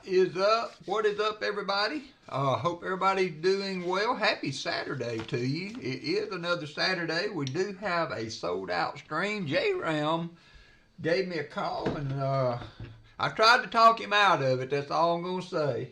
is up? What is up, everybody? Hope everybody's doing well. Happy Saturday to you. It is another Saturday. We do have a sold-out stream. J-Ram gave me a call, and I tried to talk him out of it. That's all I'm going to say.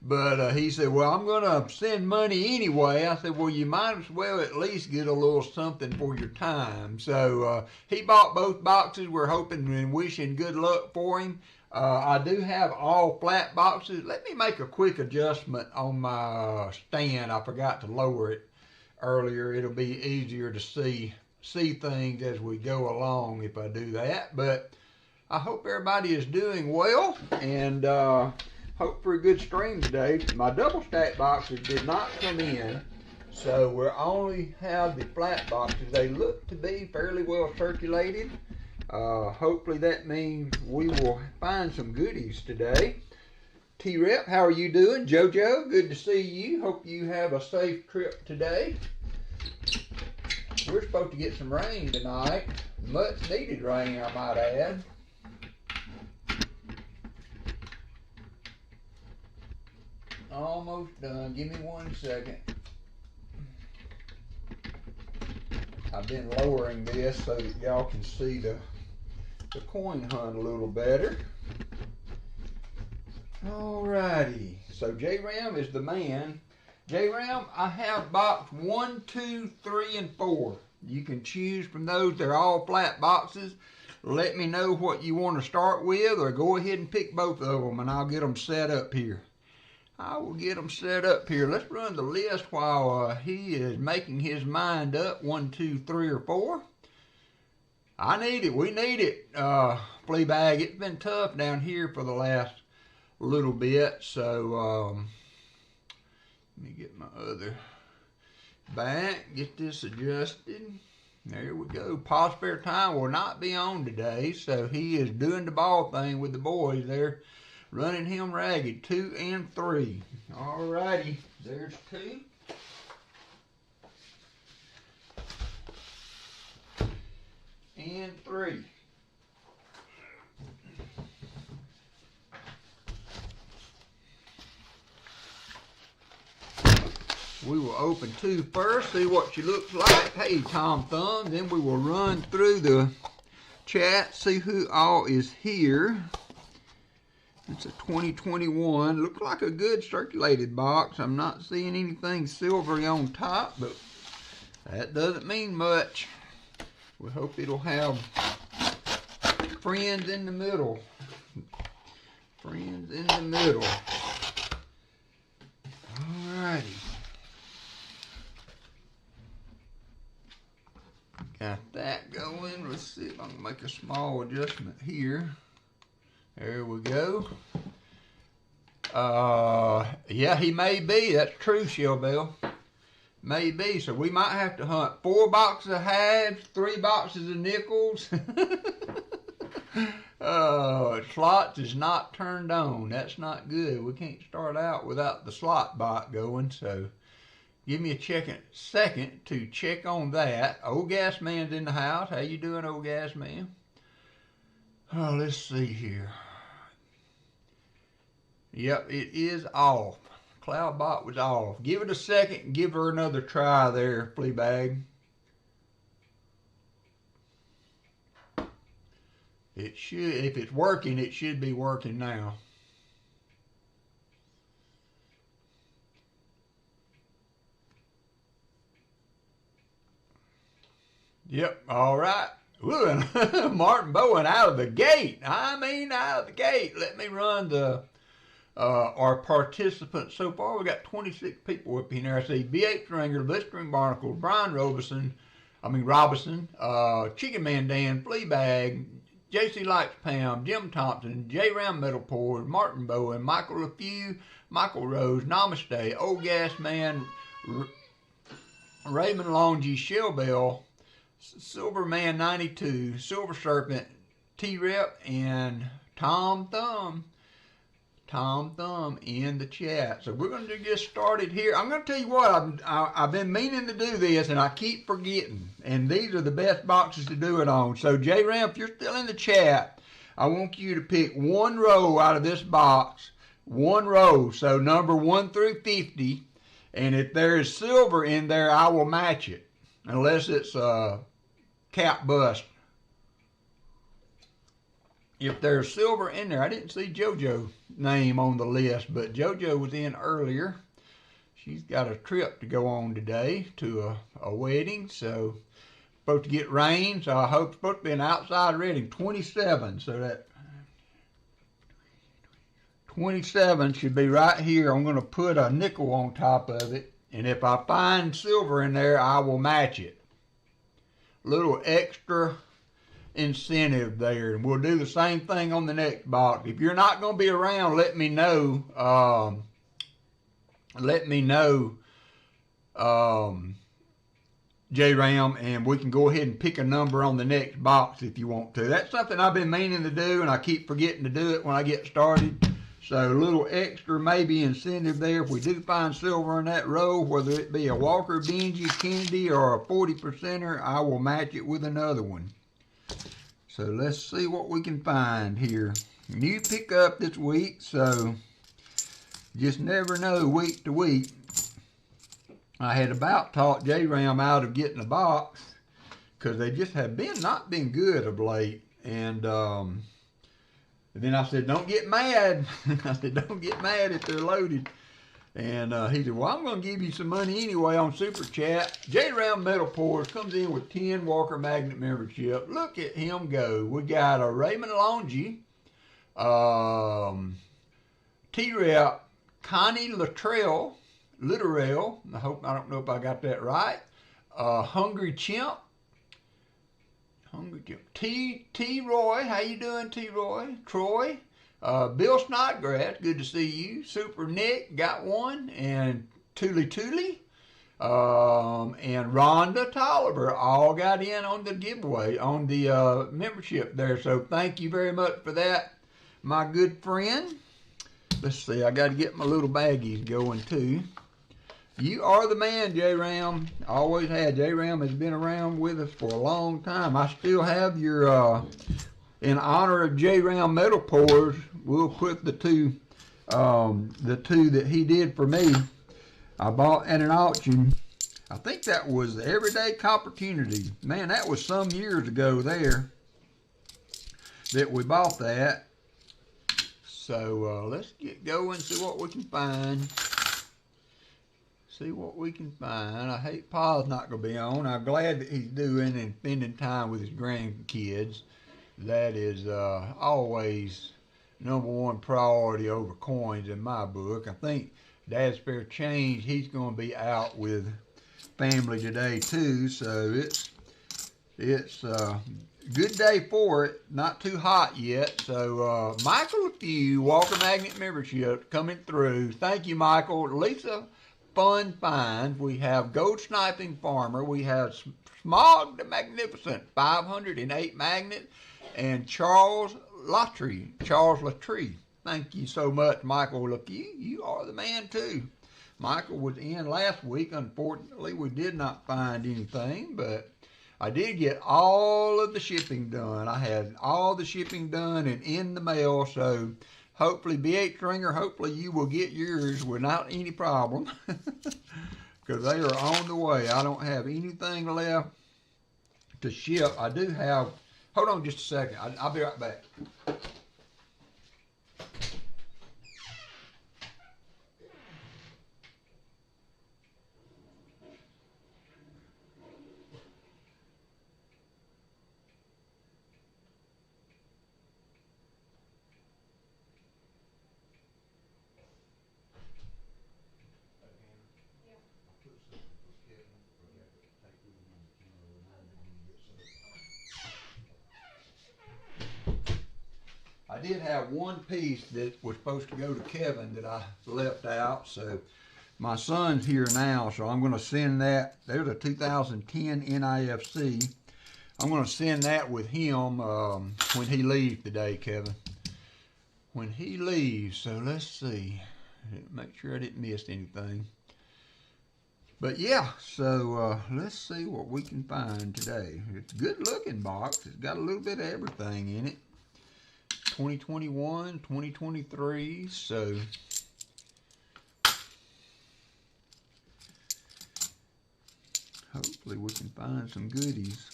But he said, well, I'm going to send money anyway. I said, well, you might as well at least get a little something for your time. So he bought both boxes. We're hoping and wishing good luck for him. I do have all flat boxes. Let me make a quick adjustment on my stand. I forgot to lower it earlier. It'll be easier to see things as we go along if I do that. But I hope everybody is doing well, and hope for a good stream today. My double stack boxes did not come in, so we only have the flat boxes. They look to be fairly well circulated. Hopefully that means we will find some goodies today. T-Rep, how are you doing? JoJo, good to see you. Hope you have a safe trip today. We're supposed to get some rain tonight. Much needed rain, I might add. Almost done. Give me 1 second. I've been lowering this so that y'all can see the coin hunt a little better. Alrighty. So J-Ram is the man. J-Ram, I have box 1, 2, 3, and 4. You can choose from those. They're all flat boxes. Let me know what you want to start with, or go ahead and pick both of them, and I'll get them set up here. I will get them set up here. Let's run the list while he is making his mind up. 1, 2, 3, or 4. I need it. We need it, flea bag. It's been tough down here for the last little bit. So let me get my other back. Get this adjusted. There we go. Paul Spare Time will not be on today, so he is doing the ball thing with the boys there. Running him ragged. 2 and 3. Alrighty. There's 2. And 3. We will open 2 first. See what she looks like. Hey, Tom Thumb. Then we will run through the chat. See who all is here. It's a 2021. Looks like a good circulated box. I'm not seeing anything silvery on top, but that doesn't mean much. We hope it'll have friends in the middle. Friends in the middle. Alrighty. Got that going. Let's see if I can make a small adjustment here. There we go. Yeah, he may be. That's true, Shellbell. Maybe. So we might have to hunt 4 boxes of halves, 3 boxes of nickels. Slots is not turned on. That's not good. We can't start out without the slot bot going. So give me a second to check on that. Old Gas Man's in the house. How you doing, Old Gas Man? Oh, let's see here. Yep, it is off. Cloudbot was off. Give it a second and give her another try there, flea bag. It should, if it's working, it should be working now. Yep, all right. Ooh, Martin Bowen out of the gate. I mean, out of the gate. Let me run the our participants so far. We got 26 people up in there. I see B8 Stringer, Blistering Barnacles, Brian Robinson, Chicken Man Dan, Fleabag, JC Likes Pam, Jim Thompson, J Ram Metal Pour, Martin Bowen, Michael LaFew, Michael Rose, Namaste, Old Gas Man, Raymond Longy, Shellbell, Silverman 92, Silver Serpent, T-Rep, and Tom Thumb. Tom Thumb in the chat. So we're going to get started here. I'm going to tell you what, I've been meaning to do this, and I keep forgetting. And these are the best boxes to do it on. So J-Ram, if you're still in the chat, I want you to pick one row out of this box, one row, so number 1 through 50, and if there is silver in there, I will match it, unless it's cap bust. If there's silver in there, I didn't see JoJo's name on the list, but JoJo was in earlier. She's got a trip to go on today to a wedding, so supposed to get rain, so I hope it's supposed to be an outside reading, 27, so that 27 should be right here. I'm going to put a nickel on top of it, and if I find silver in there, I will match it. Little extra incentive there, and we'll do the same thing on the next box. If you're not going to be around, let me know. J-Ram, and we can go ahead and pick a number on the next box if you want to. That's something I've been meaning to do, and I keep forgetting to do it when I get started. So a little extra maybe incentive there. If we do find silver in that row, whether it be a Walker, Benji, Kennedy, or a 40%er, I will match it with another one. So let's see what we can find here. New pickup this week, so just never know week to week. I had about talked J-Ram out of getting a box because they just have not been good of late. And then I said, don't get mad. I said, don't get mad if they're loaded. And he said, well, I'm going to give you some money anyway on Super Chat. J-Ram Metal Pours comes in with 10 WalkerMagnet membership. Look at him go. We got a Raymond Longy, T-Rep, Connie Luttrell, I don't know if I got that right. Hungry Chimp. T-Roy, how you doing, T-Roy? Troy. Bill Snodgrass, good to see you. Super Nick, got one. And Tooly, and Rhonda Tolliver all got in on the giveaway, on the membership there. So thank you very much for that, my good friend. Let's see, I got to get my little baggies going too. You are the man, J-Ram. Always had. J-Ram has been around with us for a long time. I still have your, in honor of J-Ram Metal Pours, we'll put the two that he did for me. I bought at an auction. I think that was the Everyday Opportunity. Man, that was some years ago there that we bought that. So let's get going, see what we can find. I hate Pa's not going to be on. I'm glad that he's doing and spending time with his grandkids. That is always #1 priority over coins in my book. I think Dad's Spare Change, he's going to be out with family today too. So it's a good day for it. Not too hot yet. So Michael, a few WalkerMagnet membership coming through. Thank you, Michael. Lisa Fun Finds. We have Gold Sniping Farmer. We have Smog the Magnificent, 508 magnet, and Charles Latry. Thank you so much, Michael. Look, you are the man too. Michael was in last week. Unfortunately, we did not find anything, but I did get all of the shipping done. I had all the shipping done and in the mail, so hopefully, BH Stringer, hopefully you will get yours without any problem. Because they are on the way. I don't have anything left to ship. I do have, hold on just a second. I'll be right back. I did have one piece that was supposed to go to Kevin that I left out, so my son's here now, so I'm going to send that. There's a 2010 NIFC. I'm going to send that with him when he leaves today, Kevin. When he leaves, so let's see. Make sure I didn't miss anything. But yeah, so let's see what we can find today. It's a good looking box. It's got a little bit of everything in it. 2021, 2023. So hopefully we can find some goodies.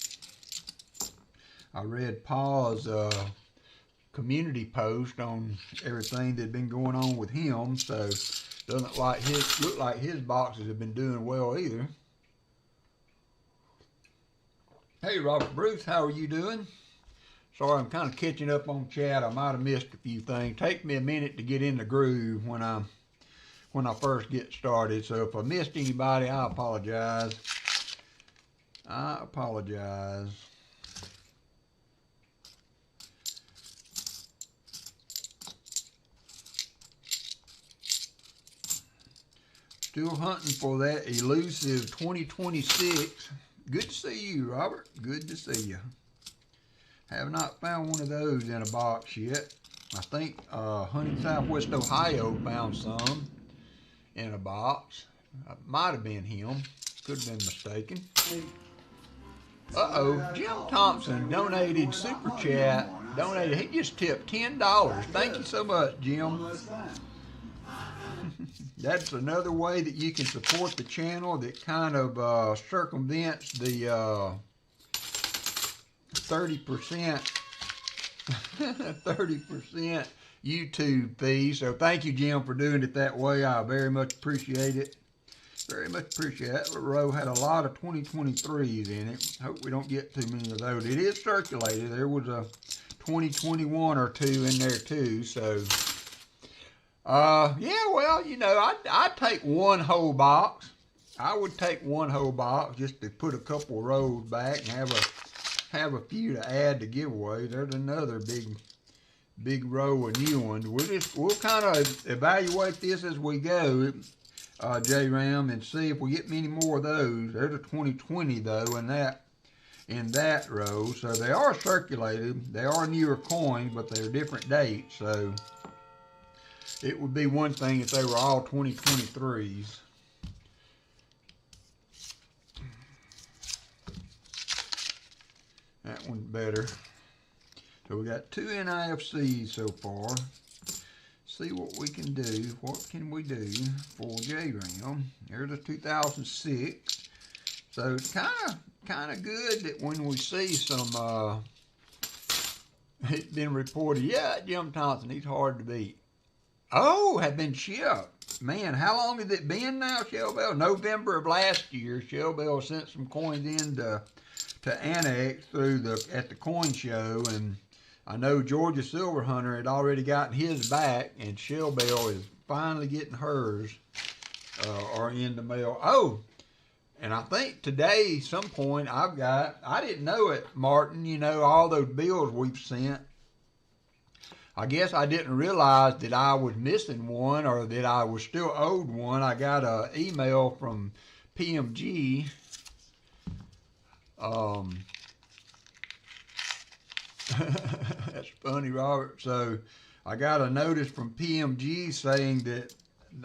I read Paul's community post on everything that had been going on with him, so doesn't look like his boxes have been doing well either. Hey Robert Bruce, how are you doing? Sorry, I'm kind of catching up on chat. I might have missed a few things. Take me a minute to get in the groove when I first get started. So if I missed anybody, I apologize. I apologize. Still hunting for that elusive 2026. Good to see you, Robert. Good to see you. Have not found one of those in a box yet. I think Hunting Southwest Ohio found some in a box. Might have been him. Could have been mistaken. Uh-oh. Jim Thompson donated Super Chat. He just tipped $10. Thank you so much, Jim. That's another way that you can support the channel that kind of circumvents the 30% 30% YouTube fee. So thank you, Jim, for doing it that way. I very much appreciate it. Very much appreciate it. That row had a lot of 2023s in it. Hope we don't get too many of those. It is circulated. There was a 2021 or two in there too. So yeah, well, you know, I'd take one whole box. I would take one whole box just to put a couple rows back and have a few to add to giveaways. There's another big row of new ones. We'll kind of evaluate this as we go, J-Ram, and see if we get many more of those. There's a 2020 though in that row. So they are circulated. They are newer coins, but they're different dates. So it would be one thing if they were all 2023s. That one's better. So we got 2 NIFCs so far. See what we can do. What can we do for J-Ram? There's a 2006. So it's kind of good that when we see some, it's been reported. Yeah, Jim Thompson, he's hard to beat. Oh, have been shipped. Man, how long has it been now, Shellbell? November of last year, Shellbell sent some coins in to Annex at the coin show, and I know Georgia Silver Hunter had already gotten his back, and Shellbell is finally getting hers, or in the mail. Oh, and I think today, some point, I didn't know it, Martin, you know, all those bills we've sent. I guess I didn't realize that I was missing one or that I was still owed one. I got an email from PMG. That's funny, Robert. So I got a notice from PMG saying that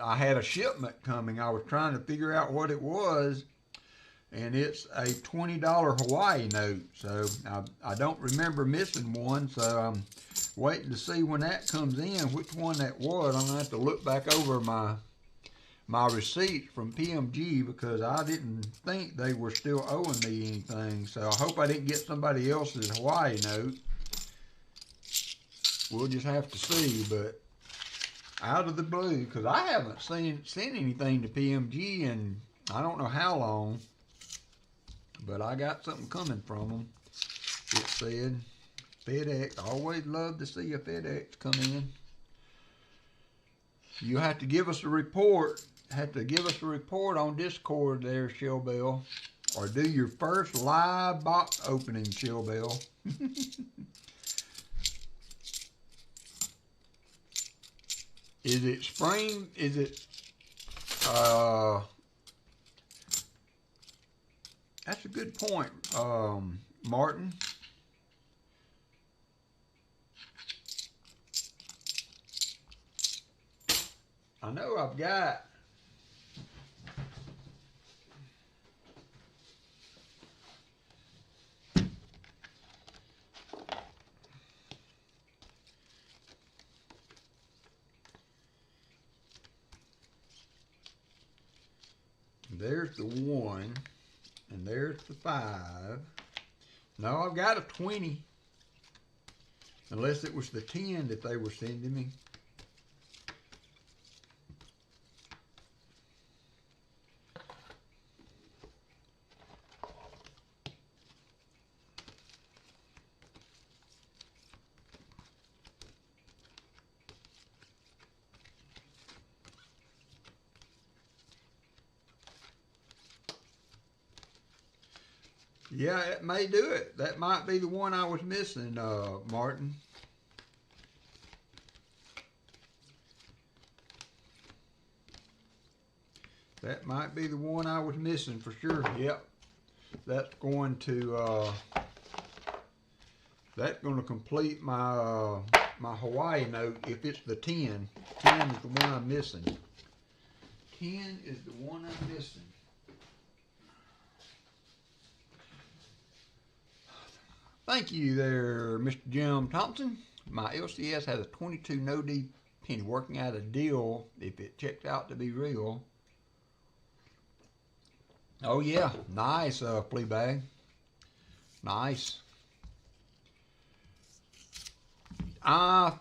I had a shipment coming. I was trying to figure out what it was, and it's a $20 Hawaii note. So I don't remember missing one, so I'm waiting to see when that comes in, which one that was. I'm going to have to look back over my receipts from PMG because I didn't think they were still owing me anything. So I hope I didn't get somebody else's Hawaii note. We'll just have to see, but out of the blue, because I haven't sent anything to PMG in I don't know how long, but I got something coming from them. It said FedEx. I always love to see a FedEx come in. You have to give us a report. On Discord there, Shellbell. Or do your first live box opening, Shellbell. Is it spring? Is it, that's a good point, Martin. I know I've got there's the 1, and there's the 5. No, I've got a 20. Unless it was the 10 that they were sending me. Yeah, it may do it. That might be the one I was missing, Martin. That might be the one I was missing for sure. Yep. That's going to complete my my Hawaii note if it's the 10. 10 is the one I'm missing. 10 is the one I'm missing. Thank you there, Mr. Jim Thompson. My LCS has a 22 no-D penny, working out a deal if it checks out to be real. Oh yeah, nice, flea bag. Nice. I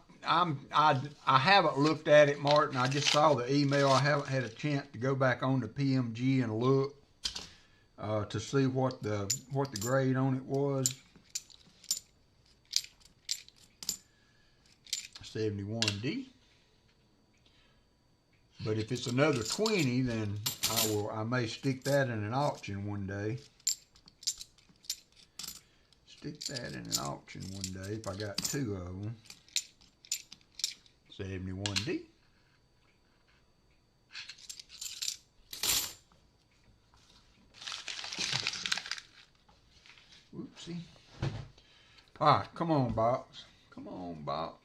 haven't looked at it, Martin. I just saw the email. I haven't had a chance to go back on the PMG and look to see what the grade on it was. 71D. But if it's another 20, then I may stick that in an auction one day. Stick that in an auction one day if I got 2 of them. 71D. Oopsie. All right, come on, box. Come on, box.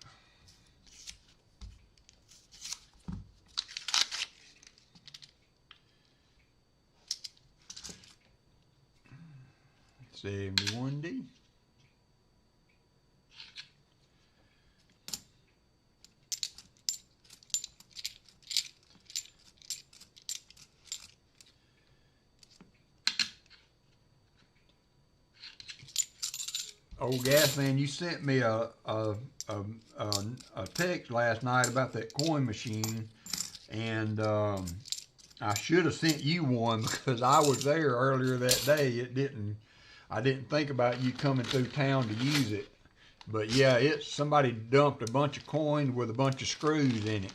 $71D. Old gas man, you sent me a text last night about that coin machine, and I should have sent you one because I was there earlier that day. I didn't think about you coming through town to use it. But yeah, somebody dumped a bunch of coins with a bunch of screws in it.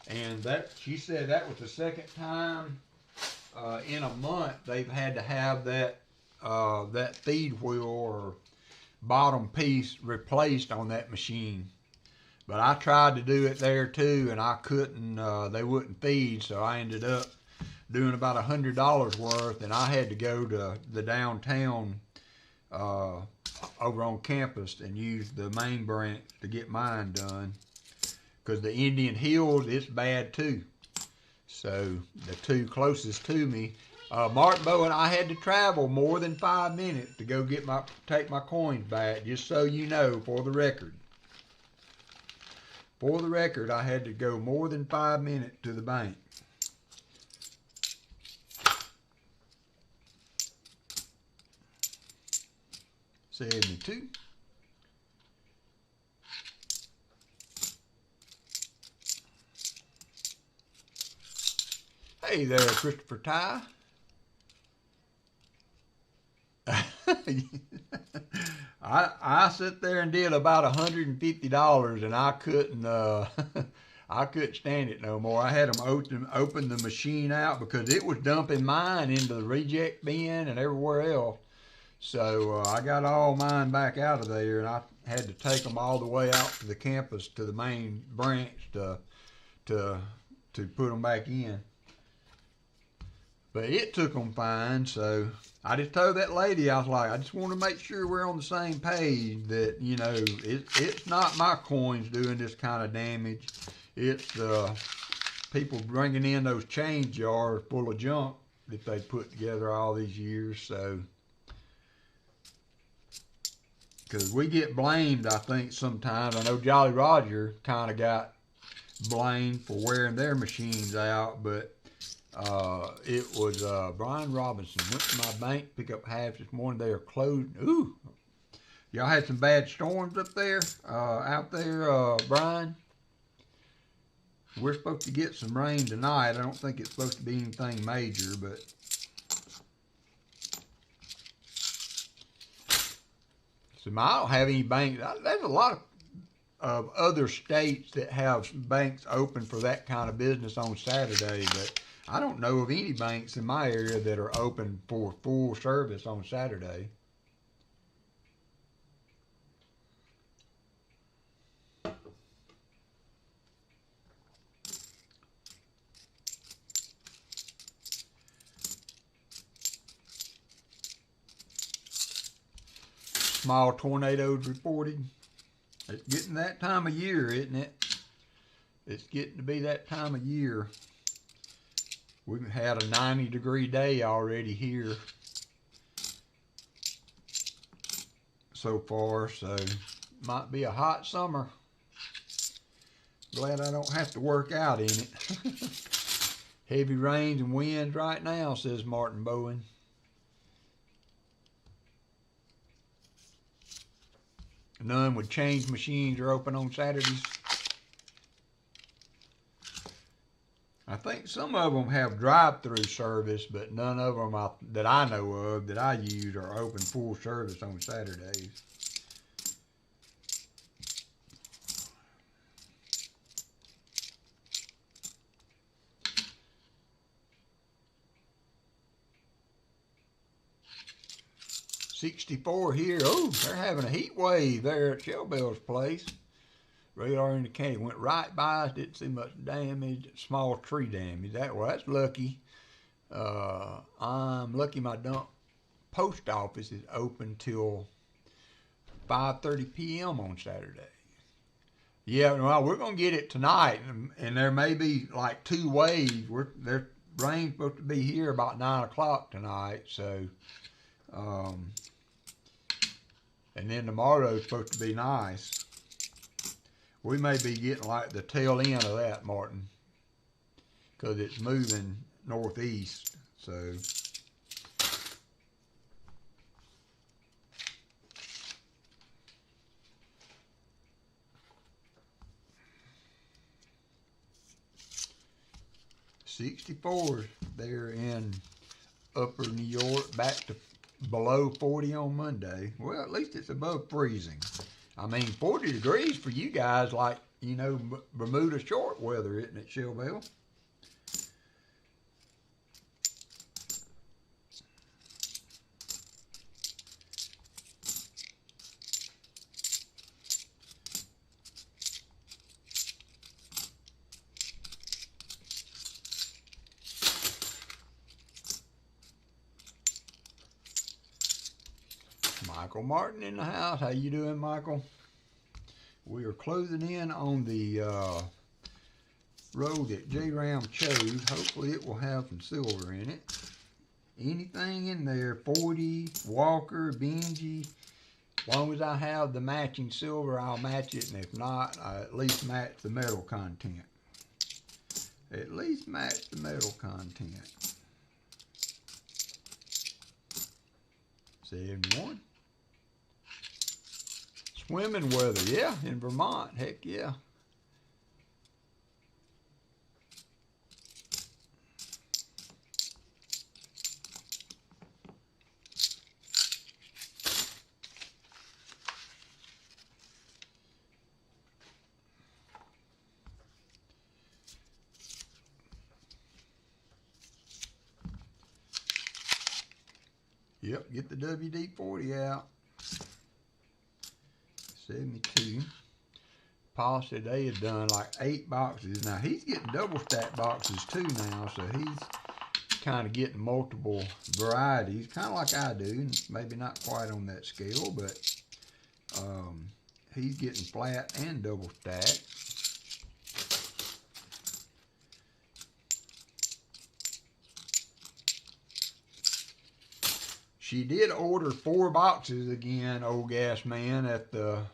And she said that was the second time in a month they've had to have that feed wheel or bottom piece replaced on that machine. But I tried to do it there too, and I couldn't, they wouldn't feed, so I ended up doing about $100 worth, and I had to go to the downtown over on campus and use the main branch to get mine done. Because the Indian Hills, it's bad too. So the 2 closest to me, Martin Bowen, I had to travel more than 5 minutes to go take my coins back, just so you know, for the record. For the record, I had to go more than 5 minutes to the bank. $72. Hey there, Christopher Ty. I sit there and did about $150, and I couldn't I couldn't stand it no more. I had them open the machine out because it was dumping mine into the reject bin and everywhere else. So I got all mine back out of there, and I had to take them all the way out to the campus to the main branch to put them back in. But it took them fine, so I just told that lady, I was like, I just want to make sure we're on the same page that, you know, it's not my coins doing this kind of damage. It's the people bringing in those change jars full of junk that they put together all these years, so. Because we get blamed, I think, sometimes. I know Jolly Roger kind of got blamed for wearing their machines out, but It was Brian Robinson. Went to my bank, pick up halves this morning. They are closed. Ooh, y'all had some bad storms up there, out there, Brian. We're supposed to get some rain tonight. I don't think it's supposed to be anything major, but so I don't have any banks. There's a lot of other states that have banks open for that kind of business on Saturday, but I don't know of any banks in my area that are open for full service on Saturday. Small tornadoes reported. It's getting that time of year, isn't it? It's getting to be that time of year. We've had a 90-degree day already here so far, so might be a hot summer. Glad I don't have to work out in it. Heavy rains and winds right now, says Martin Bowen. None with change machines are open on Saturdays. I think some of them have drive-through service, but none of them that I know of that I use are open full service on Saturdays. .64 here. Oh, they're having a heat wave there at Shellbell's place. Radar indicator went right by us. Didn't see much damage. Small tree damage. That's lucky. I'm lucky my post office is open till 5:30 p.m. on Saturday. Yeah, well, we're gonna get it tonight, and there may be like 2 waves. There's rain supposed to be here about 9 o'clock tonight, so. And then tomorrow's supposed to be nice. We may be getting like the tail end of that, Martin, because it's moving northeast, so. .64 there in upper New York, back to below 40 on Monday. Well, at least it's above freezing. I mean, 40 degrees for you guys, like, you know, Bermuda short weather, isn't it, Shellbell? Michael Martin in the house. How you doing, Michael? We are closing in on the road that J. Ram chose. Hopefully it will have some silver in it. Anything in there, 40, Walker, Benji. As long as I have the matching silver, I'll match it. And if not, I at least match the metal content. At least match the metal content. 71. Swimming weather, yeah, in Vermont, heck yeah. Yep, get the WD-40 out. 72. Paul said they had done like 8 boxes. Now he's getting double stack boxes too now, so he's kind of getting multiple varieties, kind of like I do. Maybe not quite on that scale, but he's getting flat and double stack. She did order 4 boxes again, old gas man, at the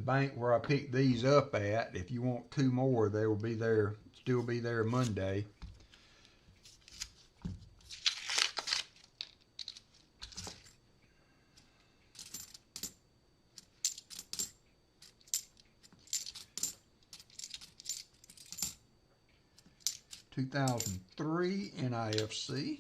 bank where I picked these up at. If you want 2 more, they will be there, still be there Monday. 2003 NIFC.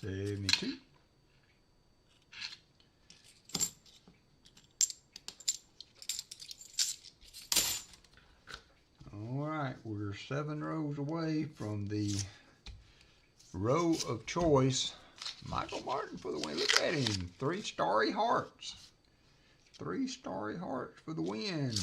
$72. All right, we're 7 rows away from the row of choice. Michael Martin for the win. Look at him. 3 starry hearts. 3 starry hearts for the win.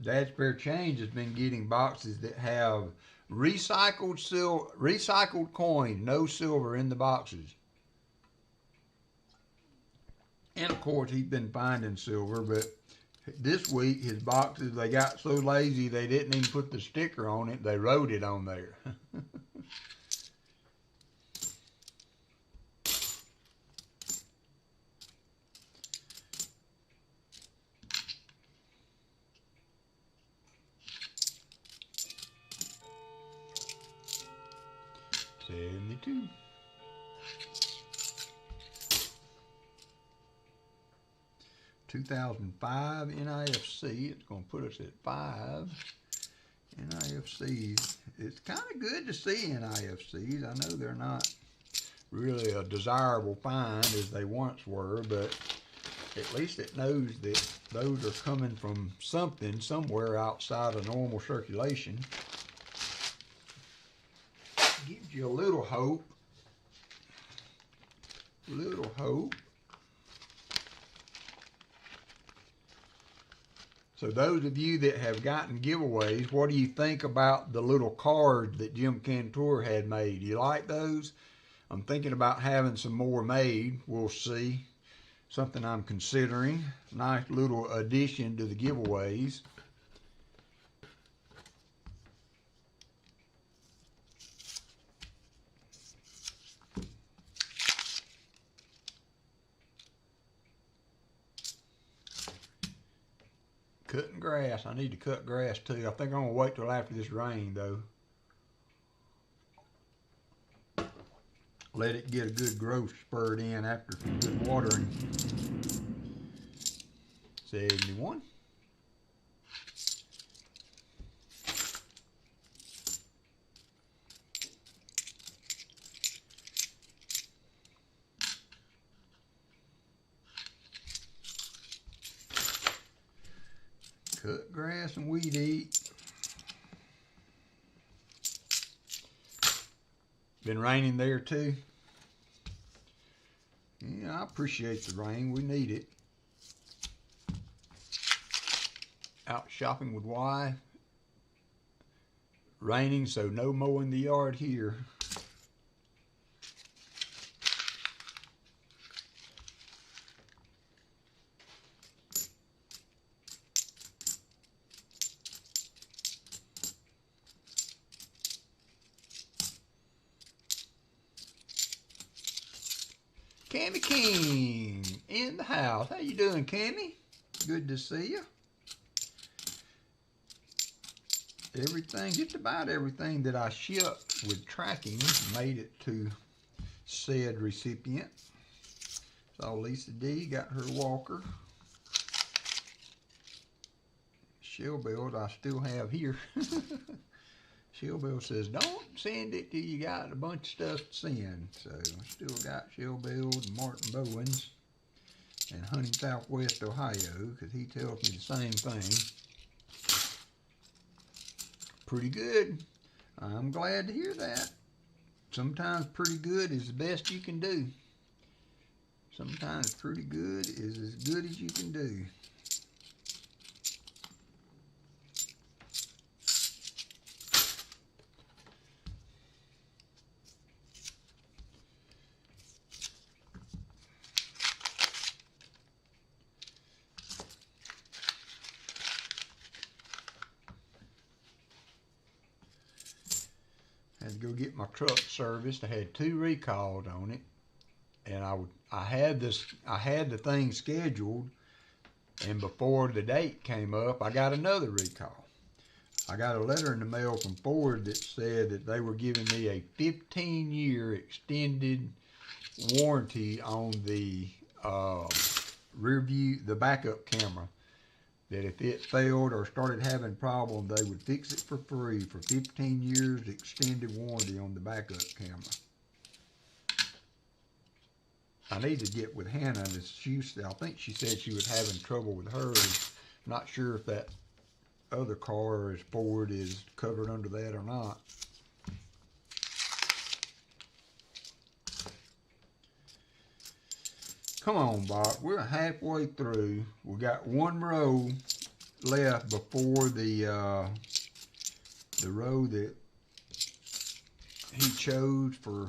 Dad's Spare Change has been getting boxes that have recycled coin, no silver in the boxes. And of course he's been finding silver, but this week his boxes, they got so lazy they didn't even put the sticker on it, they wrote it on there. 72. $2005 NIFC. It's going to put us at 5 NIFCs. It's kind of good to see NIFCs. I know they're not really a desirable find as they once were, but at least it knows that those are coming from something somewhere outside of normal circulation. Gives you a little hope. Little hope. So those of you that have gotten giveaways, what do you think about the little cards that Jim Cantor had made? You like those? I'm thinking about having some more made. We'll see. Something I'm considering. Nice little addition to the giveaways. Cutting grass. I need to cut grass too. I think I'm going to wait till after this rain though. Let it get a good growth spurt in after some good watering. 71. Cut grass and weed eat. Been raining there too. Yeah, I appreciate the rain. We need it. Out shopping with Y. Raining, so no mowing the yard here. Cammy King in the house. How you doing, Cammy? Good to see you. Everything, just about everything that I shipped with tracking made it to said recipient. So Lisa D got her walker. Shell bells I still have here. Shell Bell says, don't send it till you got a bunch of stuff to send. So I still got Shell Bells and Martin Bowens and Hunting Southwest Ohio, because he tells me the same thing. Pretty good. I'm glad to hear that. Sometimes pretty good is the best you can do. Sometimes pretty good is as good as you can do. to go get my truck serviced. I had 2 recalls on it, and I had the thing scheduled, and before the date came up, I got another recall. I got a letter in the mail from Ford that said that they were giving me a 15-year extended warranty on the rear view, the backup camera. That if it failed or started having problems, they would fix it for free for 15 years extended warranty on the backup camera. I need to get with Hannah. I think she said she was having trouble with hers. Not sure if that other car is Ford is covered under that or not. Come on, Bob. We're halfway through. We got 1 row left before the row that he chose for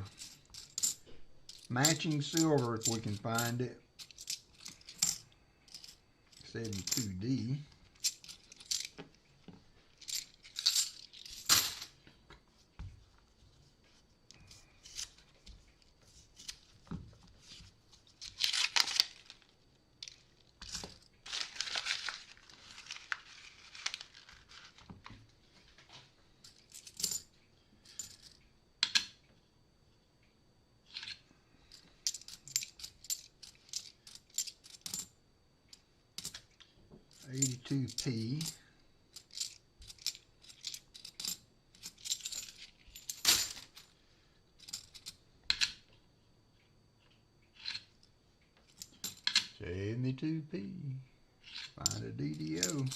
matching silver, if we can find it. 72D. $82P. $72P. Find a DDO.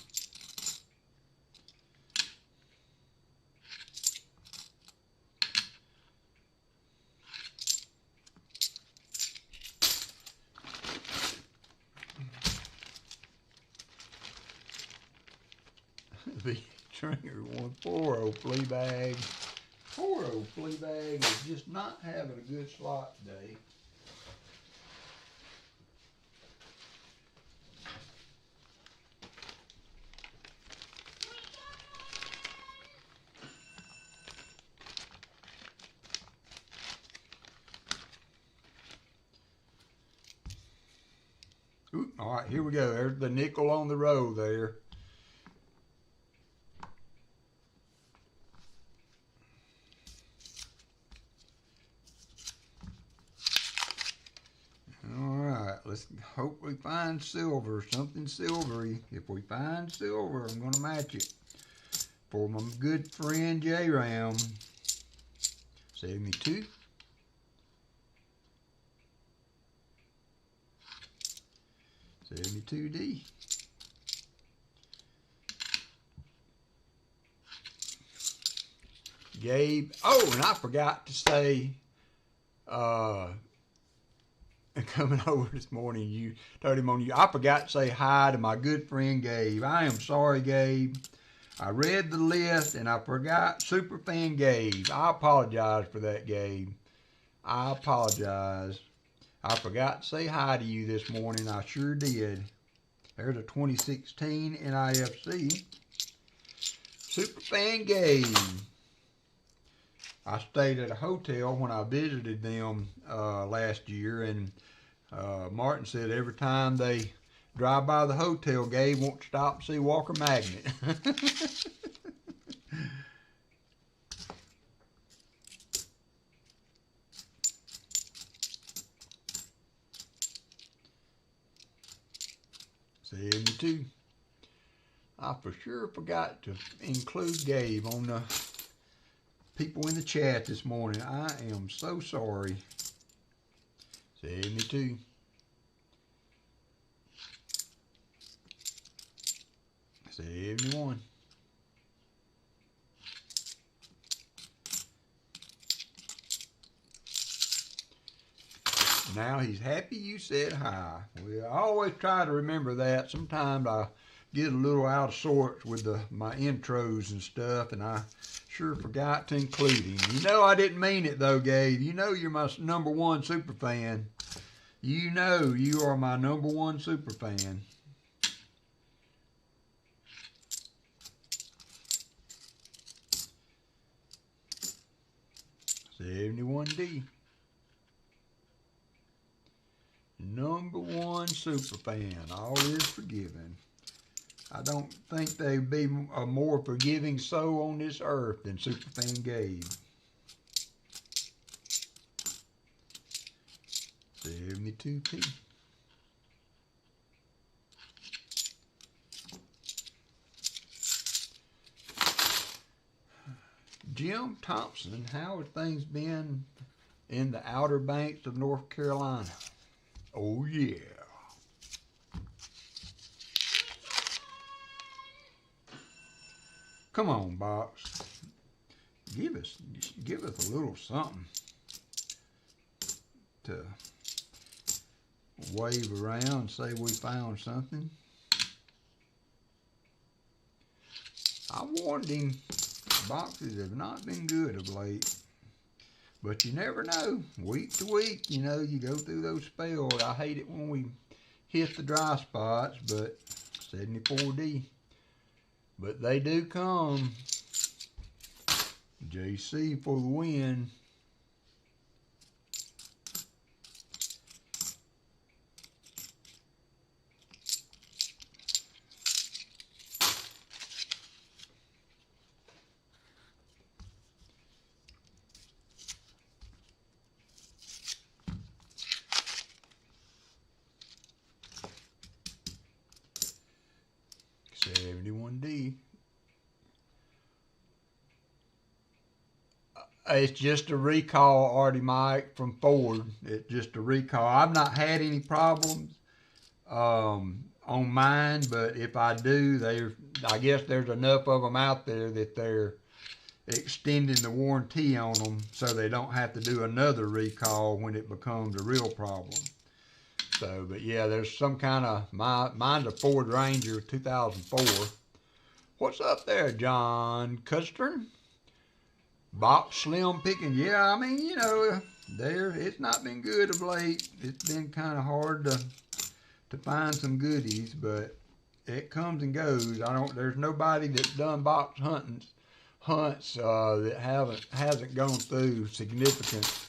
The Stringer 140 flea bag. 40 flea bag is just not having a good slot today. Ooh, all right, here we go. There's the nickel on the row there. Let's hope we find silver, something silvery. If we find silver, I'm going to match it. For my good friend J-Ram. 72. $72D. Gabe. Oh, and I forgot to say, coming over this morning, you told him on you. I forgot to say hi to my good friend Gabe. I am sorry, Gabe. I read the list and I forgot Superfan Gabe. I apologize for that, Gabe. I apologize. I forgot to say hi to you this morning. I sure did. There's a 2016 NIFC. Superfan Gabe. I stayed at a hotel when I visited them last year, and Martin said every time they drive by the hotel, Gabe wants to stop and see WalkerMagnet. $72. I for sure forgot to include Gabe on the people in the chat this morning. I am so sorry. 72. $71. Now he's happy you said hi. Well, I always try to remember that. Sometimes I get a little out of sorts with my intros and stuff, and I sure forgot to include him. You know I didn't mean it though, Gabe. You know you're my #1 super fan. You know you are my #1 super fan. 71D. Number one super fan. All is forgiven. I don't think there'd be a more forgiving soul on this earth than Superfan Gabe. 72P. Jim Thompson, how have things been in the Outer Banks of North Carolina? Oh yeah. Come on, Box. Give us a little something to wave around and say we found something. I warned him, boxes have not been good of late. But you never know. Week to week, you know, you go through those spells. I hate it when we hit the dry spots, but 74D. But they do come. JC for the win. D. It's just a recall, Artie Mike, from Ford. It's just a recall. I've not had any problems on mine, but if I do, I guess there's enough of them out there that they're extending the warranty on them so they don't have to do another recall when it becomes a real problem. So, but yeah, there's some kind of, mine's a Ford Ranger 2004. What's up there, John Custern? Box slim picking. Yeah, I mean, you know, it's not been good of late. It's been kind of hard to find some goodies, but it comes and goes. There's nobody that's done box hunts that hasn't gone through significant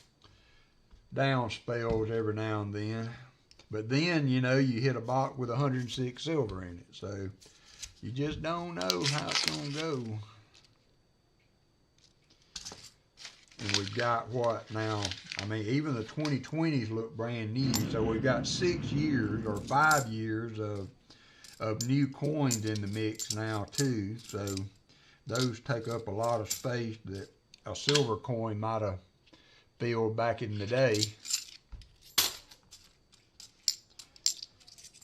down spells every now and then. But then, you know, you hit a box with 106 silver in it, so you just don't know how it's gonna go. And we've got what now? I mean, even the 2020s look brand new. So we've got 6 years or 5 years of new coins in the mix now too. So those take up a lot of space that a silver coin might have filled back in the day.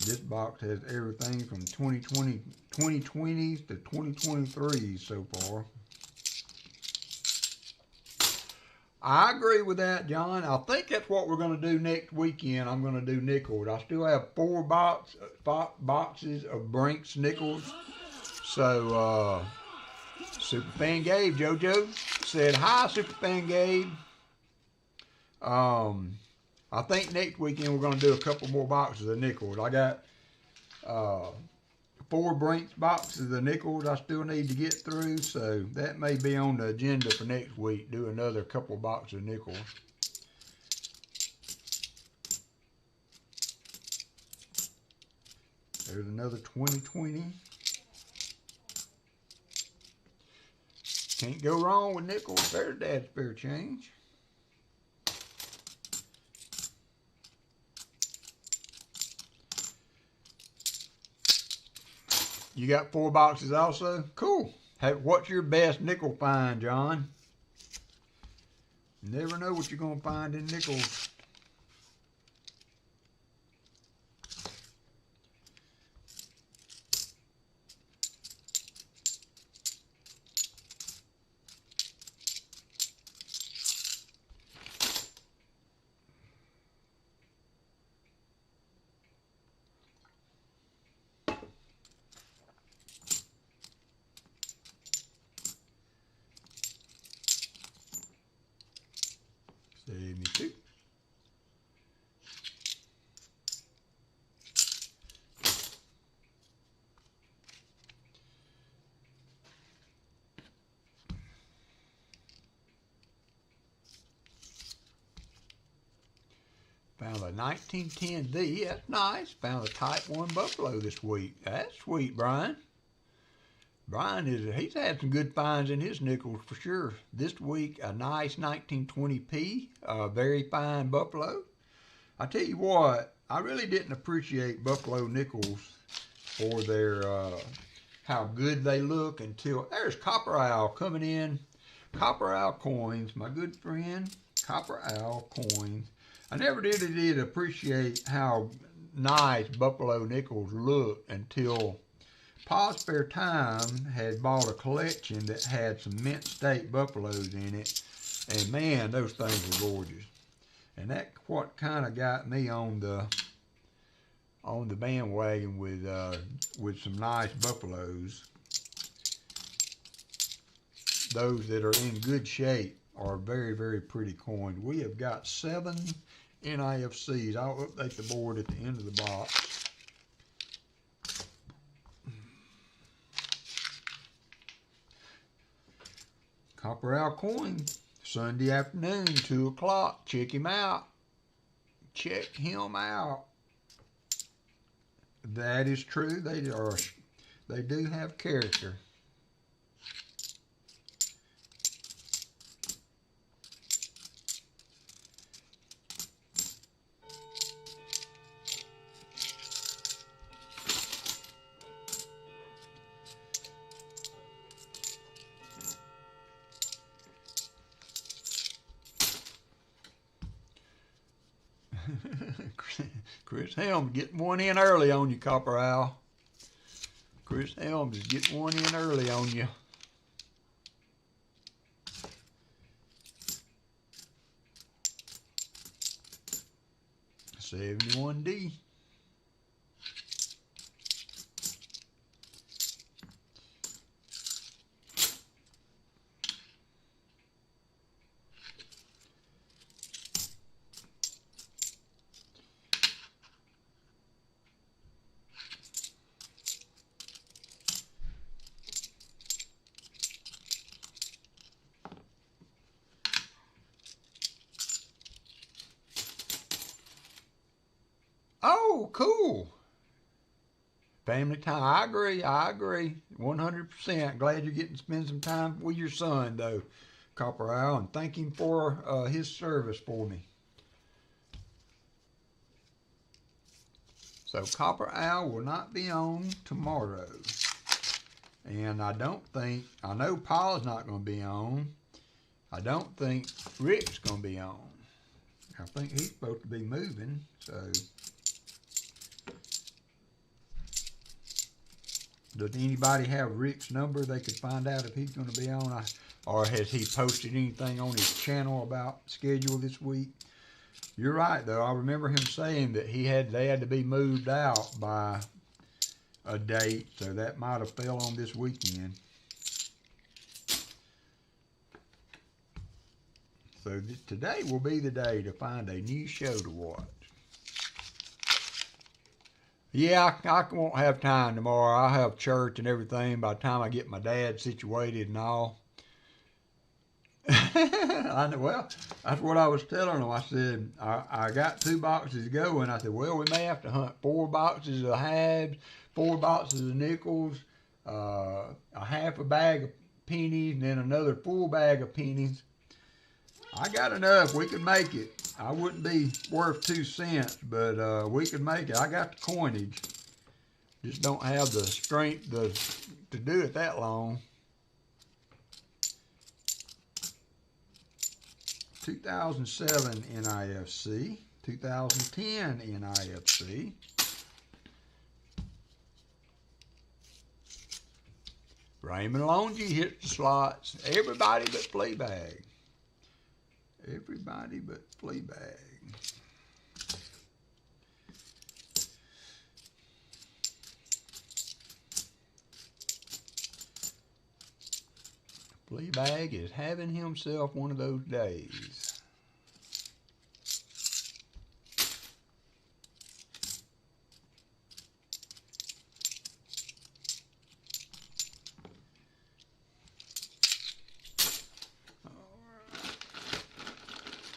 This box has everything from 2020s to 2023s so far. I agree with that, John. I think that's what we're going to do next weekend. I'm going to do nickels. I still have 4 boxes of Brinks nickels. So, Superfan Gabe, JoJo said, hi, Superfan Gabe. I think next weekend we're going to do a couple more boxes of nickels. I got 4 Brinks boxes of nickels I still need to get through, so that may be on the agenda for next week. Do another couple boxes of nickels. There's another 2020. Can't go wrong with nickels. There's Dad's spare change. You got 4 boxes also? Cool. Hey, what's your best nickel find, John? You never know what you're going to find in nickels. Me too. Found a 1910D. That's nice. Found a Type 1 Buffalo this week. That's sweet, Brian. Brian he's had some good finds in his nickels for sure. This week, a nice 1920P, very fine Buffalo. I tell you what, I really didn't appreciate Buffalo nickels for their how good they look until there's Copper Owl coming in. Copper Owl coins, my good friend, Copper Owl coins. I never did appreciate how nice Buffalo nickels look until Pa Spare Time had bought a collection that had some mint state buffaloes in it, and man, those things were gorgeous. And that's what kind of got me on the bandwagon with some nice buffaloes. Those that are in good shape are very, very pretty coins. We have got 7 NIFCs. I'll update the board at the end of the box. Copper Owl coin, Sunday afternoon, 2 o'clock. Check him out. Check him out. That is true. They do have character. Chris Helms getting one in early on you, Copper Owl. Chris Helms is getting one in early on you. 71D. Oh, cool. Family time. I agree. 100%. Glad you're getting to spend some time with your son, though, Copper Owl, and thank him for his service for me. So Copper Owl will not be on tomorrow. And I know Paul's not going to be on. I don't think Rick's going to be on. I think he's supposed to be moving, so. Does anybody have Rick's number they could find out if he's going to be on? Or has he posted anything on his channel about schedule this week? You're right, though. I remember him saying that they had to be moved out by a date, so that might have fell on this weekend. So today will be the day to find a new show to watch. Yeah, I won't have time tomorrow. I'll have church and everything by the time I get my dad situated and all. Well, that's what I was telling him. I said, I got 2 boxes to go, and I said, well, we may have to hunt 4 boxes of halves, 4 boxes of nickels, a half a bag of pennies, and then another full bag of pennies. I got enough. We can make it. I wouldn't be worth 2 cents, but we could make it. I got the coinage. Just don't have the strength to do it that long. 2007 NIFC, 2010 NIFC. Raymond Longy hits the slots. Everybody but Fleabag. Everybody but Fleabag. Fleabag is having himself one of those days.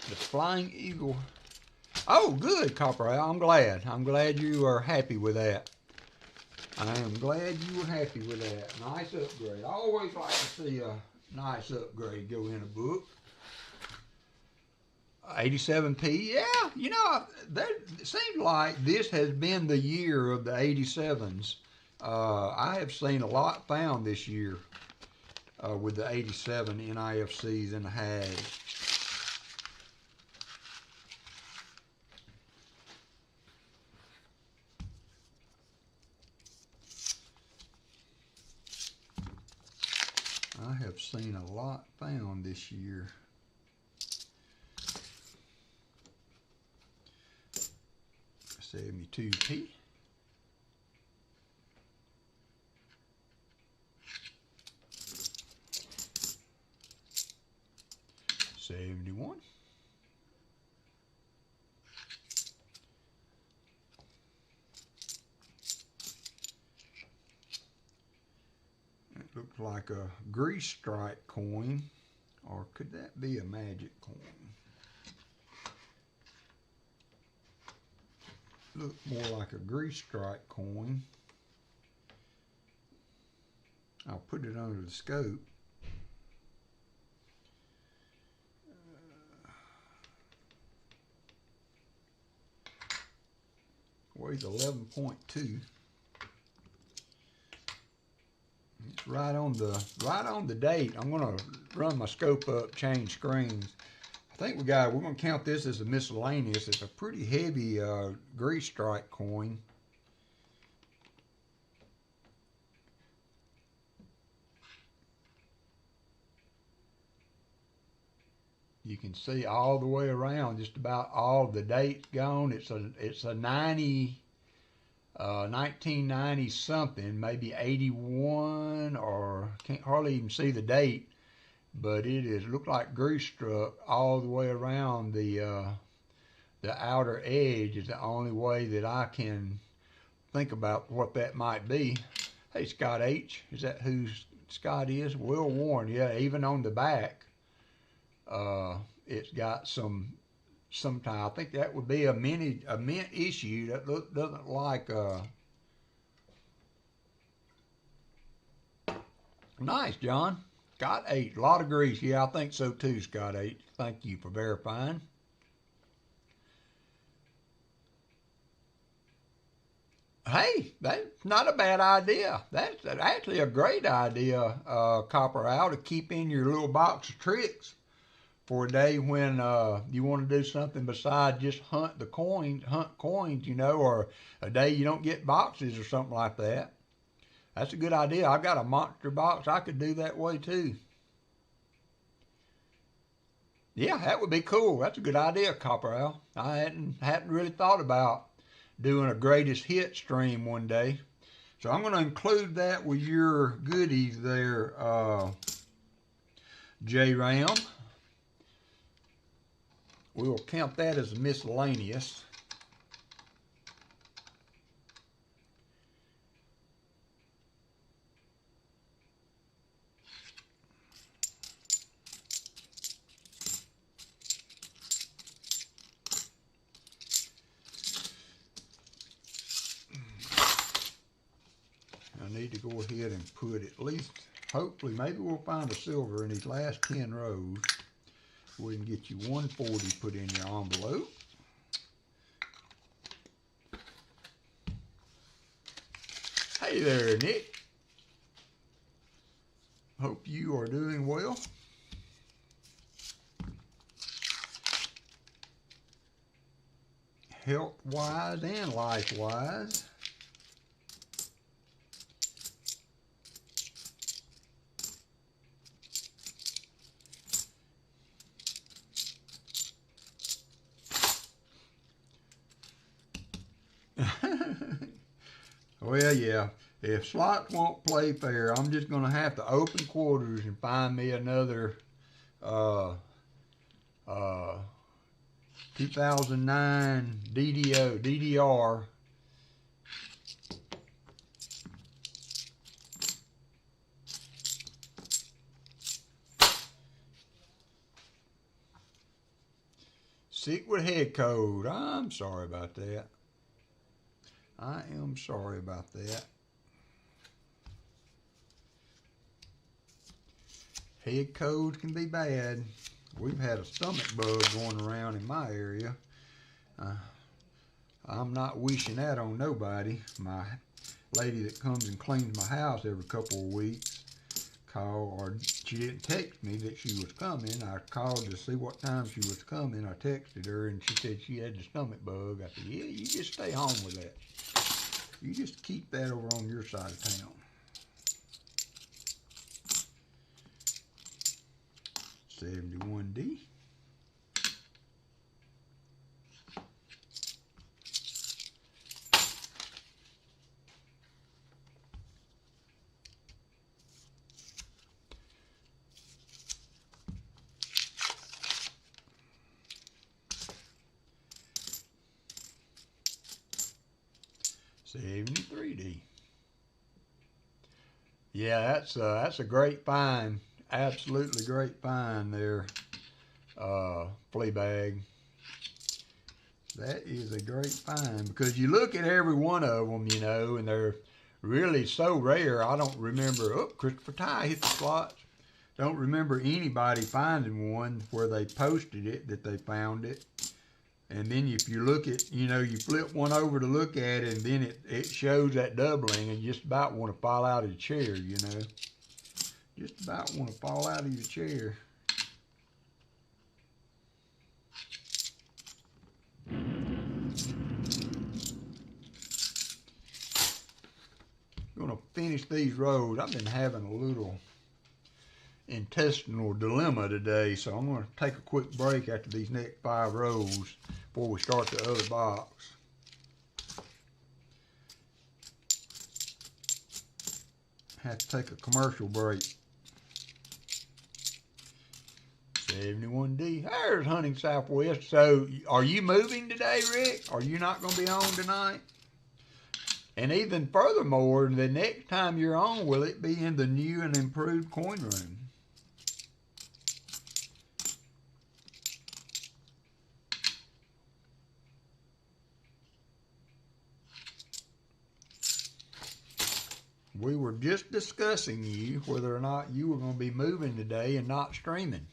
The Flying Eagle Oh, good, Copper Al. I'm glad. I'm glad you are happy with that. I am glad you were happy with that. Nice upgrade. I always like to see a nice upgrade go in a book. 87p, yeah. You know, it seems like this has been the year of the 87s. I have seen a lot found this year with the 87 NIFCs and the HAGs. I have seen a lot found this year. $72p. $71. It looks like a grease stripe coin, or could that be a magic coin? Look more like a grease stripe coin. I'll put it under the scope. Weighs 11.2. It's right on the date. I'm gonna run my scope up, change screens. I think we're gonna count this as a miscellaneous. It's a pretty heavy grease stripe coin. You can see all the way around, just about all the dates gone. It's a 1990 something, maybe 81, or can't hardly even see the date. But it is look like grease struck all the way around the outer edge. Is the only way that I can think about what that might be. Hey, Scott H, is that who Scott is? Well worn, yeah. Even on the back, it's got some I think that would be a mint issue. That doesn't like nice, John. Scott H, a lot of grease. Yeah, I think so too, Scott H. Thank you for verifying. Hey, that's not a bad idea. That's actually a great idea, Copper Al, to keep in your little box of tricks for a day when you want to do something besides just hunt coins, you know, or a day you don't get boxes or something like that. That's a good idea. I've got a monster box. I could do that way too. Yeah, that would be cool. That's a good idea, Copper Al. I hadn't really thought about doing a greatest hit stream one day. So I'm going to include that with your goodies there, J-Ram. We'll count that as miscellaneous. I need to go ahead and put at least, hopefully, maybe we'll find a silver in these last 10 rows. We can get you 140 put in your envelope. Hey there, Nick. Hope you are doing well. Health-wise and life-wise. Well, yeah, if slots won't play fair, I'm just going to have to open quarters and find me another 2009 DDR. Sick with head cold. I'm sorry about that. I am sorry about that. Head colds can be bad. We've had a stomach bug going around in my area. I'm not wishing that on nobody. My lady that comes and cleans my house every couple of weeks called, or she didn't text me that she was coming. I called to see what time she was coming. I texted her and she said she had the stomach bug. I said, yeah, you just stay home with that. You just keep that over on your side of town. $71D. $73D. Yeah, that's a great find. Absolutely great find there, flea bag. That is a great find because you look at every one of them, you know, and they're really so rare. I don't remember. Oh, Christopher Ty hit the slots. Don't remember anybody finding one where they posted it that they found it. And then if you look at, you know, you flip one over to look at it, and then it shows that doubling, and you just about want to fall out of your chair, you know. Just about want to fall out of your chair. Gonna finish these rows. I've been having a little intestinal dilemma today, so I'm gonna take a quick break after these next 5 rows before we start the other box. Have to take a commercial break. 71D. There's Hunting Southwest. So, are you moving today, Rick? Are you not going to be on tonight? And even furthermore, the next time you're on, will it be in the new and improved coin room? We were just discussing you whether or not you were going to be moving today and not streaming.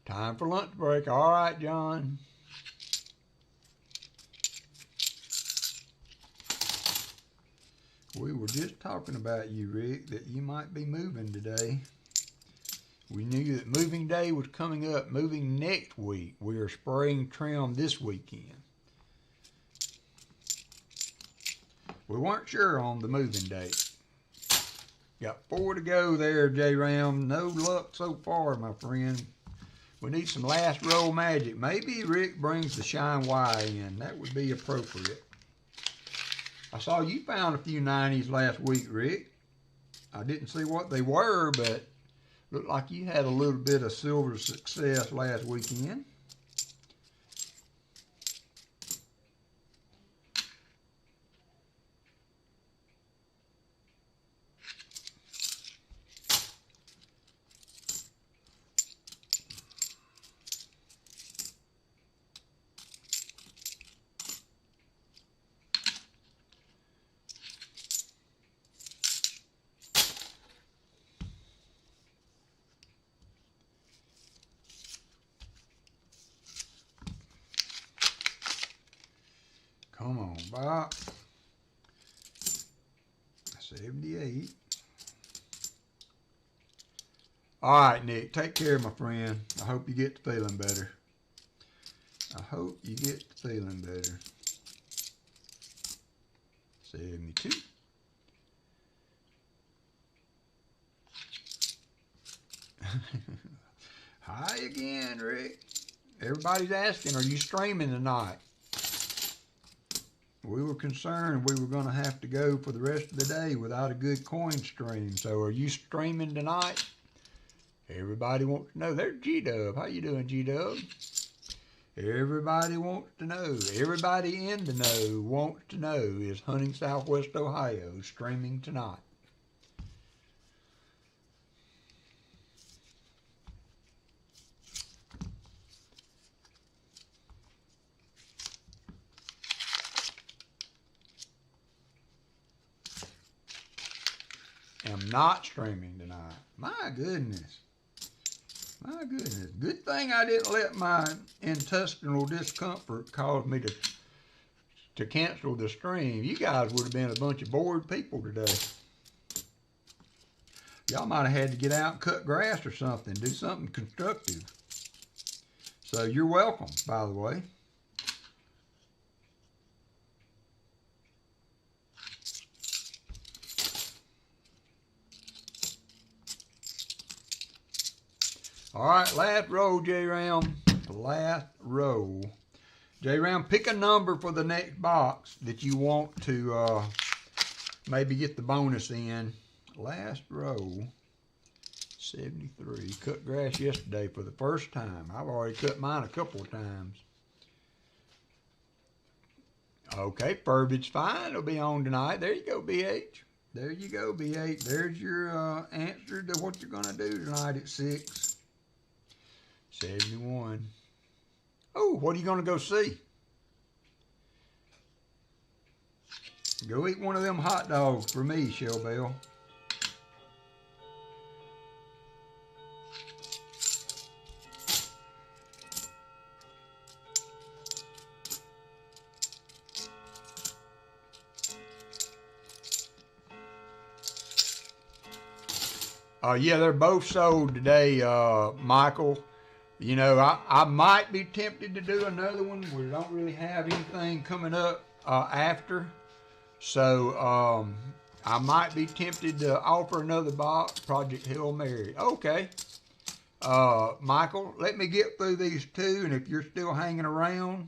Time for lunch break. All right, John. We were just talking about you, Rick, that you might be moving today. We knew that moving day was coming up, moving next week. We are spraying trim this weekend. We weren't sure on the moving date. Got 4 to go there, J-Ram. No luck so far, my friend. We need some last roll magic. Maybe Rick brings the Shine Y in. That would be appropriate. I saw you found a few 90s last week, Rick. I didn't see what they were, but looked like you had a little bit of silver success last weekend. Come on, Bob. 78. All right, Nick. Take care, my friend. I hope you get to feeling better. I hope you get to feeling better. 72. Hi again, Rick. Everybody's asking, are you streaming tonight? We were concerned we were going to have to go for the rest of the day without a good coin stream. So are you streaming tonight? Everybody wants to know. There's G-Dub. How you doing, G-Dub? Everybody wants to know. Everybody in the know wants to know. Is Hunting Southwest Ohio streaming tonight? Am not streaming tonight. My goodness. My goodness. Good thing I didn't let my intestinal discomfort cause me to cancel the stream. You guys would have been a bunch of bored people today. Y'all might have had to get out and cut grass or something. Do something constructive. So you're welcome, by the way. All right, last row, J-Ram. Last row. J-Ram, pick a number for the next box that you want to maybe get the bonus in. Last row, 73. Cut grass yesterday for the first time. I've already cut mine a couple of times. Okay, Furbage fine. It'll be on tonight. There you go, BH. There you go, BH. There's your answer to what you're going to do tonight at 6. 71. Oh, what are you going to go see? Go eat one of them hot dogs for me, Shell Bell. Yeah, they're both sold today, Michael. You know, I might be tempted to do another one. We don't really have anything coming up after. So I might be tempted to offer another box, Project Hail Mary. Okay. Michael, let me get through these two, and if you're still hanging around,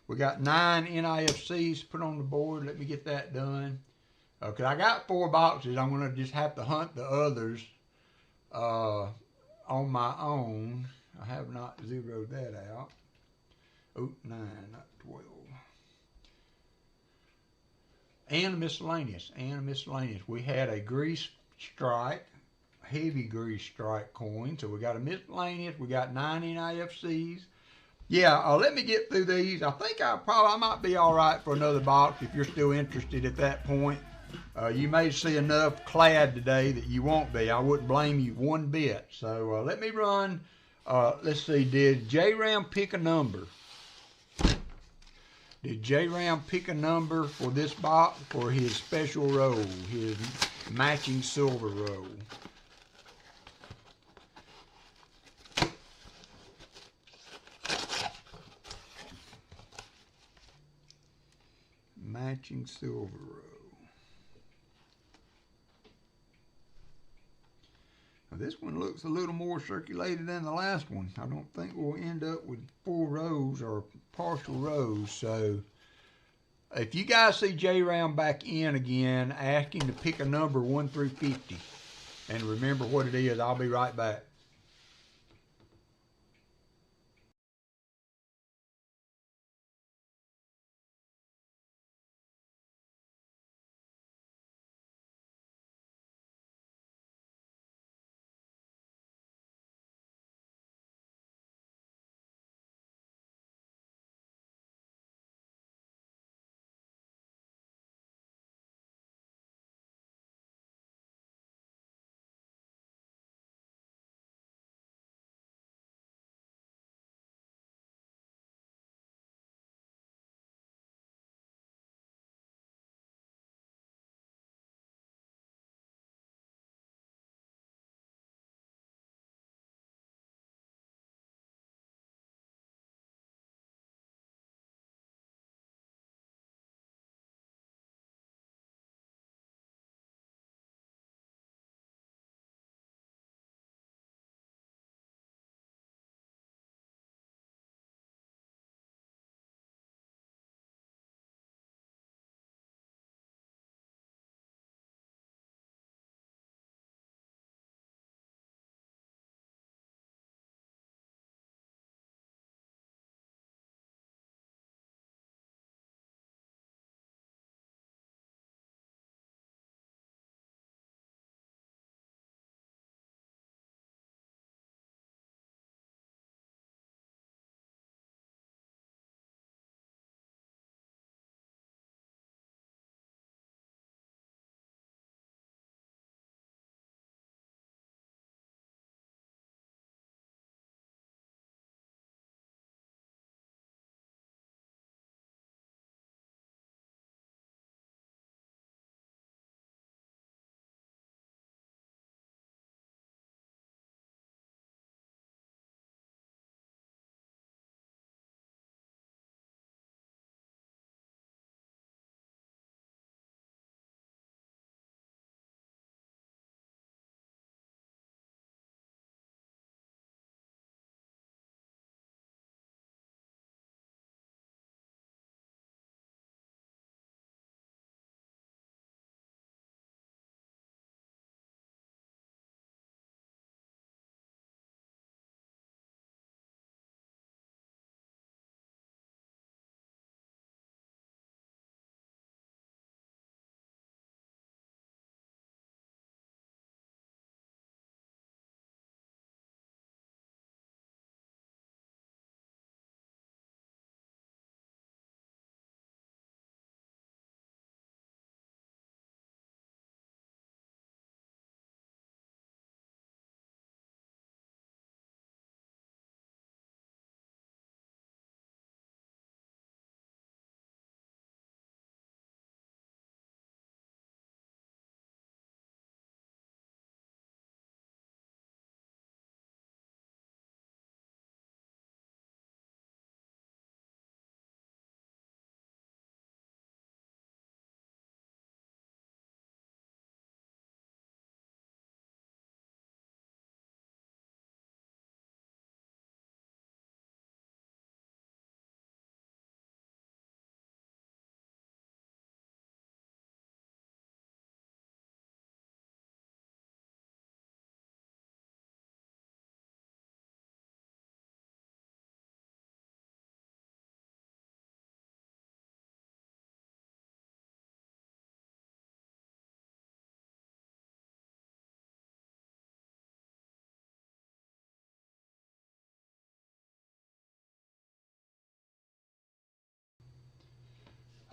we got 9 NIFCs put on the board. Let me get that done. Okay, I got 4 boxes. I'm going to just have to hunt the others on my own. I have not zeroed that out. Oh, 9, not 12. And a miscellaneous. We had a grease strike, heavy grease strike coin. So we got a miscellaneous. We got 9 NIFCs. Yeah, let me get through these. I think I might be all right for another box if you're still interested at that point. You may see enough clad today that you won't be. I wouldn't blame you one bit. So let me run. Let's see, did J-Ram pick a number? Did J-Ram pick a number for this box for his special roll, his matching silver roll? Matching silver roll. Now this one looks a little more circulated than the last one. I don't think we'll end up with full rows or partial rows. So if you guys see J-Ram back in again, ask him to pick a number 1 through 50. And remember what it is. I'll be right back.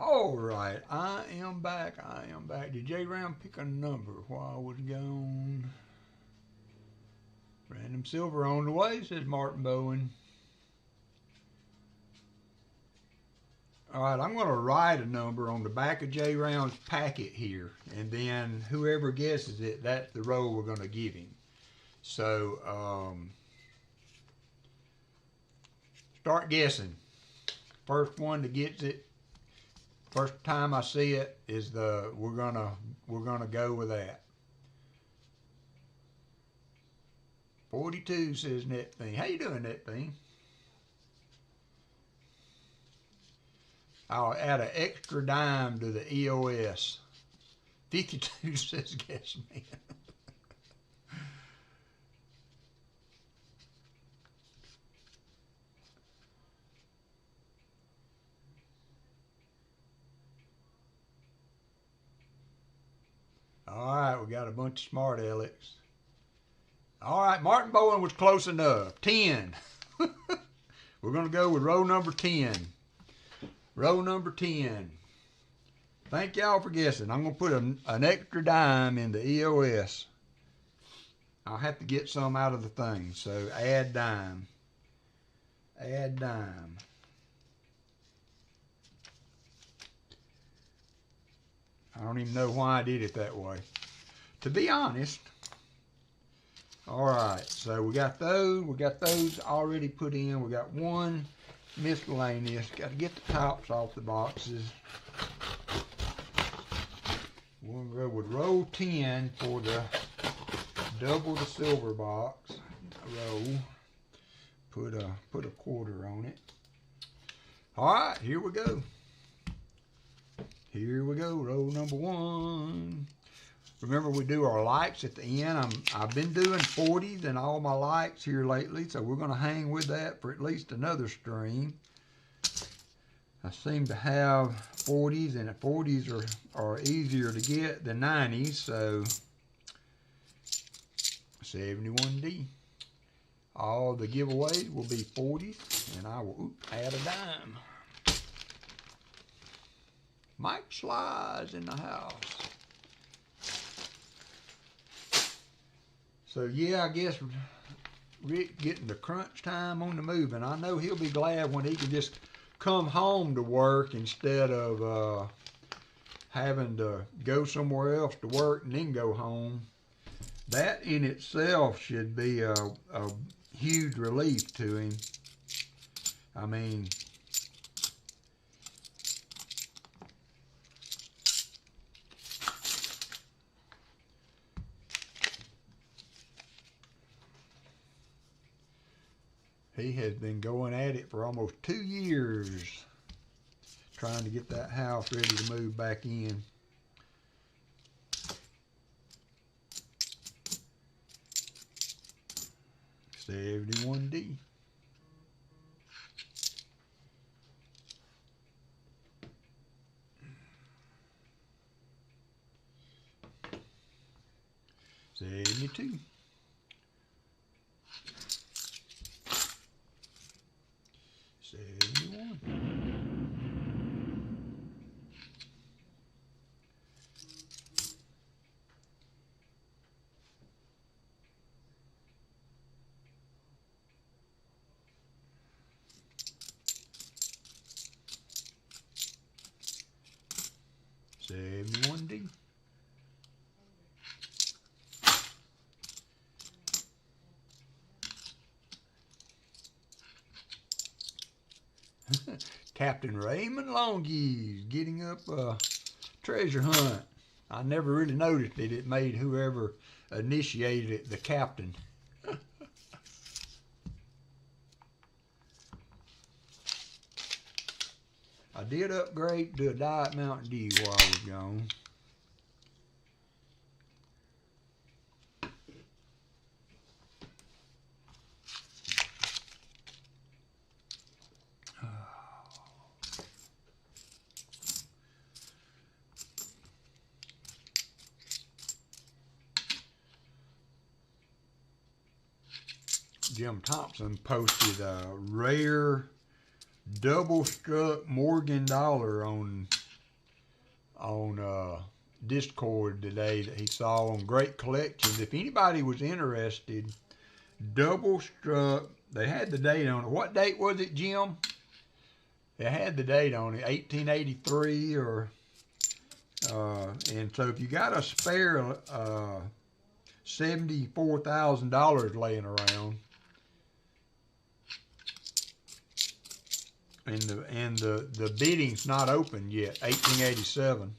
All right, I am back. I am back. Did J Round pick a number while I was gone? Random silver on the way, says Martin Bowen. All right, I'm going to write a number on the back of J Round's packet here, and then whoever guesses it, that's the roll we're going to give him. So, start guessing. First one that gets it, first time I see it is we're gonna go with that. 42 says Net Thing. How you doing, Net Thing? I'll add an extra dime to the EOS. 52 says Guess Man. All right, we got a bunch of smart alecks. All right, Martin Bowen was close enough. 10. We're going to go with row number 10. Row number 10. Thank y'all for guessing. I'm going to put an extra dime in the EOS. I'll have to get some out of the thing, so add dime. Add dime. I don't even know why I did it that way, to be honest. All right, so we got those already put in. We got one miscellaneous. Got to get the tops off the boxes. We'll go with row 10 for the double the silver box row. Put a quarter on it. All right, here we go. Here we go, row number 1. Remember, we do our likes at the end. I've been doing 40s and all my likes here lately, so we're going to hang with that for at least another stream. I seem to have 40s, and the 40s are easier to get than 90s, so 71D. All the giveaways will be 40s, and I will add a dime. Mike Sly's in the house. So yeah, I guess Rick getting the crunch time on the move, and I know he'll be glad when he can just come home to work instead of having to go somewhere else to work and then go home. That in itself should be a huge relief to him. I mean, he has been going at it for almost 2 years, trying to get that house ready to move back in. $71D. $72. $71D. Captain Raymond Longye's getting up a treasure hunt. I never really noticed it. It made whoever initiated it the captain. I did upgrade to a Diet Mountain Dew while I was gone. Jim Thompson posted a rare double struck Morgan dollar on on Discord today that he saw on Great Collections. If anybody was interested, double struck. They had the date on it. What date was it, Jim? It had the date on it, 1883 or. And so if you got a spare $74,000 laying around, and the bidding's not open yet, 1887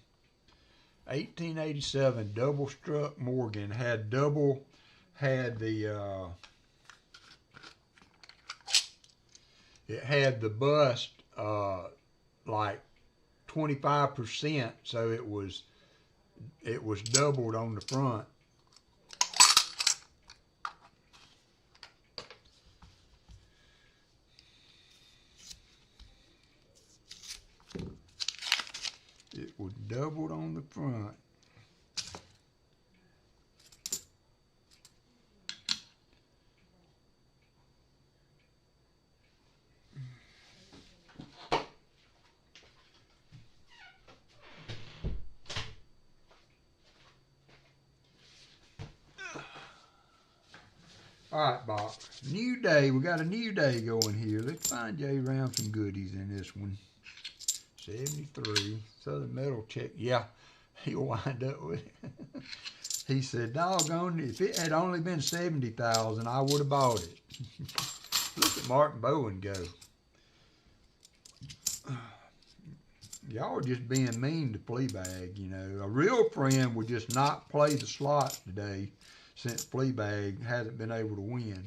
double struck Morgan had the it had the bust like 25%, so it was doubled on the front. It was doubled on the front. All right, Bob. New day. We got a new day going here. Let's find Jay around some goodies in this one. 73. Southern Metal check. Yeah, he'll wind up with it. He said, doggone, if it had only been 70,000, I would have bought it. Look at Martin Bowen go. Y'all are just being mean to Fleabag, you know. A real friend would just not play the slots today since Fleabag hasn't been able to win.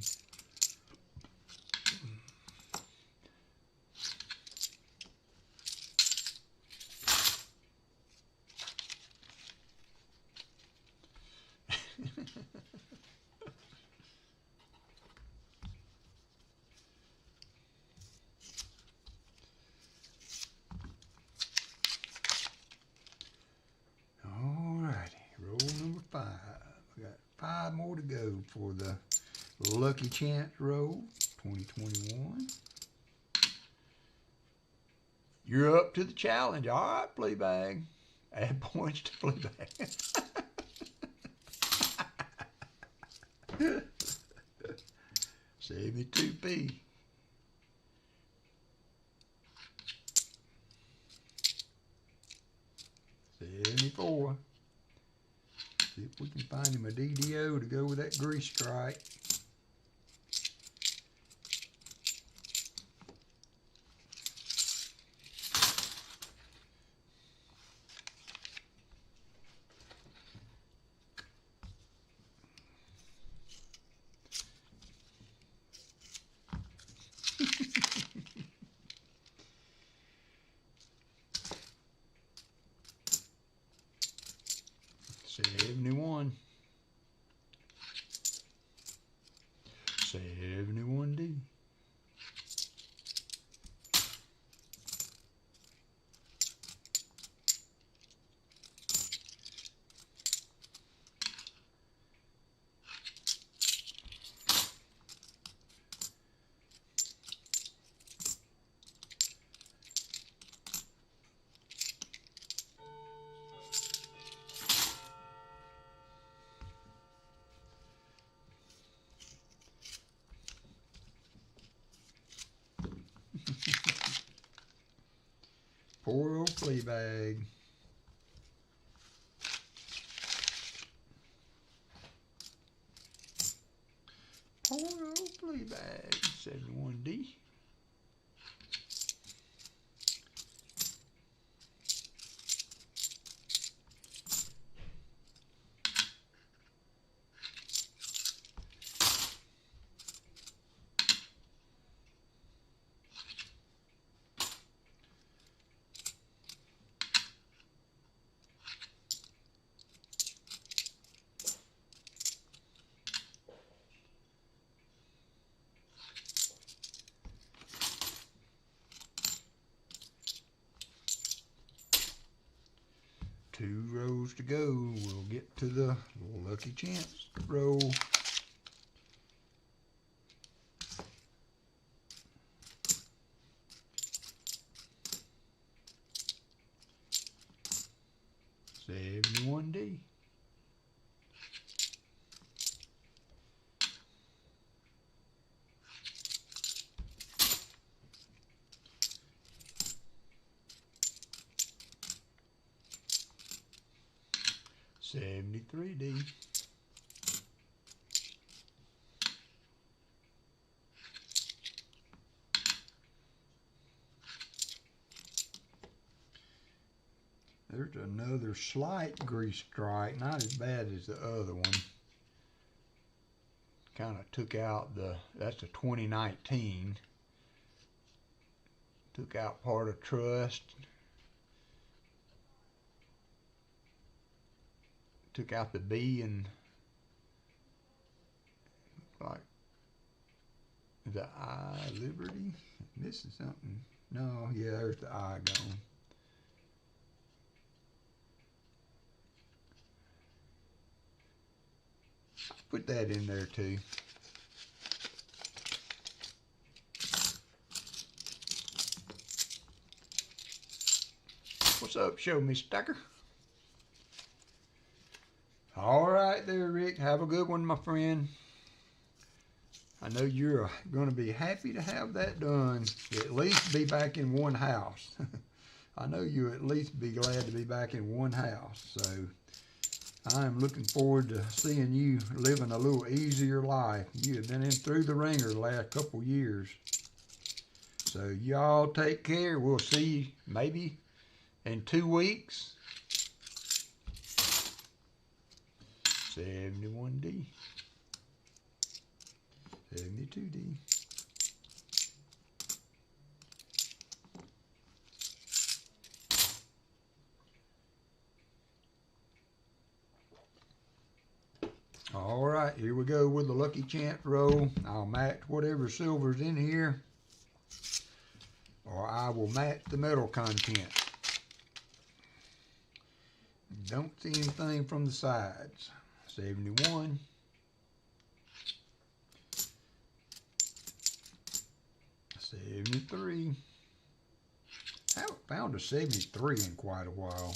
Five more to go for the Lucky Chance roll, 2021. You're up to the challenge. All right, Fleabag. Add points to Fleabag. 72p. $74. See if we can find him a DDO to go with that grease strike. $71. $71D. Poor old Fleabag. Poor old Fleabag. 71D. Two rows to go. We'll get to the Lucky Chance roll. 73D. There's another slight grease strike, not as bad as the other one. Kind of took out that's a 2019. Took out part of trust. Took out the B and like the I, Liberty. This is something. No, yeah, there's the I gone. Put that in there too. What's up, show me Stacker? All right there, Rick. Have a good one, my friend. I know you're going to be happy to have that done. At least be back in one house. I know you'll at least be glad to be back in one house. So I'm looking forward to seeing you living a little easier life. You have been in through the ringer the last couple years. So y'all take care. We'll see you maybe in 2 weeks. 71D. 72D. All right, here we go with the lucky chance roll. I'll match whatever silver's in here, or I will match the metal content. Don't see anything from the sides. 71. 73. Haven't found a 73 in quite a while.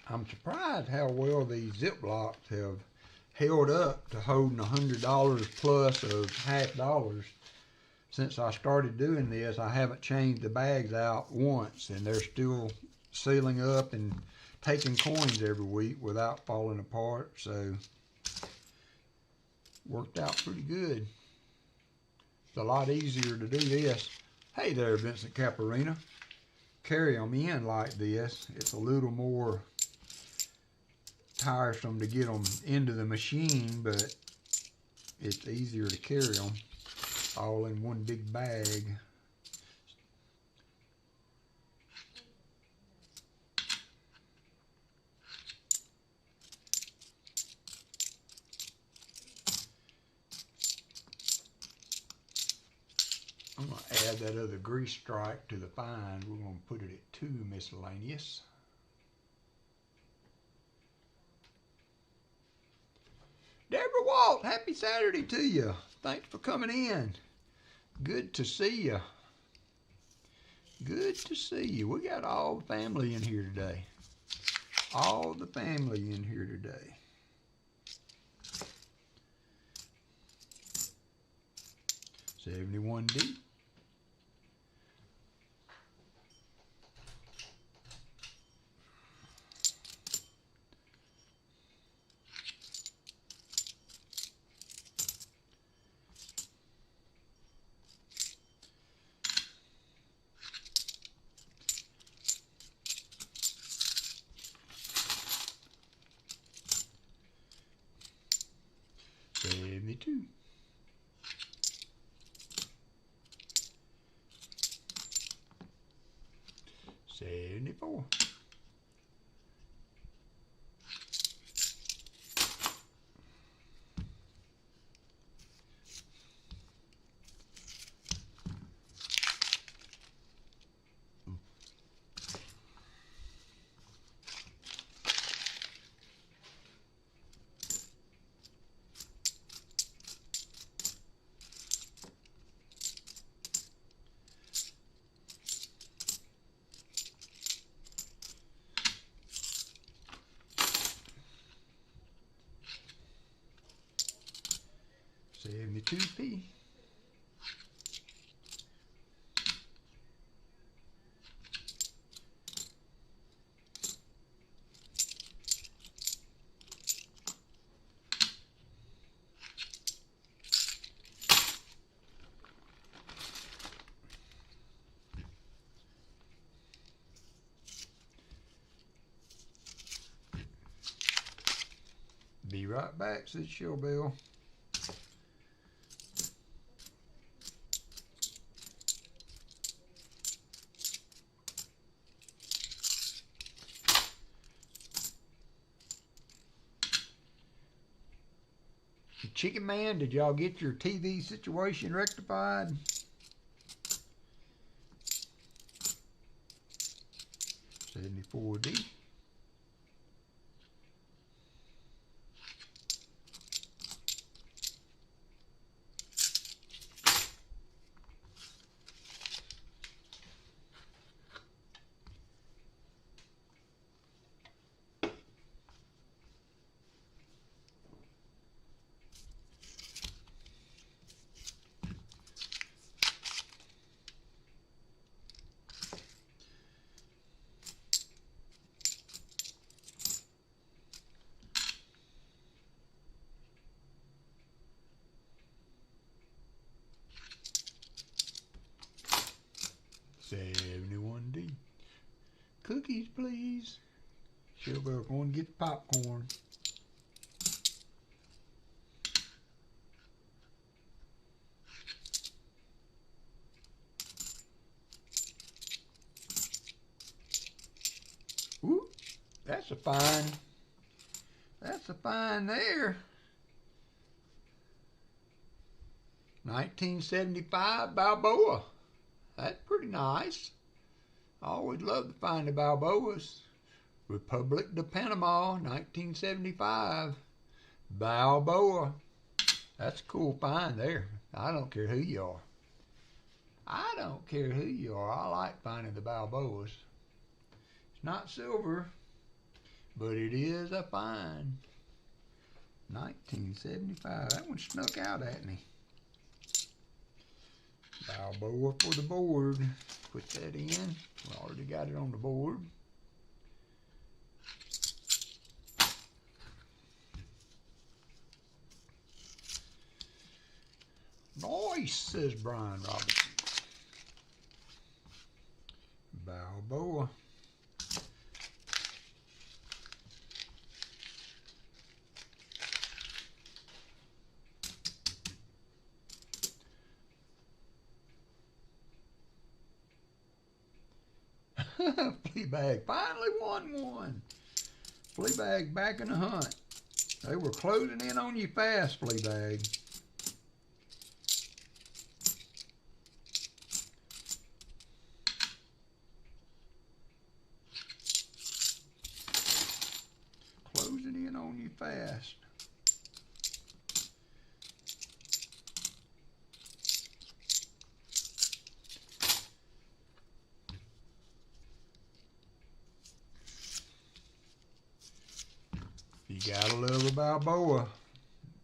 'I'm surprised how well these Ziplocs have held up to holding $100 plus of half dollars. Since I started doing this, I haven't changed the bags out once, and they're still sealing up and taking coins every week without falling apart. So worked out pretty good. It's a lot easier to do this. Hey there, Vincent Caparina. Carry them in like this. It's a little more tiresome to get them into the machine, but it's easier to carry them all in one big bag. I'm going to add that other grease stripe to the fine. We're going to put it at 2 miscellaneous. Deborah Walt, happy Saturday to you. Thanks for coming in. Good to see you. Good to see you. We got all the family in here today. All the family in here today. $71D. $72. 74. 2P. Be right back, said Showbell. Chicken Man, did y'all get your TV situation rectified? $74D. $71D. Cookies, please. Showbell going to get the popcorn. Ooh, that's a fine. That's a fine there. 1975 Balboa. That's pretty nice. I always love to find the Balboas. Republic de Panama, 1975. Balboa. That's a cool find there. I don't care who you are. I don't care who you are. I like finding the Balboas. It's not silver, but it is a find. 1975. That one snuck out at me. Balboa for the board. Put that in. We already got it on the board. Nice, says Brian Robinson. Balboa. Fleabag finally won one. Fleabag back in the hunt. They were closing in on you fast, Fleabag. Closing in on you fast. You gotta love a Balboa.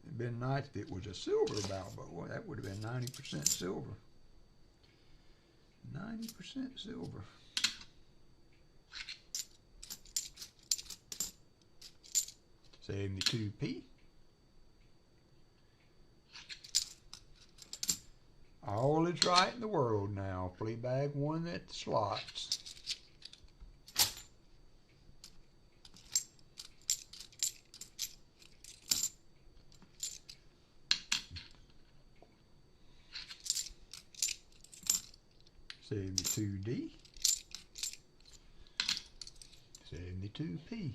It'd been nice if it was a silver Balboa. That would have been 90% silver. 90% silver. $72P. All is right in the world now. Fleabag won at the slots. $72D. $72P.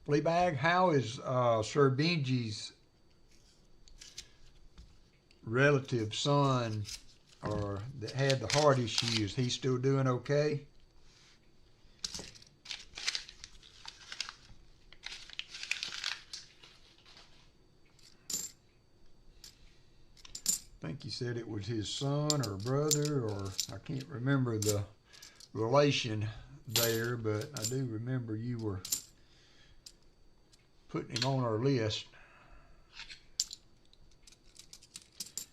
Fleabag, how is Sir Benji's relative son, or that had the heart issues, he's still doing okay? I think he said it was his son or brother, or I can't remember the relation there, but I do remember you were putting him on our list.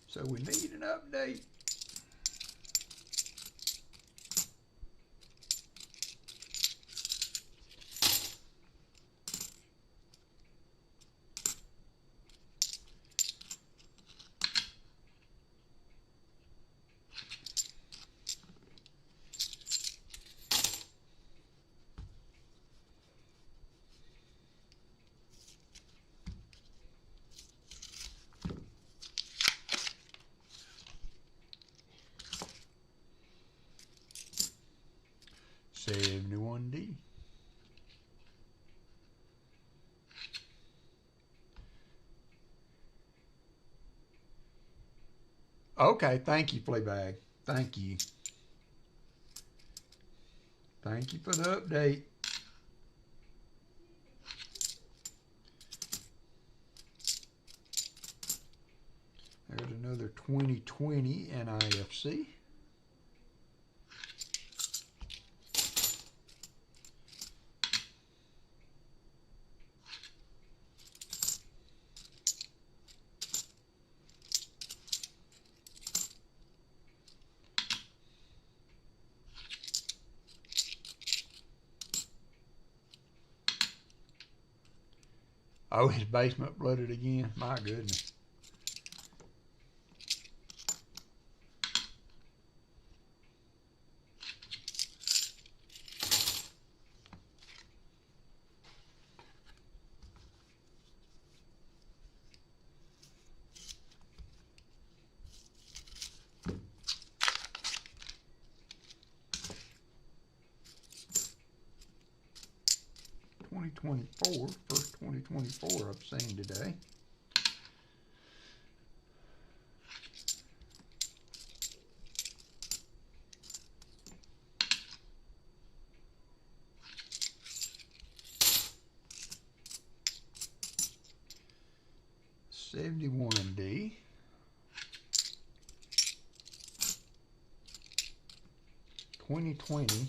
So we need an update. $71D. Okay, thank you, Fleabag. Thank you. Thank you for the update. There's another 2020 NIFC. Oh, his basement flooded again. My goodness. First 2024 I've seen today. $71D. $2020.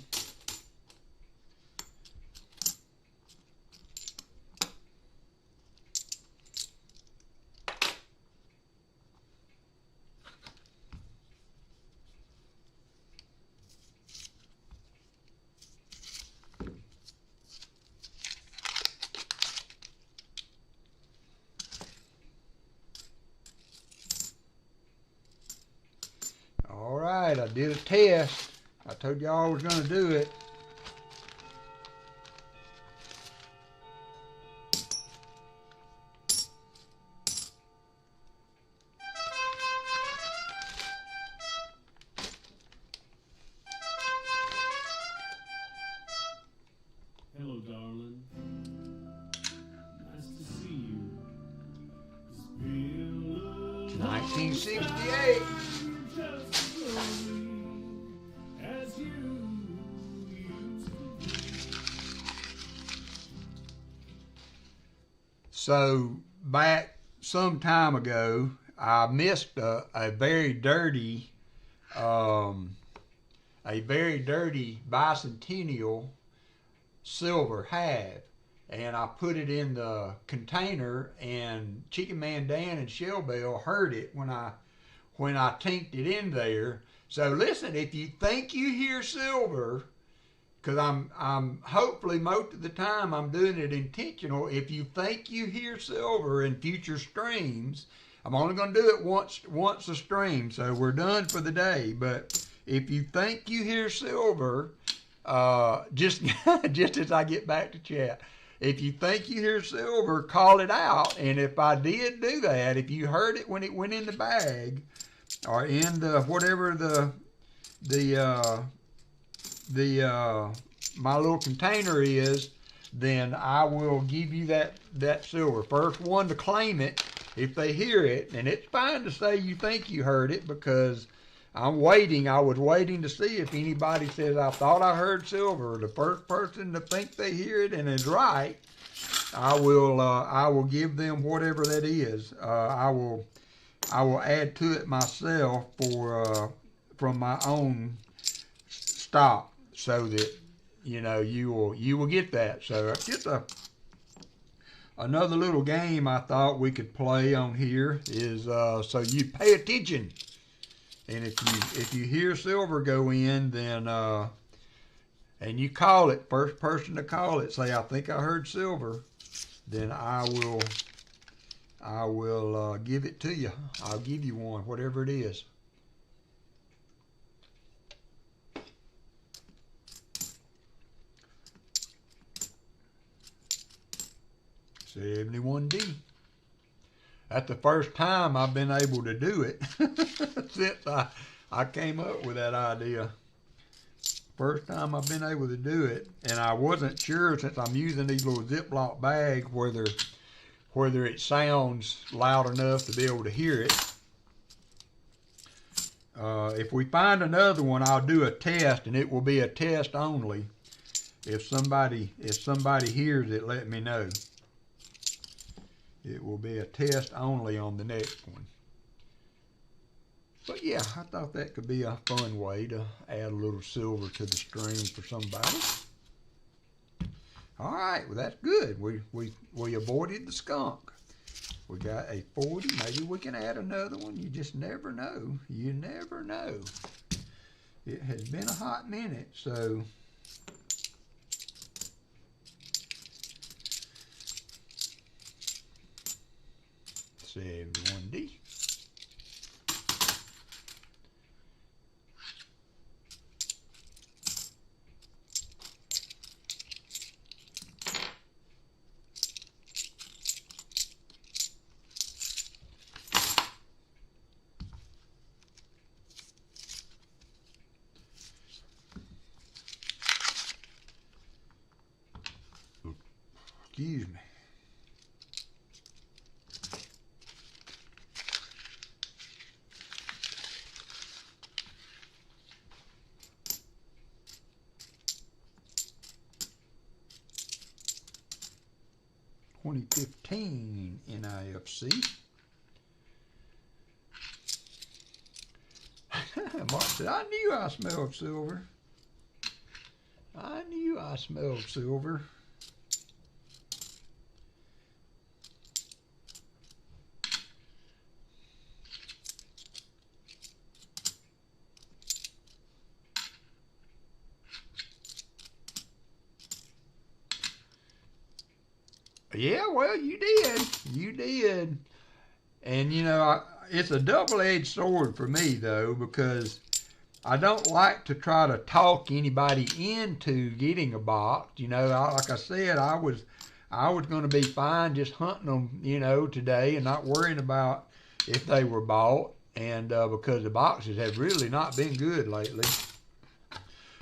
All right, I did a test. I told y'all I was going to do it. Hello, darling. Nice to see you. It's been a long 1968. just slowly as you used to be. So back some time ago, I missed a very dirty bicentennial silver half, and I put it in the container, and Chicken Man Dan and Shell Bell heard it when I tinked it in there. So listen, if you think you hear silver, because I'm hopefully most of the time I'm doing it intentional. If you think you hear silver in future streams, I'm only going to do it once a stream, so we're done for the day. But if you think you hear silver, just as I get back to chat, if you think you hear silver, call it out. And if I did do that, if you heard it when it went in the bag or in the whatever my little container is, then I will give you that silver. First one to claim it if they hear it. And it's fine to say you think you heard it, because I was waiting to see if anybody says, I thought I heard silver. The first person to think they hear it and is right, I will give them whatever that is. I will add to it myself from my own stock, so that you will get that. So just another little game I thought we could play on here is so you pay attention, and if you hear silver go in, then and you call it, first person to call it, say I think I heard silver, then I will give it to you. I'll give you one, whatever it is. $71D. That's the first time I've been able to do it since I came up with that idea. First time I've been able to do it, and I wasn't sure, since I'm using these little Ziploc bags, whether it sounds loud enough to be able to hear it. If we find another one, I'll do a test, and it will be a test only. If somebody hears it, let me know. It will be a test only on the next one. But yeah, I thought that could be a fun way to add a little silver to the stream for somebody. All right, well that's good. We avoided the skunk. We got a 40. Maybe we can add another one. You just never know. You never know. It has been a hot minute, so. $71D. Excuse me. $2015 NIFC. Mark said, I knew I smelled silver. I knew I smelled silver. Yeah, well, you did. You did. And, you know, it's a double-edged sword for me, though, because I don't like to try to talk anybody into getting a box. You know, like I said, I was going to be fine just hunting them, you know, today and not worrying about if they were bought. And because the boxes have really not been good lately.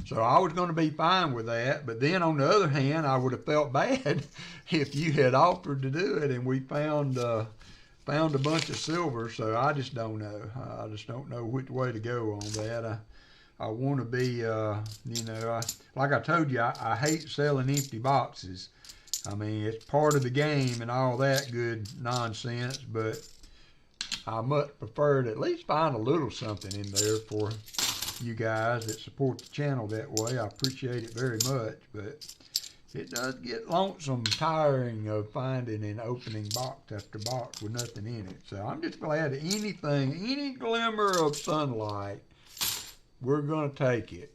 So I was going to be fine with that, but then on the other hand, I would have felt bad if you had offered to do it and we found a bunch of silver. So I just don't know. I just don't know which way to go on that. I want to be, you know, like I told you, I hate selling empty boxes. I mean, it's part of the game and all that good nonsense, but I much prefer to at least find a little something in there for you guys that support the channel that way. I appreciate it very much, but it does get lonesome, tiring of finding and opening box after box with nothing in it. So I'm just glad that anything, any glimmer of sunlight, we're going to take it.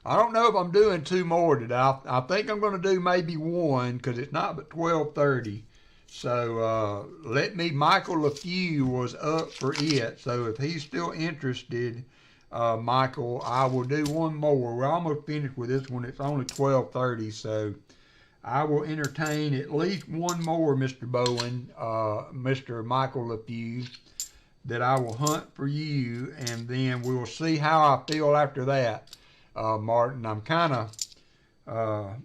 I don't know if I'm doing two more today. I think I'm going to do maybe one because it's not but 12:30. So Michael LeFew was up for it. So if he's still interested, Michael, I will do one more. We're almost finished with this one. It's only 12:30, so I will entertain at least one more, Mr. Bowen, Mr. Michael LeFew, that I will hunt for you, and then we'll see how I feel after that, Martin. I'm kind of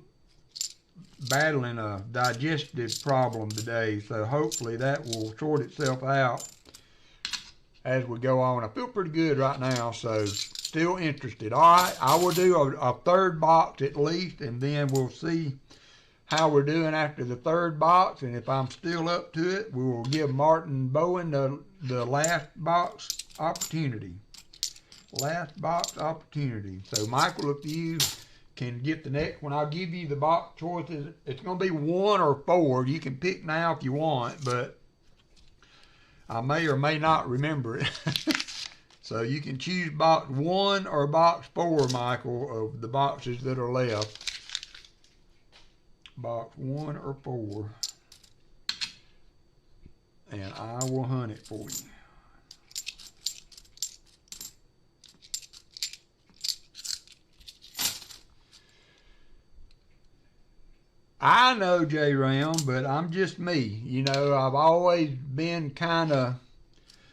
battling a digestive problem today, so hopefully that will sort itself out as we go on. I feel pretty good right now, so still interested. All right, I will do a third box at least, and then we'll see how we're doing after the third box, and if I'm still up to it, we will give Martin Bowen the last box opportunity. Last box opportunity. So Michael, if can get the next one. I'll give you the box choices. It's going to be 1 or 4. You can pick now if you want, but I may or may not remember it. So you can choose box 1 or box 4, Michael, of the boxes that are left. Box 1 or 4. And I will hunt it for you. I know, J. Round, but I'm just me. You know, I've always been kind of,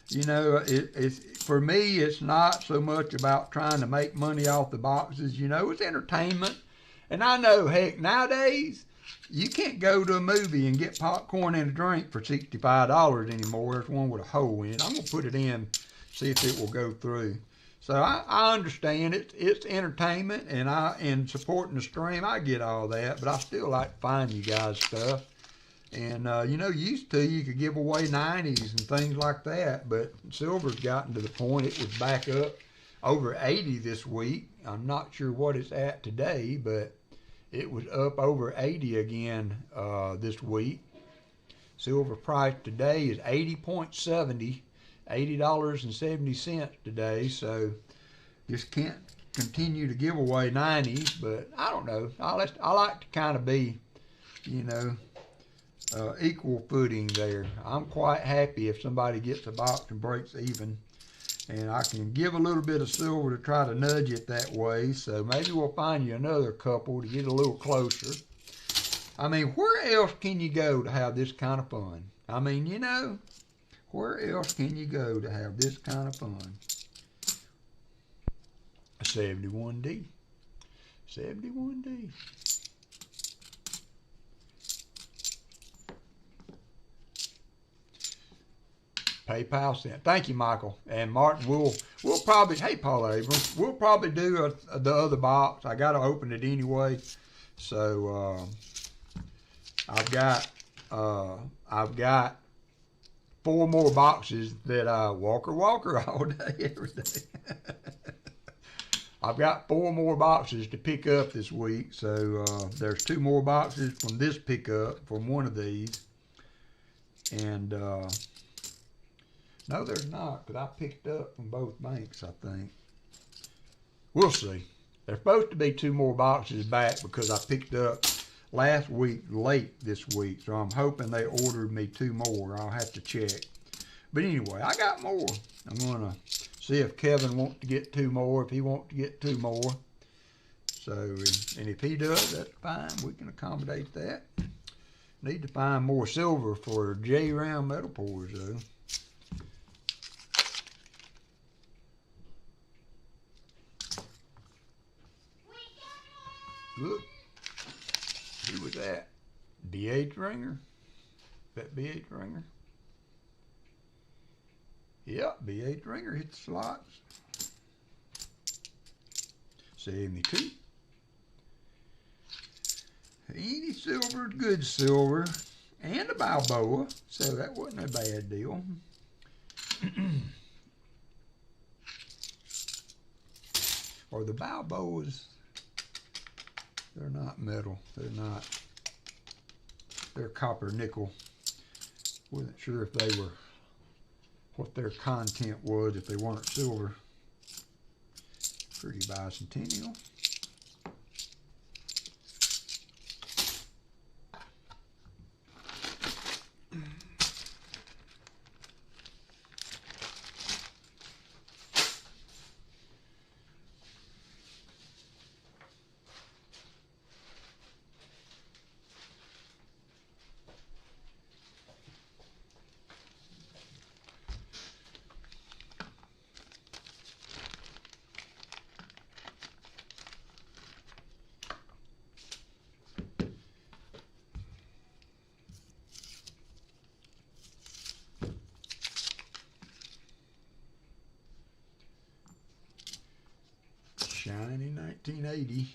you know, it's for me, it's not so much about trying to make money off the boxes. You know, it's entertainment. And I know, heck, nowadays, you can't go to a movie and get popcorn and a drink for $65 anymore. There's one with a hole in it. I'm going to put it in, see if it will go through. So I understand it's entertainment, and supporting the stream, I get all that, but I still like to find you guys stuff. And, you know, used to you could give away 90s and things like that, but silver's gotten to the point it was back up over 80 this week. I'm not sure what it's at today, but it was up over 80 again this week. Silver price today is 80.70. $80.70 today, so just can't continue to give away 90s, but I don't know. I like to kind of be, you know, equal footing there. I'm quite happy if somebody gets a box and breaks even, and I can give a little bit of silver to try to nudge it that way, so maybe we'll find you another couple to get a little closer. I mean, where else can you go to have this kind of fun? I mean, you know, where else can you go to have this kind of fun? A 71D. 71D. PayPal sent. Thank you, Michael. And Martin, we'll probably, hey, Paul Abrams, we'll probably do the other box. I got to open it anyway. So I've got 4 more boxes that Walker all day, every day. I've got 4 more boxes to pick up this week, so there's 2 more boxes from this pickup from one of these, and no, there's not, because I picked up from both banks, I think. We'll see. There's supposed to be 2 more boxes back because I picked up last week late this week, so I'm hoping they ordered me 2 more. I'll have to check. But anyway, I got more. I'm going to see if Kevin wants to get 2 more, if he wants to get 2 more. So, and if he does, that's fine. We can accommodate that. Need to find more silver for J Round metal pours, though. Look, who was that? BH Ringer? That BH Ringer? Yep, BH Ringer hit the slots. 72. Any silver, good silver, and a Balboa, so that wasn't a bad deal. Or the Balboas, they're not metal. They're not. They're copper nickel. Wasn't sure if they were, what their content was, if they weren't silver. Pretty bicentennial. Shiny 1980.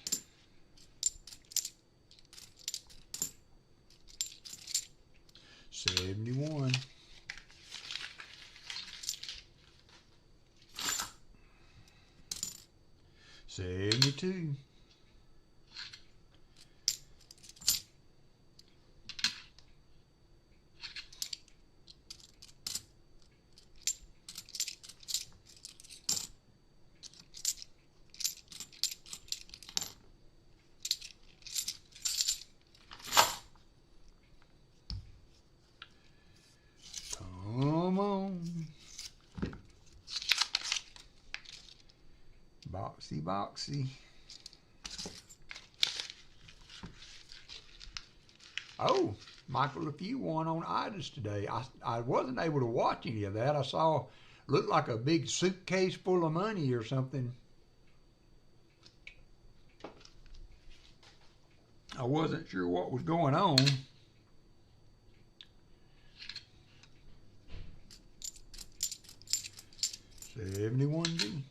'71. '72. Boxy, boxy. Oh, Michael, if you won on Idas today, I wasn't able to watch any of that. I saw, looked like a big suitcase full of money or something. I wasn't sure what was going on. $71D.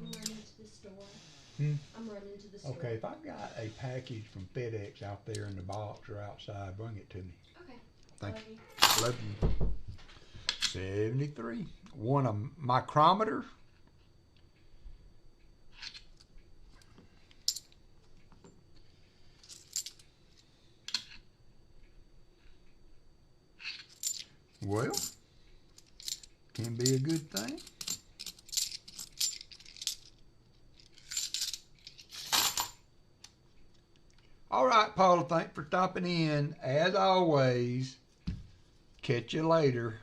I'm running to the store. Hmm? I'm running to the store. Okay, if I've got a package from FedEx out there in the box or outside, bring it to me. Okay. Thank Love you. Love you. 73. Won a micrometer. Well, can be a good thing. All right, Paula, thanks for stopping in. As always, catch you later.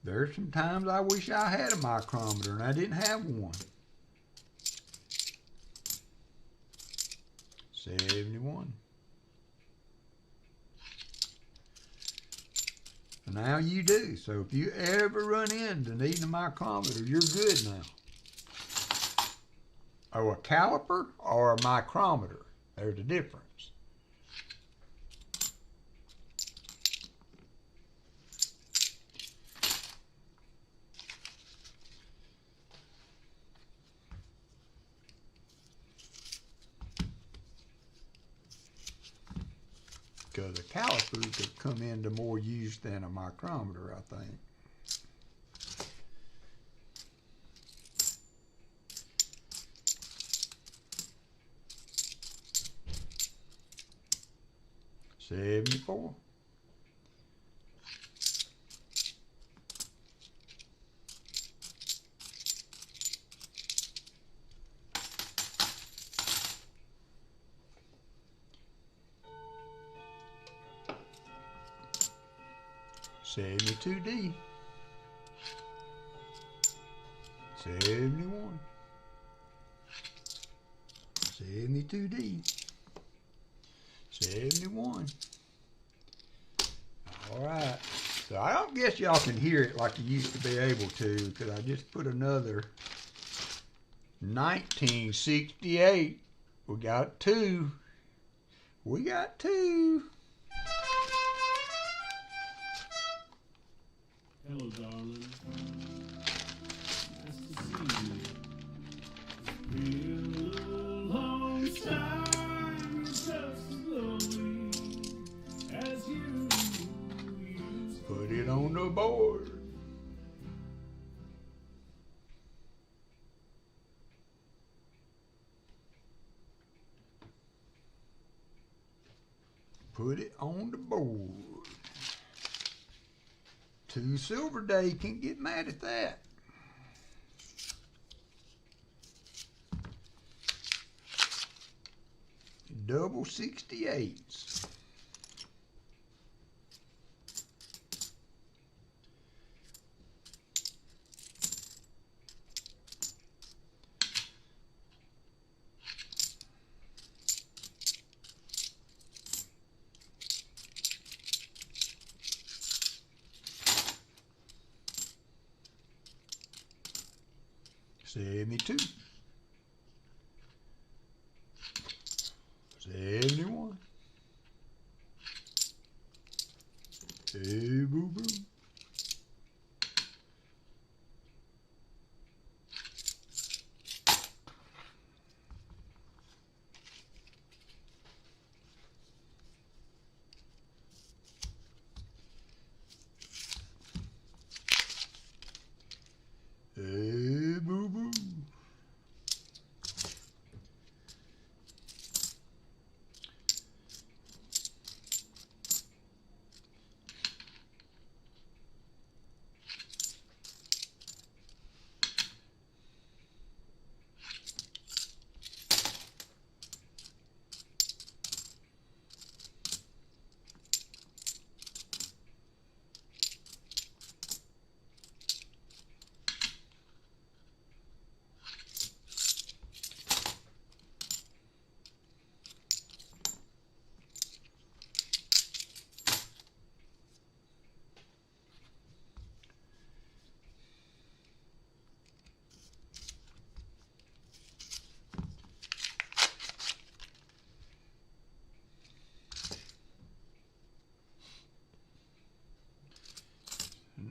There's some times I wish I had a micrometer and I didn't have one. 71. So now you do. So if you ever run into needing a micrometer, you're good now. Or a caliper or a micrometer. There's a difference. Because a caliper could come into more use than a micrometer, I think. $74. $72D. 71. 72D. 71. All right. So I don't guess y'all can hear it like you used to be able to, because I just put another 1968. We got two. We got two. Hello, darling. Nice to see you. It's been a long time, just as lonely as you used to. Put it on the board. Put it on the board. 2 silver day, can't get mad at that. Double 68s. $72. 71. Hey, boo boo. Hey, boo boo.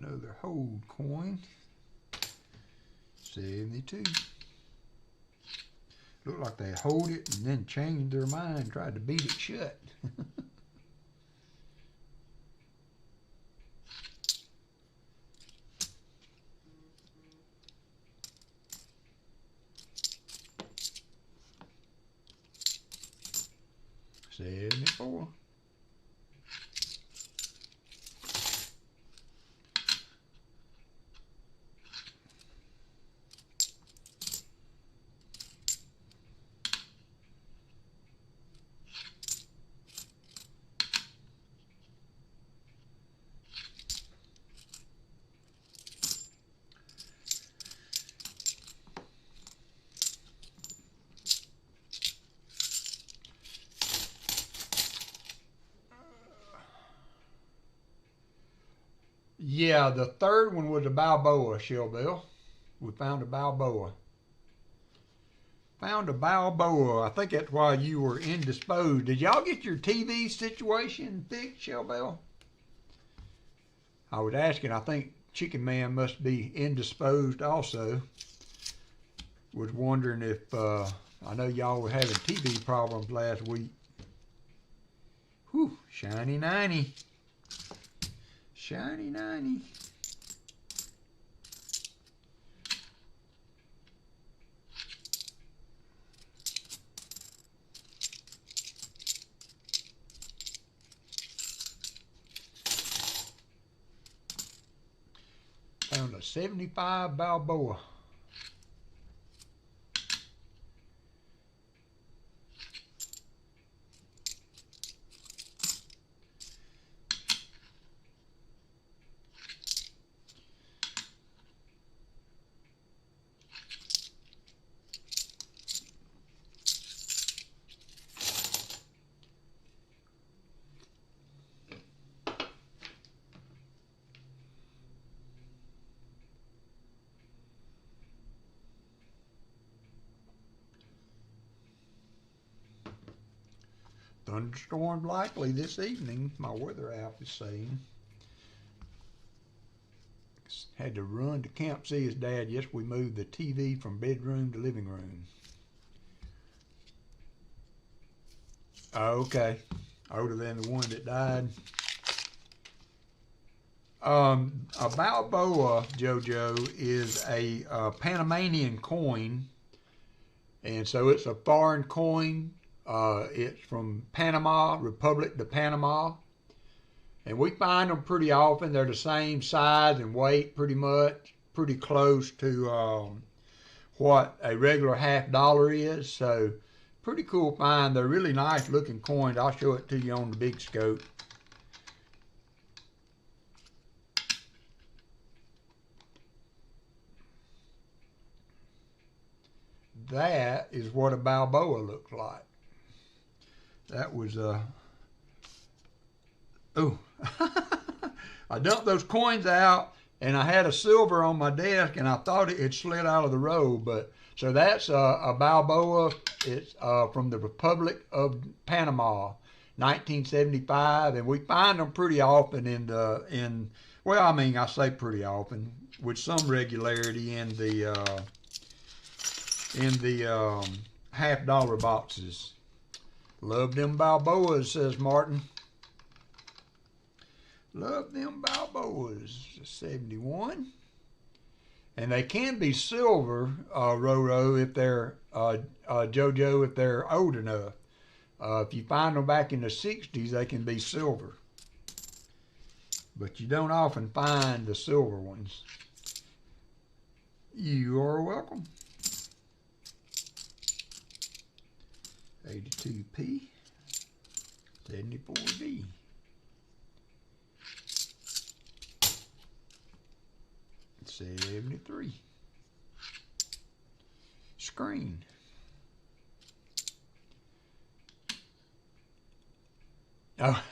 Another hold coin. 72. Looked like they hold it and then changed their mind, tried to beat it shut. $74. Yeah, the third one was a Balboa, Shellbell. We found a Balboa. Found a Balboa. I think that's why you were indisposed. Did y'all get your TV situation fixed, Shellbell? I was asking. I think Chicken Man must be indisposed also. Was wondering if, I know y'all were having TV problems last week. Whew, shiny 90. Shiny 90. Found a 75 Balboa. Thunderstorm likely this evening, my weather app is saying. Had to run to camp see his dad. Yes, we moved the TV from bedroom to living room. Oh, okay. Older than the one that died. A Balboa, JoJo, is a Panamanian coin. And so it's a foreign coin. It's from Panama, Republic de Panama. And we find them pretty often. They're the same size and weight pretty much, pretty close to what a regular $50 is. So pretty cool find. They're really nice looking coins. I'll show it to you on the big scope. That is what a Balboa looks like. That was oh, I dumped those coins out, and I had a silver on my desk, and I thought it had slid out of the roll. But so that's a Balboa. It's from the Republic of Panama, 1975, and we find them pretty often well, I mean, I say pretty often with some regularity in the $50 boxes. Love them Balboas, says Martin. Love them Balboas. 71. And they can be silver, Roro, if they're, JoJo, if they're old enough. If you find them back in the 60s, they can be silver. But you don't often find the silver ones. You are welcome. 82p, 74b. $73. Screen. Oh,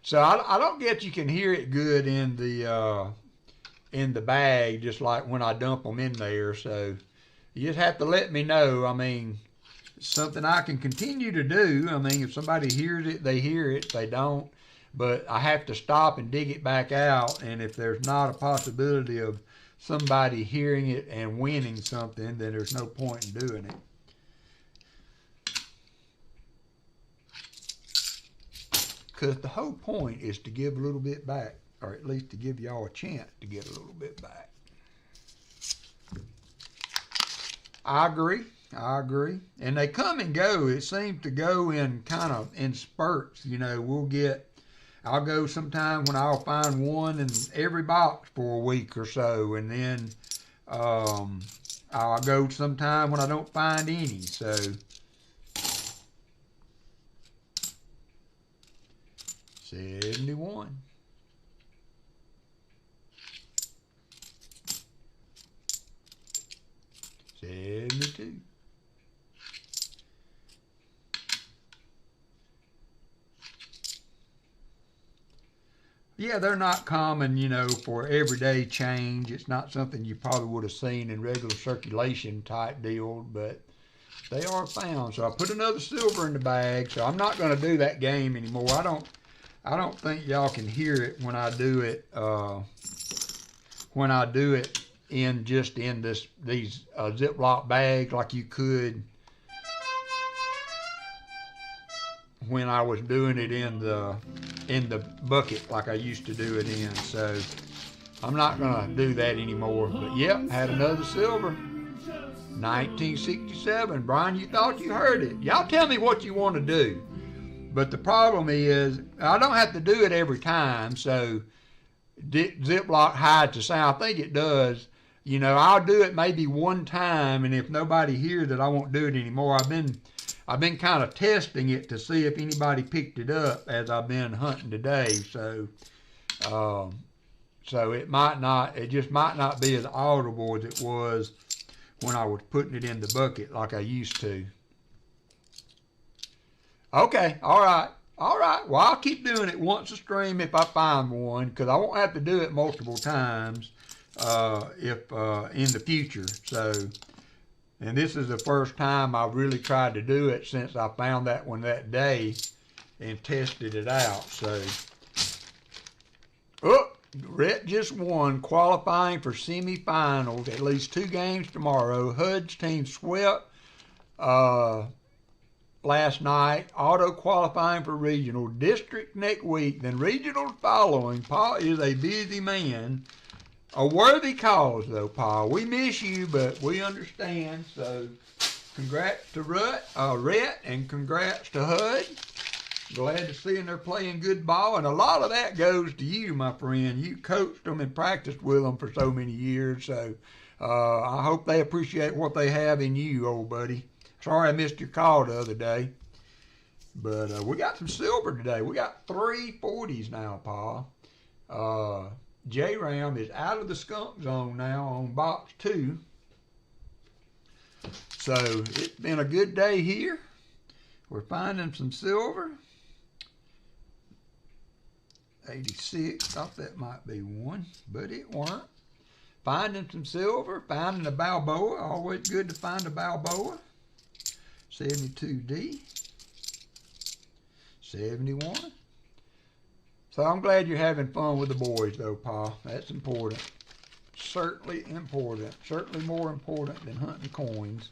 so I don't get you can hear it good in the bag, just like when I dump them in there. So you just have to let me know. I mean, it's something I can continue to do. I mean, if somebody hears it, they hear it. If they don't, but I have to stop and dig it back out, and if there's not a possibility of somebody hearing it and winning something, then there's no point in doing it. Because the whole point is to give a little bit back, or at least to give y'all a chance to get a little bit back. I agree. And they come and go. It seems to go in kind of in spurts. You know, I'll go sometime when I'll find one in every box for a week or so, and then I'll go sometime when I don't find any. So 71. $72. Yeah, they're not common, you know, for everyday change. It's not something you probably would have seen in regular circulation type deal, but they are found. So I put another silver in the bag, so I'm not going to do that game anymore. I don't think y'all can hear it when I do it. In these Ziploc bags like you could when I was doing it in the bucket like I used to do it in. So I'm not gonna do that anymore. But yep, had another silver. 1967. Brian, you thought you heard it. Y'all tell me what you want to do. But the problem is I don't have to do it every time. So Ziploc hides the sound. I think it does. You know, I'll do it maybe one time, and if nobody hears it, I won't do it anymore. I've been kind of testing it to see if anybody picked it up as I've been hunting today. So, it just might not be as audible as it was when I was putting it in the bucket like I used to. Okay, all right. Well, I'll keep doing it once a stream if I find one, because I won't have to do it multiple times if in the future. So, and this is the first time I've really tried to do it since I found that one that day and tested it out. So, Rhett just won, qualifying for semifinals. At least 2 games tomorrow. HUD's team swept last night. Auto qualifying for regional. District next week. Then regional following. Paul is a busy man. A worthy cause, though, Paul. We miss you, but we understand. So, congrats to Rhett, and congrats to HUD. Glad to see them they're playing good ball, and a lot of that goes to you, my friend. You coached them and practiced with them for so many years, so I hope they appreciate what they have in you, old buddy. Sorry I missed your call the other day, but we got some silver today. We got 3 40s now, Paul. J-Ram is out of the skunk zone now on box 2. So it's been a good day here. We're finding some silver. 86, thought that might be one, but it weren't. Finding some silver, finding a Balboa, always good to find a Balboa. 72D. 71. So I'm glad you're having fun with the boys, though, Paul. That's important. Certainly important. Certainly more important than hunting coins.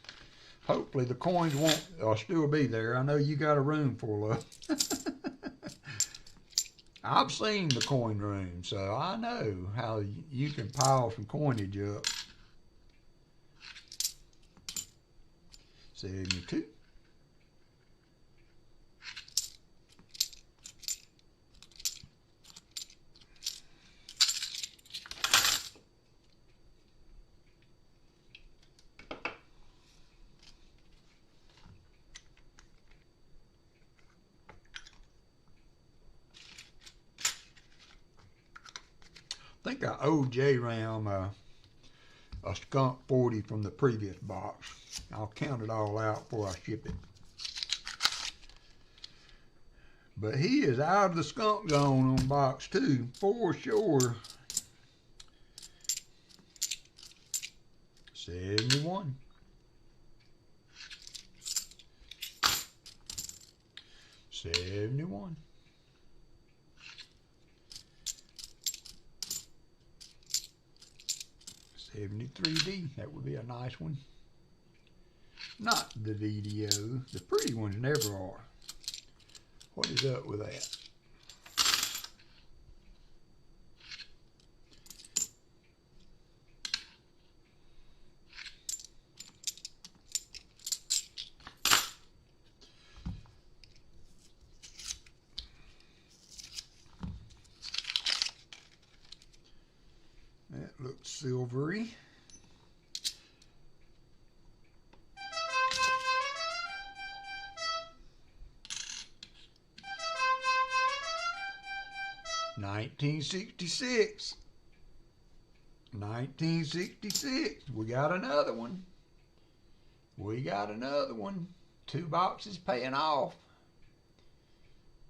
Hopefully the coins won't still be there. I know you got a room full of. I've seen the coin room, so I know how you can pile some coinage up. 72. I think I owe J-Ram a skunk 40 from the previous box. I'll count it all out before I ship it. But he is out of the skunk zone on box 2 for sure. 71. 71. 73D, that would be a nice one. Not the DDO. The pretty ones never are. What is up with that? That looks silvery. $1966. 1966. We got another one. We got another one. 2 boxes paying off.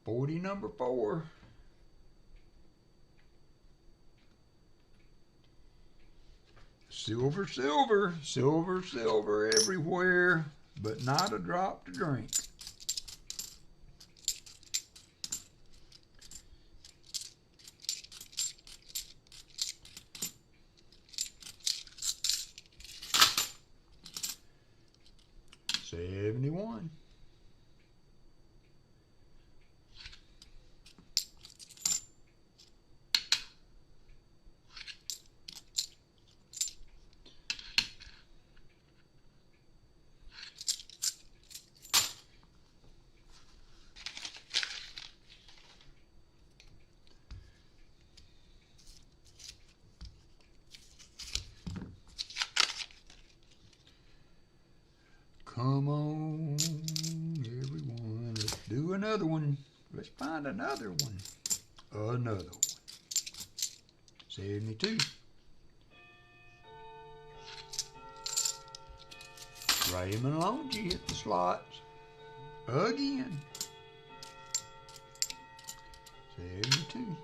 40 number 4. Silver, silver, silver, silver everywhere, but not a drop to drink. $71. Come on, everyone. Let's do another one. Let's find another one. Another one. 72. Raymond Longy hit the slots. Again. 72.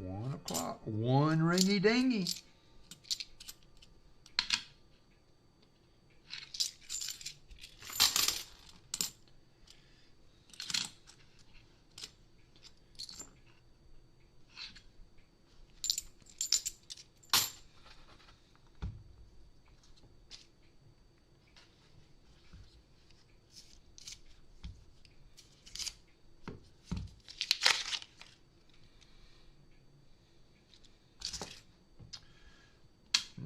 1 o'clock. 1 ringy dingy.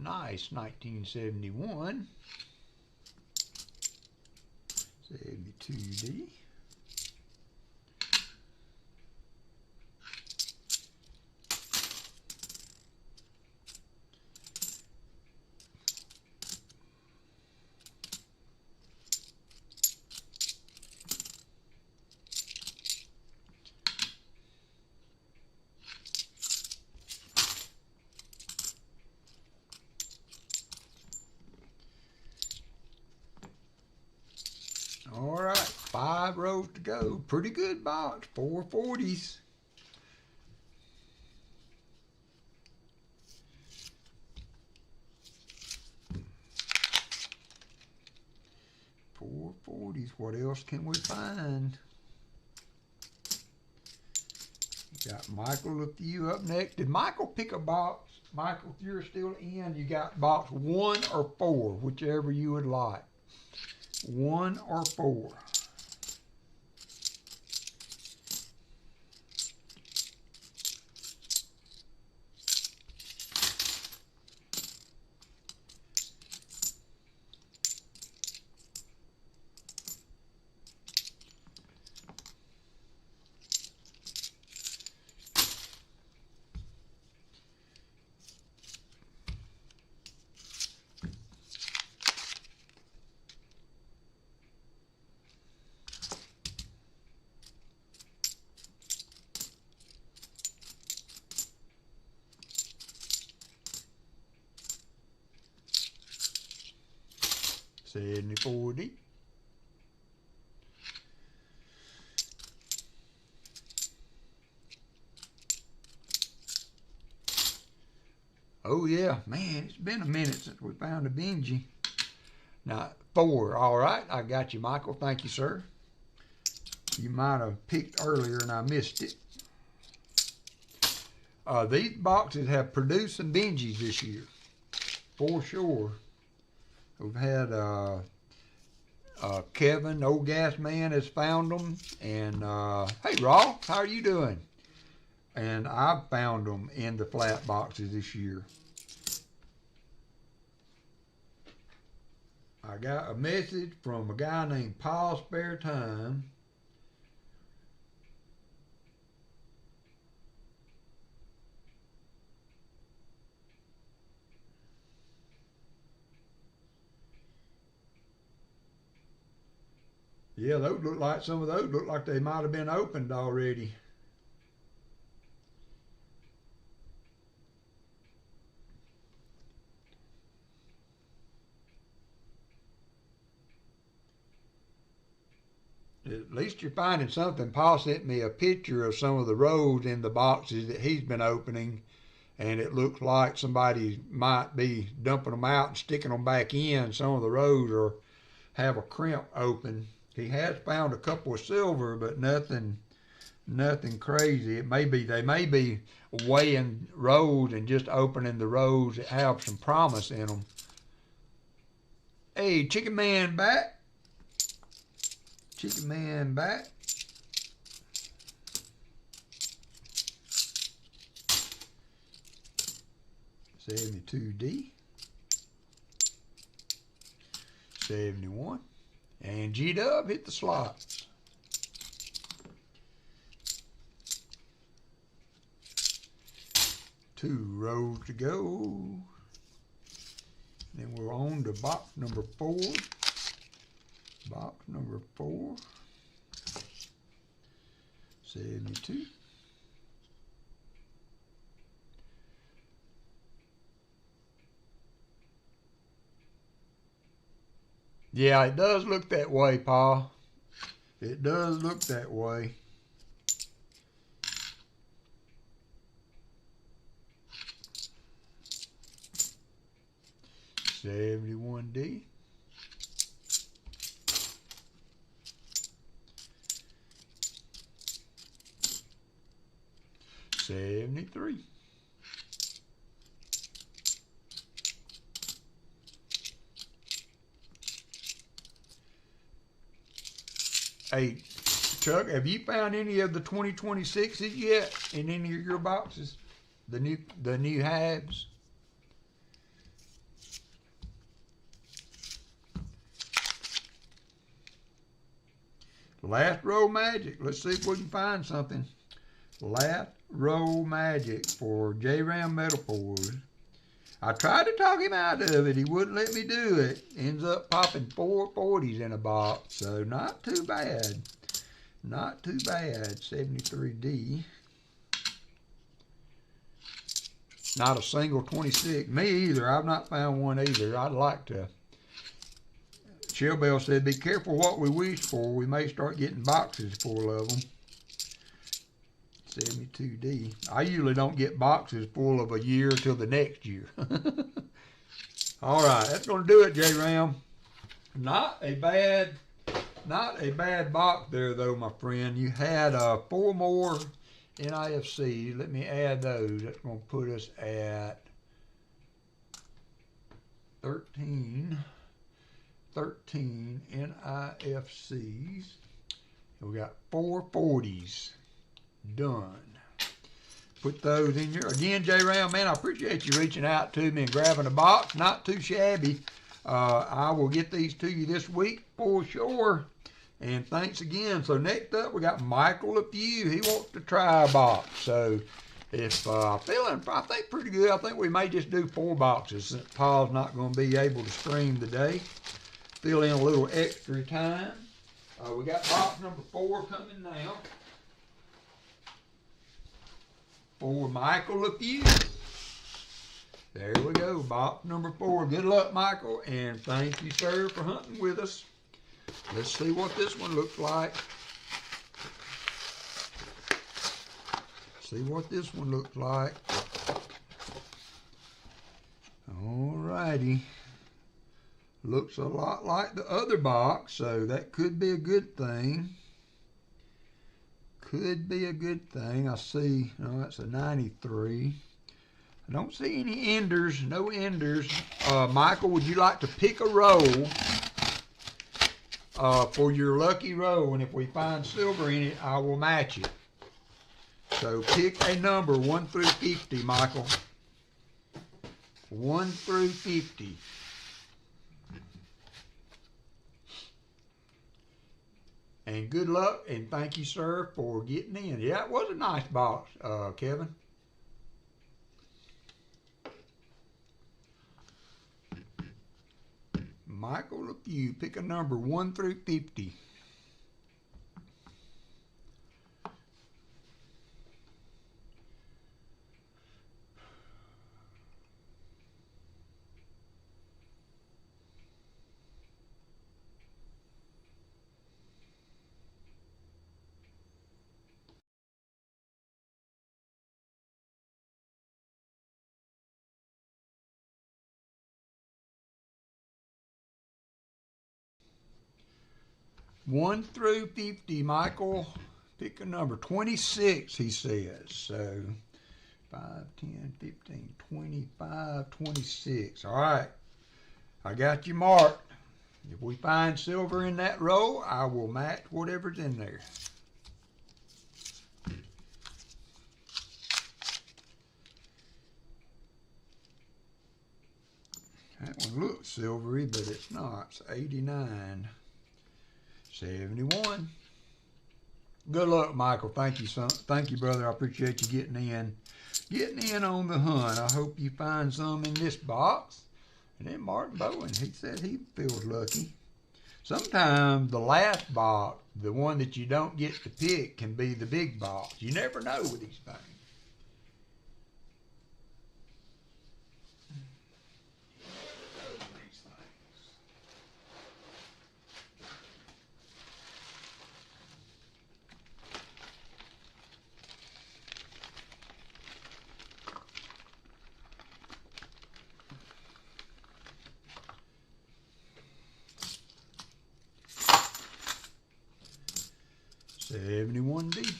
Nice 1971. 72D. All right, 5 rows to go. Pretty good box, 4 40s. What else can we find? Got Michael with you up next. Did Michael pick a box? Michael, if you're still in, you got box 1 or 4, whichever you would like. 1 or 4. $70.40. Oh yeah, man, it's been a minute since we found a Benji. Now, 4, all right, I got you, Michael. Thank you, sir. You might have picked earlier and I missed it. These boxes have produced some binges this year, for sure. We've had Kevin, old gas man, has found them. And hey, Raw, how are you doing? And I've found them in the flat boxes this year. I got a message from a guy named Paul Spare Time. Yeah, those look like, some of those look like they might have been opened already. At least you're finding something. Paul sent me a picture of some of the rolls in the boxes that he's been opening, and it looks like somebody might be dumping them out and sticking them back in. Some of the rolls have a crimp open. He has found a couple of silver, but nothing crazy. They may be weighing rolls and just opening the rolls that have some promise in them. Hey, Chicken Man back. Chicken Man back. $72D. 71. And G-Dub hit the slots. Two rows to go. Then we're on to box number 4. Box number 4. 72. Yeah, it does look that way, Paul. It does look that way. $71D. 73. Hey, Chuck, have you found any of the 2026s yet in any of your boxes? The new halves? Last row magic. Let's see if we can find something. Last row magic for J-Ram Metal Pours. I tried to talk him out of it. He wouldn't let me do it. Ends up popping 4 40s in a box. So not too bad. Not too bad. 73D. Not a single 26. Me either. I've not found one either. I'd like to. Shellbell said, be careful what we wish for. We may start getting boxes full of them. 72D. I usually don't get boxes full of a year till the next year. All right, that's going to do it, J-Ram. Not a bad box there, though, my friend. You had 4 more NIFCs. Let me add those. That's going to put us at 13 NIFCs. We got 4 40s. Done. Put those in here. Again, J-Ram, man, I appreciate you reaching out to me and grabbing a box. Not too shabby. I will get these to you this week for sure. And thanks again. So next up, we got Michael a few. He wants to try a box. So if feeling, I think pretty good. I think we may just do 4 boxes since Paul's not going to be able to stream today. Fill in a little extra time. We got box number 4 coming now. For Michael a few. There we go, box number 4. Good luck, Michael, and thank you, sir, for hunting with us. Let's see what this one looks like. See what this one looks like. All righty. Looks a lot like the other box, so that could be a good thing. could be a good thing. I see, no, that's a 93. I don't see any enders, no enders. Michael, would you like to pick a roll for your lucky roll? And if we find silver in it, I will match it. So pick a number 1 through 50, Michael. 1 through 50. And good luck, and thank you, sir, for getting in. Yeah, it was a nice box, Kevin. Michael, if you pick a number 1 through 50. One through 50, Michael. Pick a number. 26, he says. So 5, 10, 15, 25, 26. All right. I got you marked. If we find silver in that row, I will match whatever's in there. That one looks silvery, but it's not. It's 89. 71. Good luck, Michael. Thank you, son. Thank you, brother. I appreciate you getting in on the hunt. I hope you find some in this box. And then Martin Bowen, he said he feels lucky. Sometimes the last box, the one that you don't get to pick, can be the big box. You never know with these things. 71D.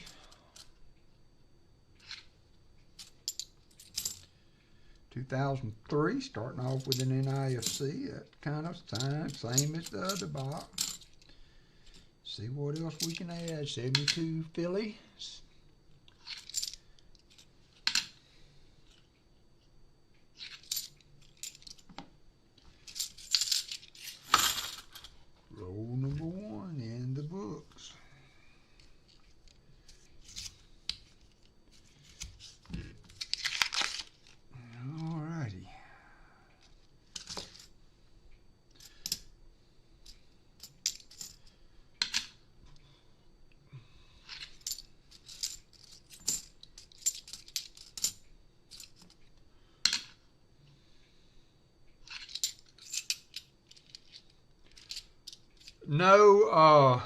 (2003), starting off with an NIFC. That kind of same as the other box. See what else we can add. 72 Philly. Roll number 1 in the books. Alrighty. No,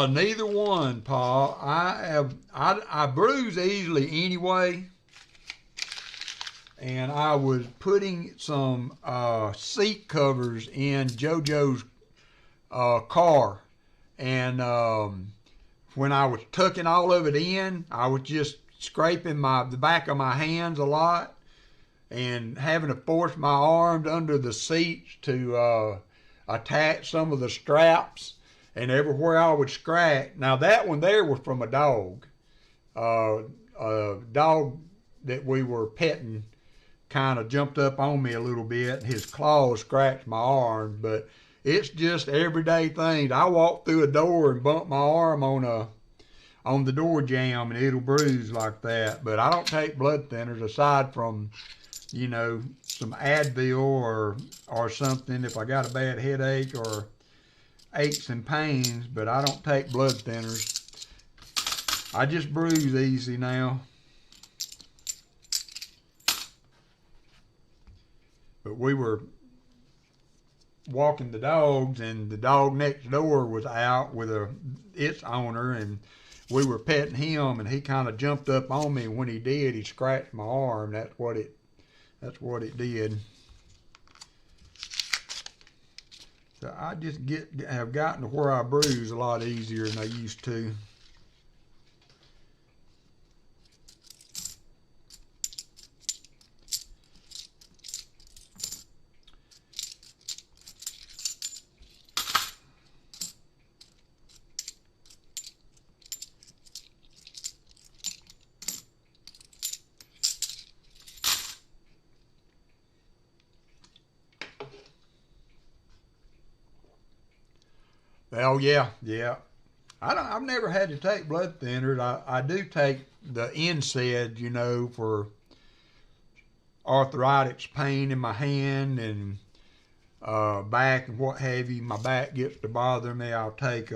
neither one, Paul. I bruise easily anyway, and I was putting some seat covers in JoJo's car, and when I was tucking all of it in, I was just scraping the back of my hands a lot, and having to force my arms under the seats to attach some of the straps, and everywhere I would scratch. Now that one there was from a dog that we were petting kind of jumped up on me a little bit, and his claws scratched my arm, but it's just everyday things. I walk through a door and bump my arm on the door jamb, and it'll bruise like that. But I don't take blood thinners aside from, you know, some Advil or something if I got a bad headache or aches and pains, but I don't take blood thinners. I just bruise easy now. But we were walking the dogs, and the dog next door was out with its owner, and we were petting him, and he kind of jumped up on me. When he did, he scratched my arm. That's what it did. So I just have gotten to where I bruise a lot easier than I used to. Well, yeah. I've never had to take blood thinners. I do take the NSAID, you know, for arthritis pain in my hand and back and what have you. My back gets to bother me. I'll take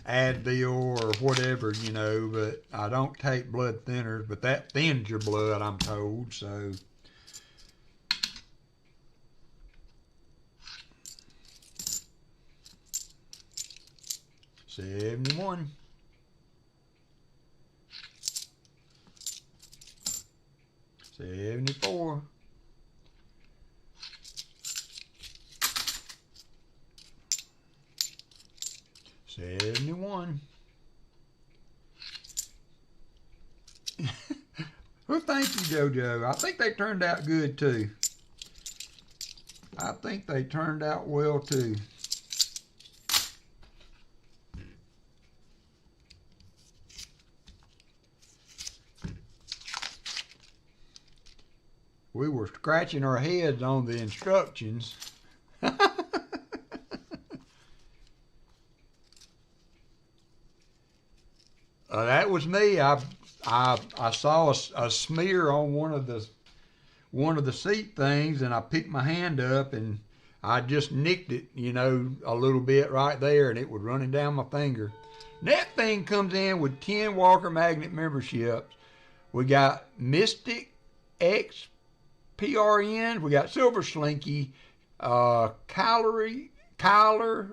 Advil or whatever, you know, but I don't take blood thinners. But that thins your blood, I'm told. So. $71. $74. $71. Well, thank you, JoJo. I think they turned out good too. I think they turned out well too. We were scratching our heads on the instructions. That was me. I saw a smear on one of the seat things, and I picked my hand up and I just nicked it, you know, a little bit right there, and it was running down my finger. And that thing comes in with 10 WalkerMagnet memberships. We got Mystic X PRN, we got Silver Slinky, Kyler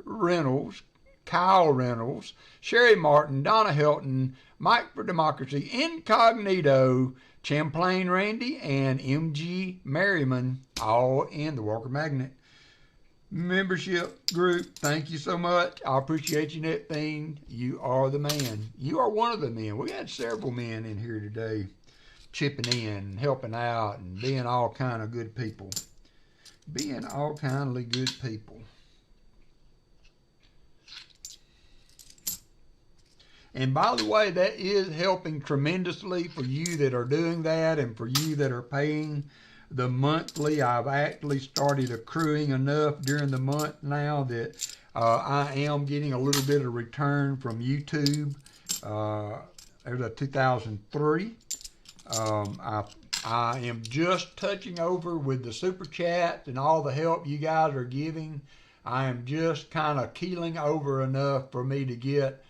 Reynolds, Kyle Reynolds, Sherry Martin, Donna Hilton, Mike for Democracy, Incognito, Champlain Randy, and MG Merriman, all in the WalkerMagnet membership group. Thank you so much. I appreciate you, that thing. You are the man. You are one of the men. We had several men in here today, chipping in, helping out, and being all kind of good people. Being all kindly good people. And by the way, that is helping tremendously for you that are doing that, and for you that are paying the monthly. I've actually started accruing enough during the month now that I am getting a little bit of return from YouTube. There's a 2003. I am just touching over with the super chat and all the help you guys are giving. I am just kind of keeling over enough for me to get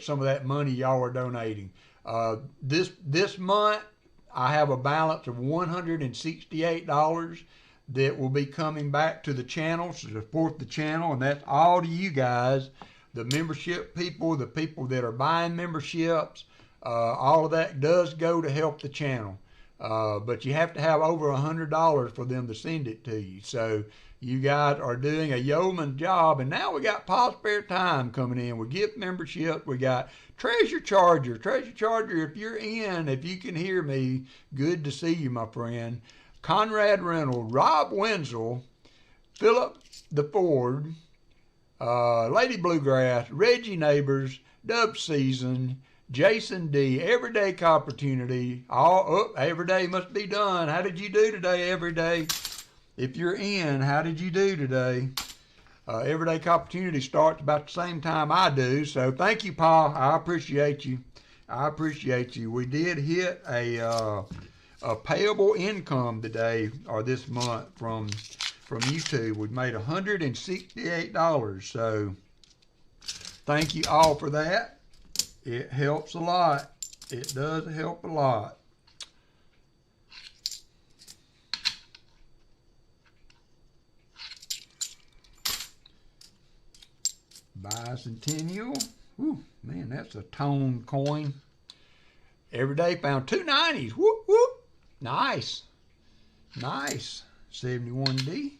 some of that money y'all are donating. This month I have a balance of $168 that will be coming back to the channel to support the channel, and that's all to you guys, the membership people, the people that are buying memberships. All of that does go to help the channel. But you have to have over $100 for them to send it to you. So you guys are doing a yeoman's job. And now we got Paul Spare Time coming in. We gift membership. We got Treasure Charger. Treasure Charger, if you're in, if you can hear me, good to see you, my friend. Conrad Reynolds, Rob Wenzel, Philip the Ford, Lady Bluegrass, Reggie Neighbors, Dub Season, Jason D, Everyday Opportunity, every day must be done. How did you do today, Everyday? If you're in, how did you do today? Everyday Opportunity starts about the same time I do, so thank you, Paul. I appreciate you. I appreciate you. We did hit a payable income today, or this month, from YouTube. We made $168, so thank you all for that. It helps a lot. It does help a lot. Bicentennial. Whew, man, that's a tone coin. Every day found 290s. Whoop, whoop. Nice. Nice. 71D.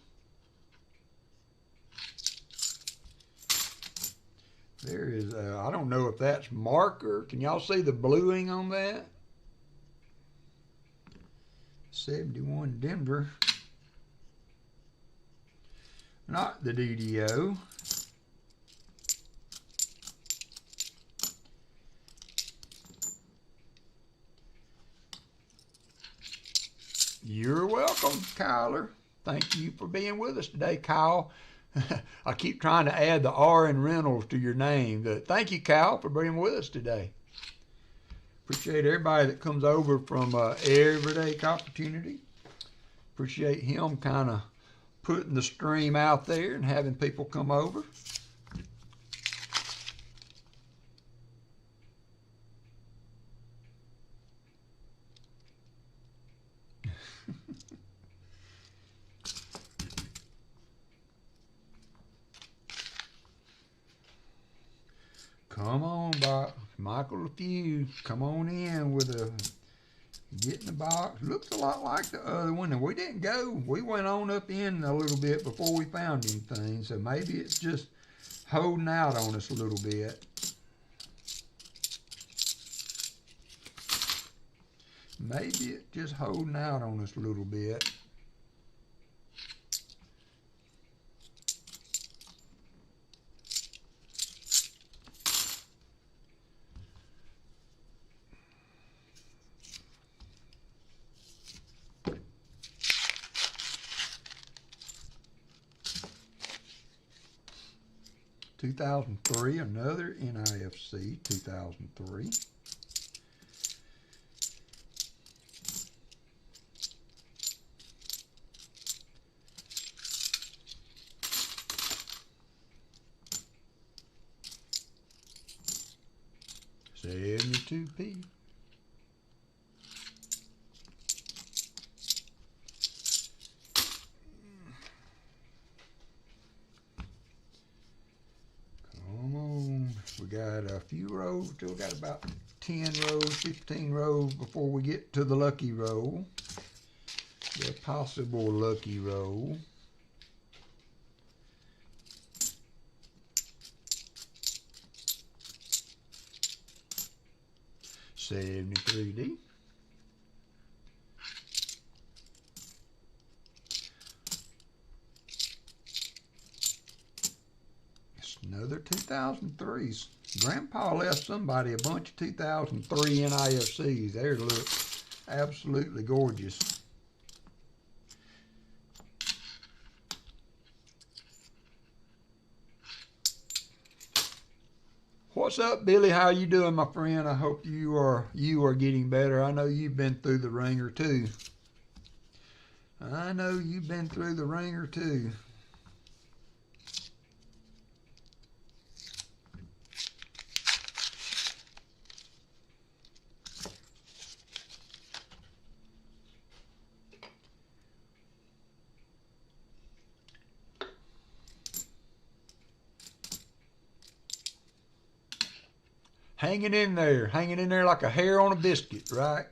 There is, I don't know if that's marker. Can y'all see the bluing on that? 71 Denver. Not the DDO. You're welcome, Kyler. Thank you for being with us today, Kyle. I keep trying to add the R in Reynolds to your name. But thank you, Kyle, for being with us today. Appreciate everybody that comes over from Everyday Opportunity. Appreciate him kind of putting the stream out there and having people come over. Come on, Michael LaFew. Come on in with a get in the box. Looks a lot like the other one, and we didn't go. We went on up in a little bit before we found anything, so maybe it's just holding out on us a little bit. Maybe it's just holding out on us a little bit. (2003), another NIFC, 2003. $72p. We got a few rows, still got about 10 rows, 15 rows before we get to the lucky roll. The possible lucky roll. $73D. Another 2003s. Grandpa left somebody a bunch of 2003 NIFCs. They look absolutely gorgeous. What's up, Billy? How you doing, my friend? I hope you are getting better. I know you've been through the ringer too. I know you've been through the ringer too. Hanging in there like a hair on a biscuit, right?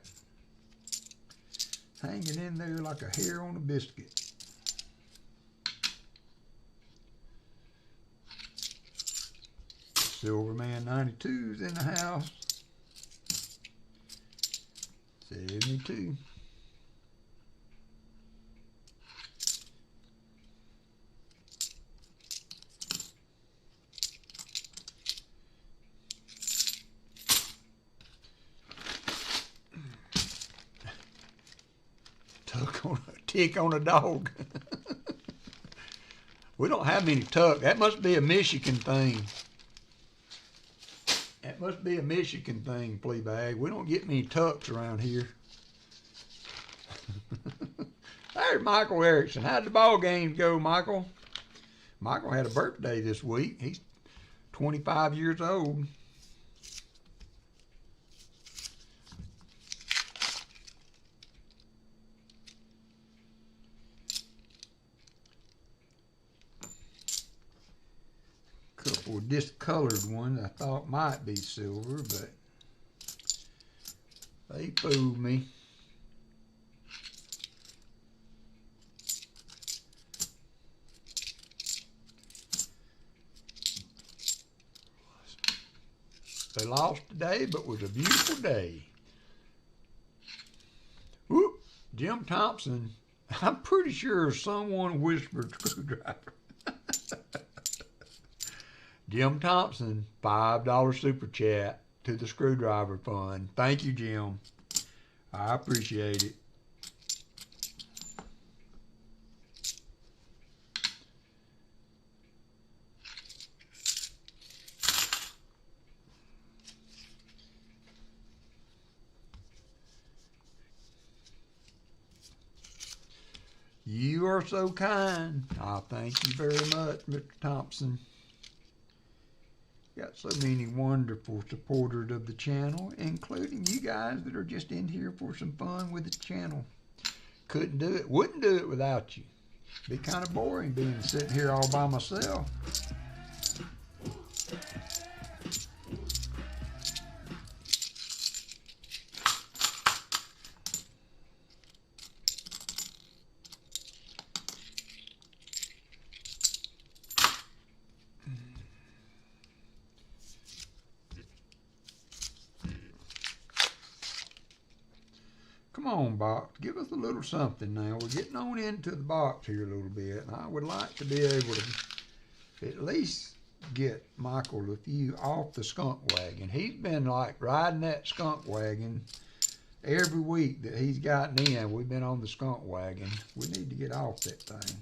Hanging in there like a hair on a biscuit. Silverman 92's in the house. 72. Tick on a dog. We don't have any tuck. That must be a Michigan thing. That must be a Michigan thing, Fleabag. We don't get many tucks around here. There's Michael Erickson. How'd the ball games go, Michael? Michael had a birthday this week. He's 25 years old. Couple of discolored ones I thought might be silver, but they fooled me. They lost today, but it was a beautiful day. Whoop, Jim Thompson. I'm pretty sure someone whispered screwdriver. Jim Thompson, $5 super chat to the screwdriver fund. Thank you, Jim. I appreciate it. You are so kind. I thank you very much, Mr. Thompson. Got so many wonderful supporters of the channel, including you guys that are just in here for some fun with the channel. Couldn't do it, wouldn't do it without you. Be kind of boring being sitting here all by myself. Come on, box. Give us a little something now. We're getting on into the box here a little bit. And I would like to be able to at least get Michael a few off the skunk wagon. He's been like riding that skunk wagon every week that he's gotten in. We've been on the skunk wagon. We need to get off that thing.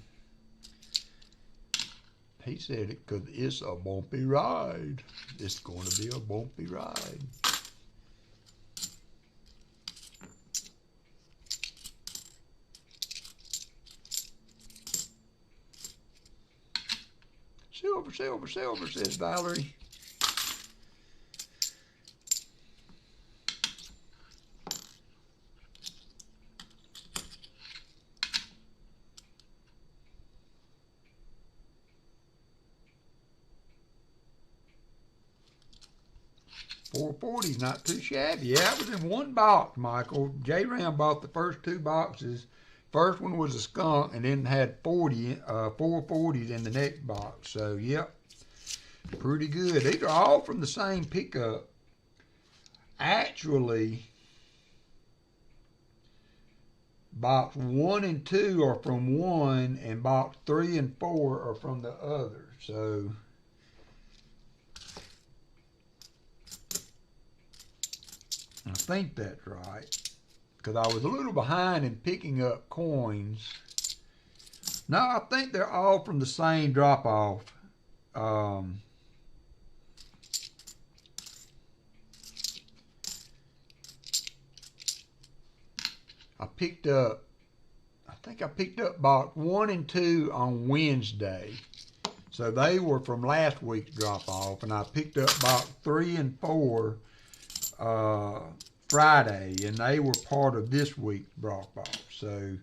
He said it because it's a bumpy ride. It's going to be a bumpy ride. Silver, silver, silver, says Valerie. $4.40's not too shabby. Yeah, it was in one box, Michael. J-Ram bought the first two boxes. First one was a skunk, and then had 440s in the next box. So, yep, pretty good. These are all from the same pickup. Actually, box 1 and 2 are from one, and box 3 and 4 are from the other. So, I think that's right. Because I was a little behind in picking up coins. No, I think they're all from the same drop-off. I think I picked up box 1 and 2 on Wednesday. So they were from last week's drop-off. And I picked up box 3 and 4 Friday, and they were part of this week's drop-off. So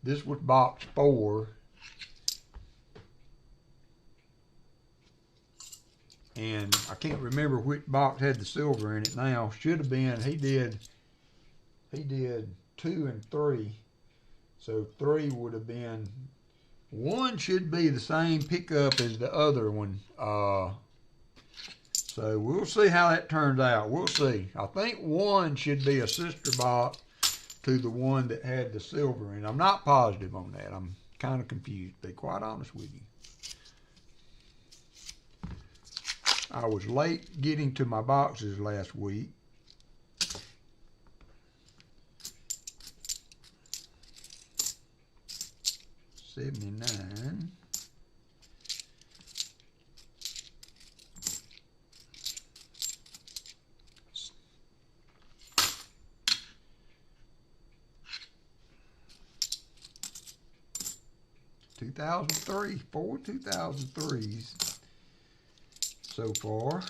this was box 4. And I can't remember which box had the silver in it now. Should have been, he did 2 and 3. So 3 would have been, 1 should be the same pickup as the other one. So we'll see how that turns out. We'll see. I think 1 should be a sister box to the one that had the silver in. I'm not positive on that. I'm kind of confused, to be quite honest with you. I was late getting to my boxes last week. $79. $2003, 4 2003s so far.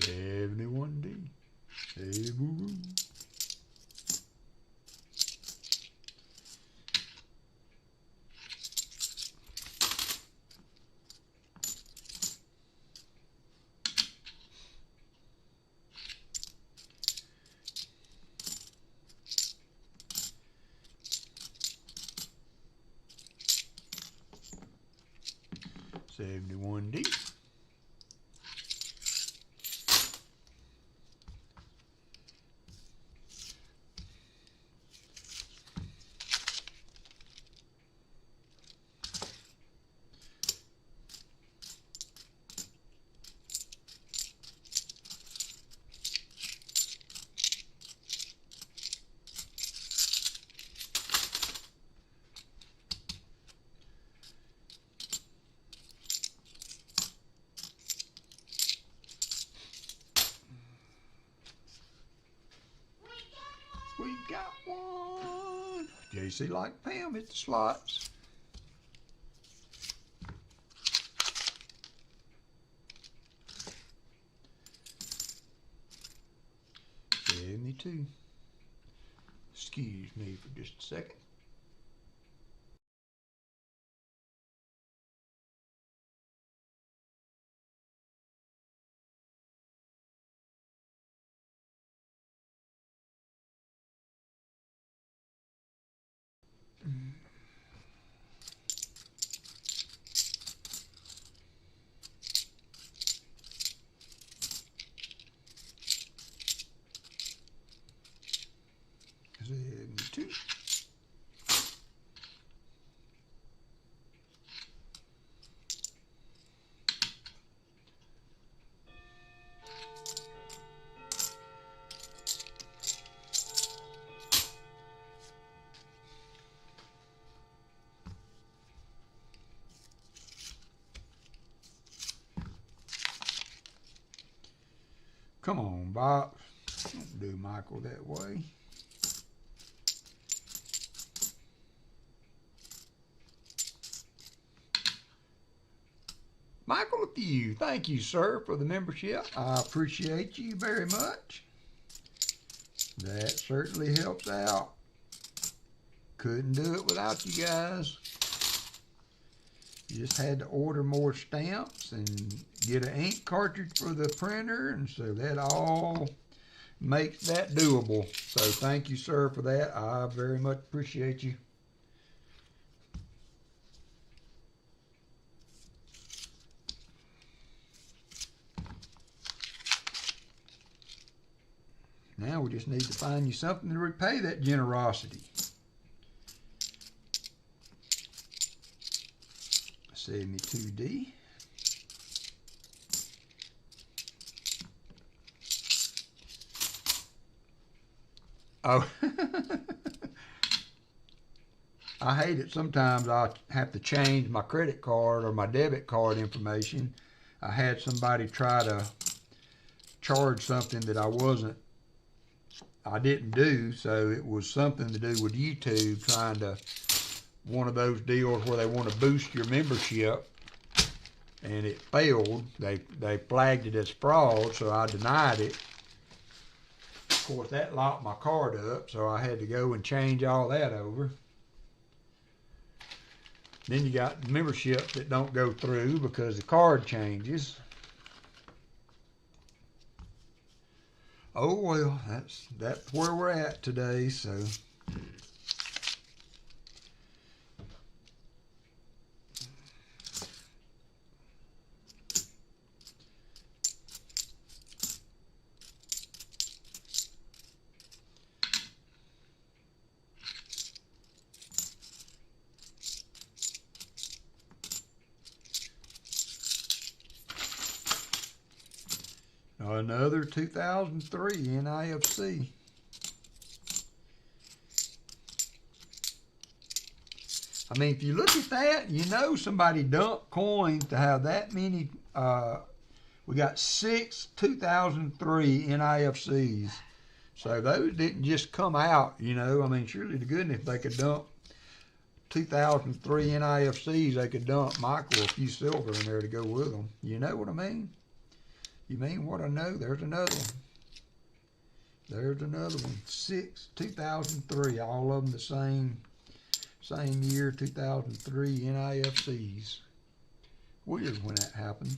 $71D. Hey, boo-boo. 71D. We got one. JC like Pam hit the slots. $72. Excuse me for just a second. $72. Come on, Bob. Don't do Michael that way. Michael, a few. Thank you, sir, for the membership. I appreciate you very much. That certainly helps out. Couldn't do it without you guys. Just had to order more stamps and get an ink cartridge for the printer, and so that all makes that doable. So thank you, sir, for that. I very much appreciate you. Now we just need to find you something to repay that generosity. 72D. Oh, I hate it. Sometimes I have to change my credit card or my debit card information. I had somebody try to charge something that I didn't do, so it was something to do with YouTube trying to, one of those deals where they want to boost your membership, and it failed. They flagged it as fraud, so I denied it. Of course, that locked my card up, so I had to go and change all that over. Then you got memberships that don't go through because the card changes. Oh well, that's where we're at today, so. Another 2003 NIFC. I mean, if you look at that, you know somebody dumped coins to have that many. We got 6 2003 NIFCs. So those didn't just come out, you know. I mean, surely to goodness, if they could dump 2003 NIFCs, they could dump Michael a few silver in there to go with them. You know what I mean? You mean what I know? There's another one. There's another one. 6 2003, all of them the same year, 2003 NIFCs. Weird when that happens.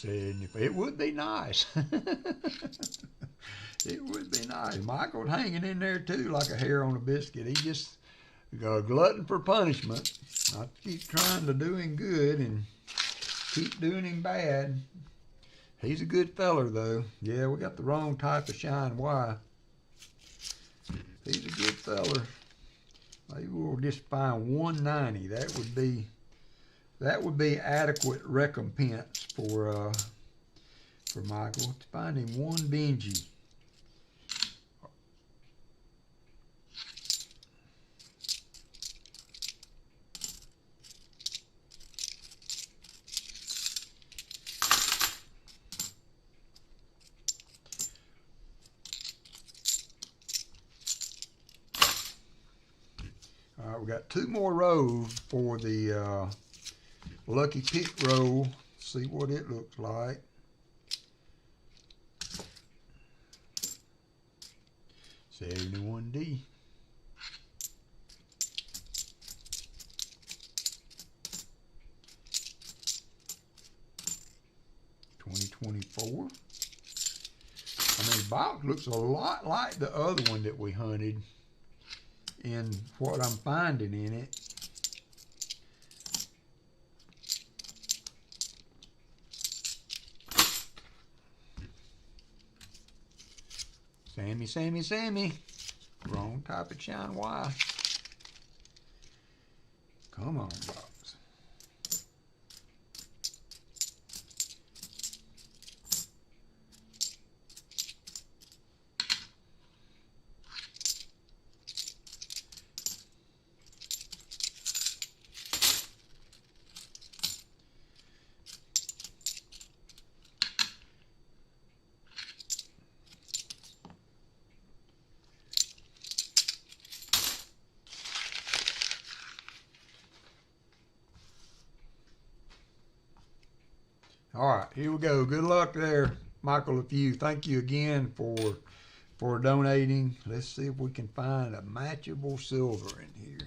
It would be nice. It would be nice. Michael's hanging in there too like a hair on a biscuit. He just got a glutton for punishment. I keep trying to do him good and keep doing him bad. He's a good feller though. Yeah, we got the wrong type of shine wire. He's a good feller. Maybe we'll just find 190. That would be adequate recompense for Michael. To find him one Benji. All right, we got 2 more rows for the lucky pick roll. See what it looks like. $71D. $20.24. I mean, box looks a lot like the other one that we hunted in what I'm finding in it. Sammy. Wrong type of shine wire. Come on, box. All right, here we go. Good luck there, Michael. Thank you again for donating. Let's see if we can find a matchable silver in here.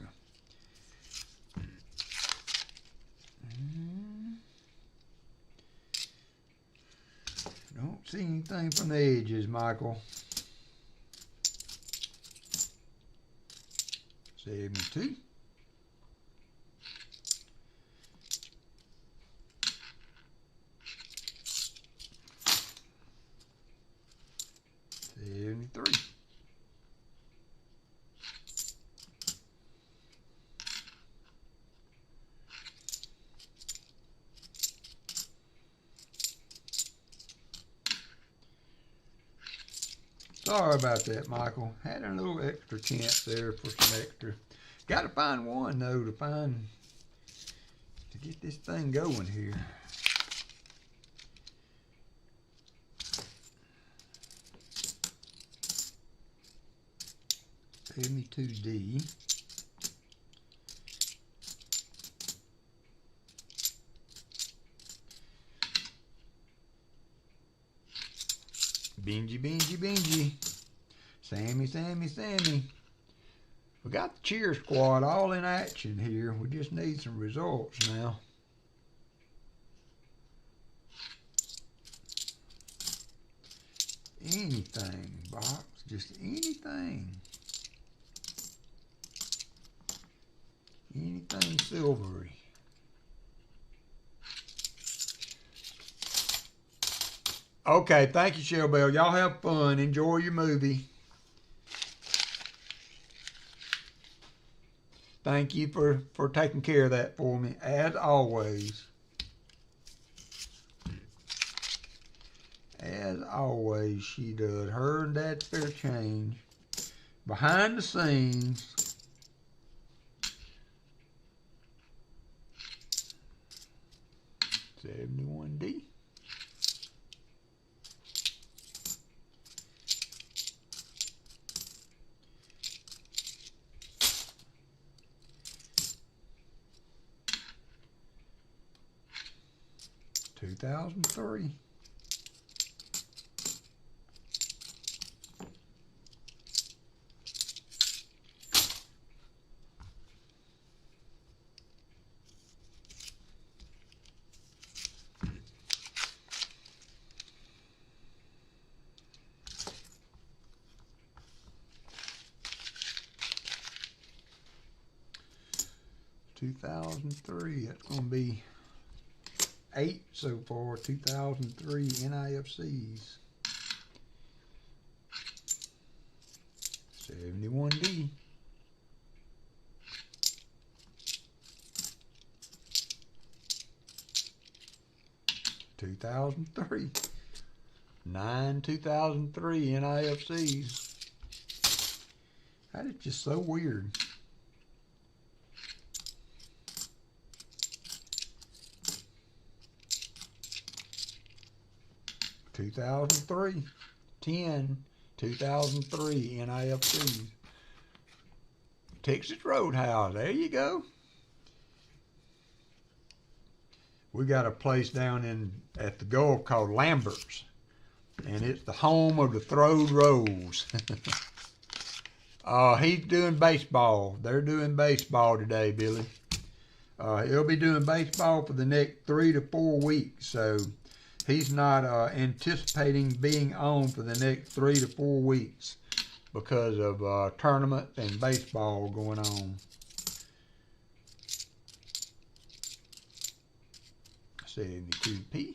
Don't see anything from the edges, Michael. 72. $73. Sorry about that, Michael. Had a little extra chance there for some extra. Got to find one though to get this thing going here. $72D. Benji. Sammy. We got the cheer squad all in action here. We just need some results now. Anything, box. Just anything. Anything silvery. Okay, thank you, Shell Bell. Y'all have fun. Enjoy your movie. Thank you for taking care of that for me, as always. As always, she does. Her and Dad's Fair Change. Behind the scenes. $71D. $2003. 2003. That's going to be 8 so far. 2003 NIFCs. 71D. 2003. 9 2003 NIFCs. That is just so weird. (2003) 10 2003 NIFCs. Texas Roadhouse. There you go. We got a place down at the Gulf called Lambert's, and it's the home of the Throwed Rose. He's doing baseball. They're doing baseball today, Billy. He'll be doing baseball for the next 3 to 4 weeks, so he's not anticipating being on for the next 3 to 4 weeks because of tournaments and baseball going on. 72p.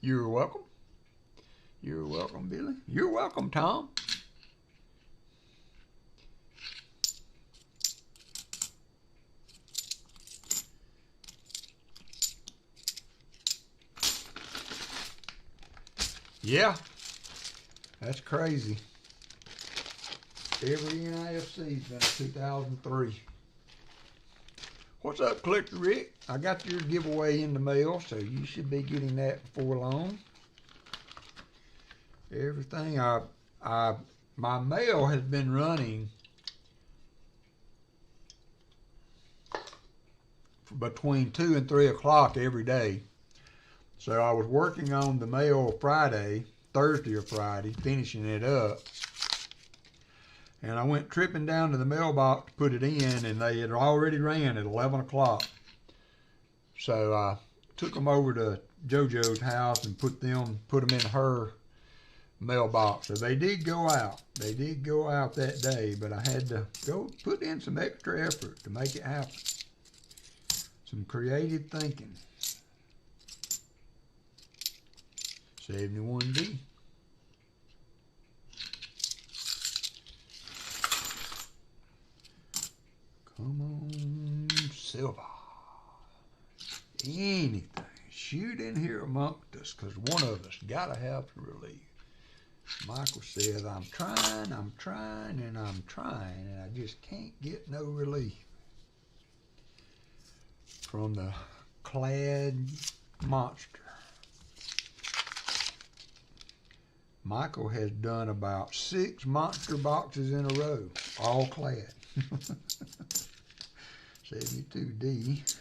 You're welcome. You're welcome, Billy. You're welcome, Tom. Yeah, that's crazy. Every NIFC's been a 2003. What's up, Collector Rick? I got your giveaway in the mail, so you should be getting that before long. Everything my mail has been running between 2 and 3 o'clock every day. So I was working on the mail Thursday or Friday, finishing it up. And I went tripping down to the mailbox to put it in, and they had already ran at 11 o'clock. So I took them over to JoJo's house and put them in her mailbox. So they did go out. They did go out that day, but I had to go put in some extra effort to make it happen. Some creative thinking. 71D. Come on, Silver. Anything. Shoot in here amongst us, because one of us got to have to relieve. Michael says, I'm trying, and I'm trying, and I just can't get no relief. From the clad monster. Michael has done about 6 monster boxes in a row, all clad. 72D,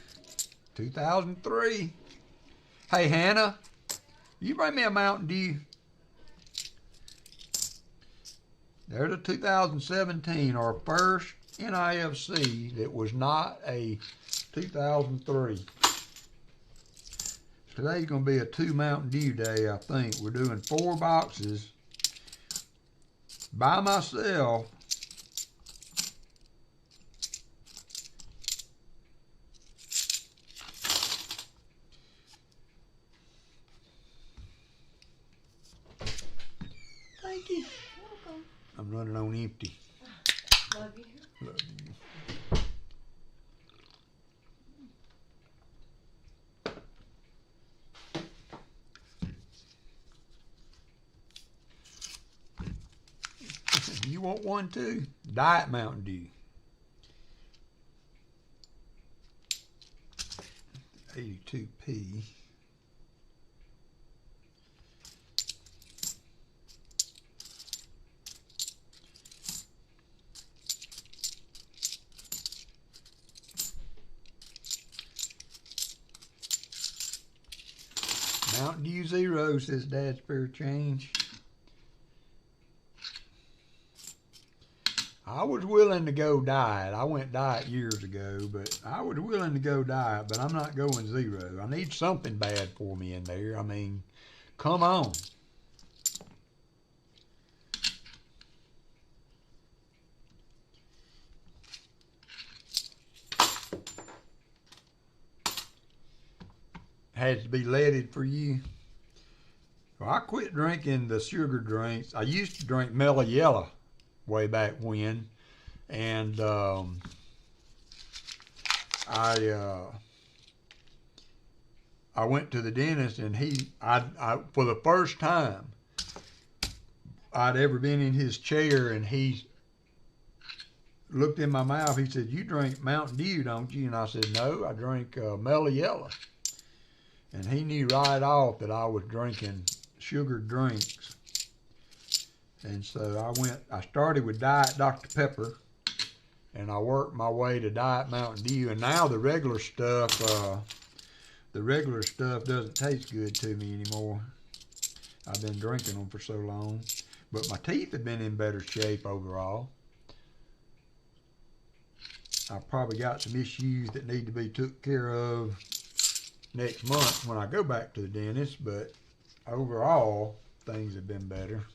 2003. Hey, Hannah, you bring me a Mountain Dew. There's a 2017, our first NIFC that was not a 2003. Today's going to be a 2 Mountain Dew day, I think. We're doing 4 boxes by myself. Thank you. Welcome. I'm running on empty. Love you. Love you. You want one too? Diet Mountain Dew. 82p. Mountain Dew Zero, says Dad Spare Change. I was willing to go diet. I went diet years ago, but I was willing to go diet, but I'm not going zero. I need something bad for me in there. I mean, come on. has to be leaded for you. Well, I quit drinking the sugar drinks. I used to drink Mellow Yellow way back when, and I went to the dentist, and I for the first time I'd ever been in his chair, and he looked in my mouth. He said, "You drink Mountain Dew, don't you?" And I said, "No, I drink Mellow Yellow." And he knew right off that I was drinking sugared drinks. And so I started with Diet Dr. Pepper, and I worked my way to Diet Mountain Dew, and now the regular stuff doesn't taste good to me anymore. I've been drinking them for so long. But my teeth have been in better shape overall. I've probably got some issues that need to be took care of next month when I go back to the dentist, but overall, things have been better.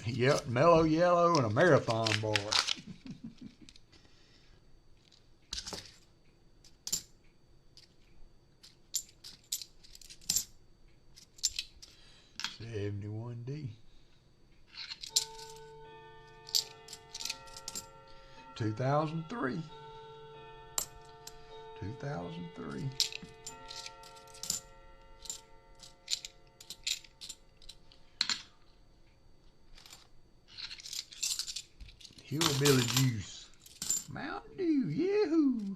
Yep, Mellow Yellow and a Marathon bar. $71D. 2003. 2003. Hillbilly juice. Mountain Dew. Yahoo!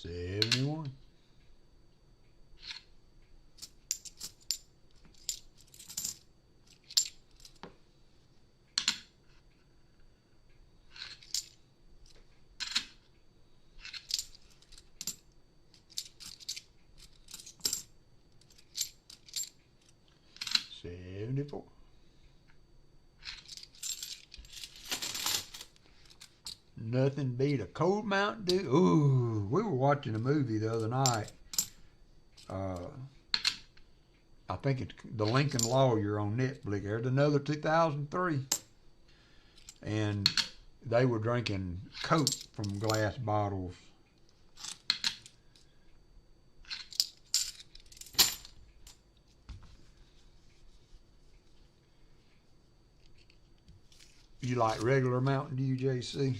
$71. $74. Nothing beat a cold Mountain Dew. Ooh, we were watching a movie the other night. I think it's The Lincoln Lawyer on Netflix. There's another 2003. And they were drinking Coke from glass bottles. You like regular Mountain Dew, JC?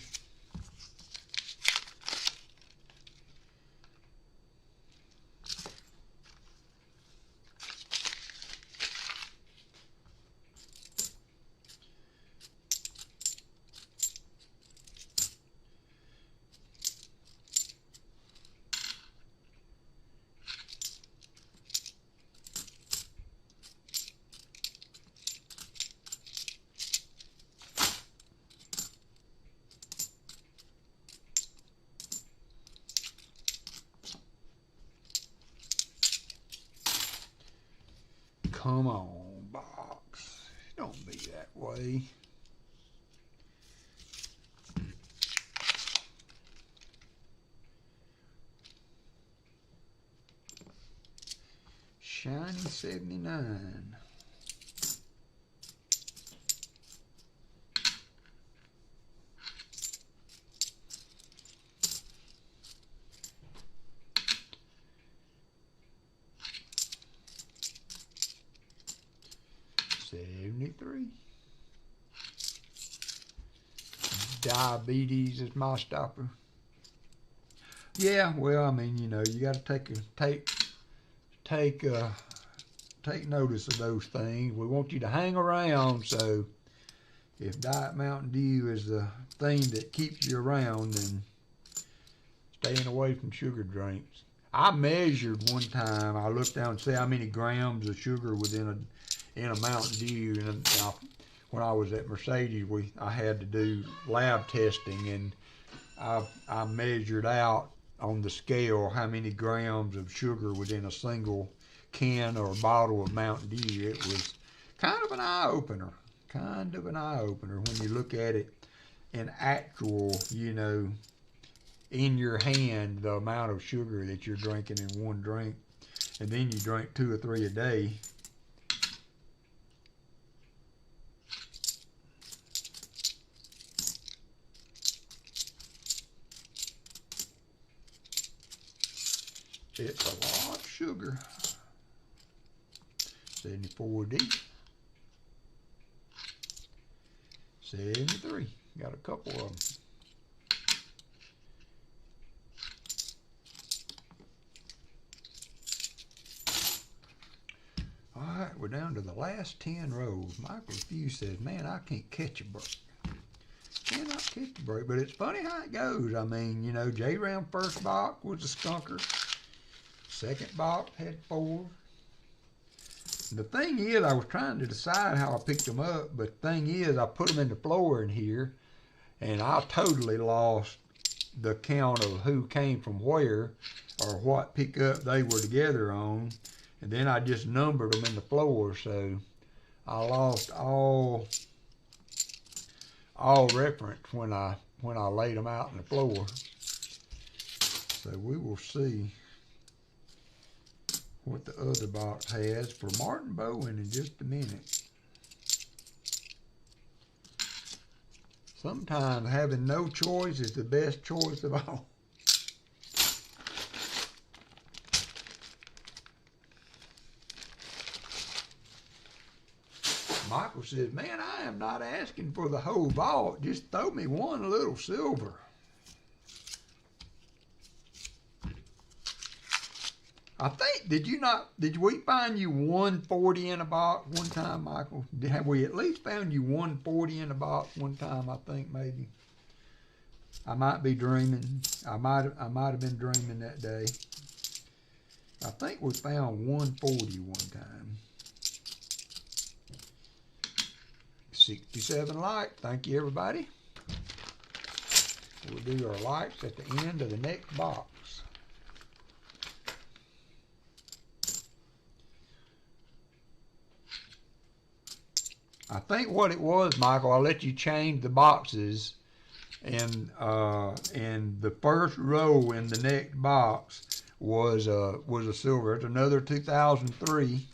Come on, box. Don't be that way. Shiny 79. $73. Diabetes is my stopper. Yeah, well, I mean, you know, you got to take notice of those things. We want you to hang around, so if Diet Mountain Dew is the thing that keeps you around, then staying away from sugar drinks. I measured one time. I looked down and see how many grams of sugar was in a Mountain Dew, and when I was at Mercedes, I had to do lab testing, and I measured out on the scale how many grams of sugar was in a single can or bottle of Mountain Dew. It was kind of an eye-opener. Kind of an eye-opener when you look at it in actual, you know, in your hand, the amount of sugar that you're drinking in one drink. And then you drink 2 or 3 a day. It's a lot of sugar. 74D. 73. Got a couple of them. All right, we're down to the last 10 rows. Michael Few says, man, I can't catch a break. Cannot catch a break, but it's funny how it goes. I mean, you know, J-Ram first box was a skunker. Second box had 4. The thing is, I was trying to decide how I picked them up, but the thing is, I put them in the floor in here, and I totally lost the count of who came from where or what pickup they were together on. And then I just numbered them in the floor, so I lost all reference when I laid them out in the floor. So we will see what the other box has for Martin Bowen in just a minute. Sometimes having no choice is the best choice of all. Michael says, man, I am not asking for the whole vault. Just throw me one little silver. I think, did we find you 140 in a box one time, Michael? Have we at least found you 140 in a box one time, I think, maybe? I might be dreaming. I might have been dreaming that day. I think we found 140 one time. 67 likes. Thank you, everybody. We'll do our likes at the end of the next box. I think what it was, Michael, I'll let you change the boxes, and the first row in the next box was a silver. It's another 2003.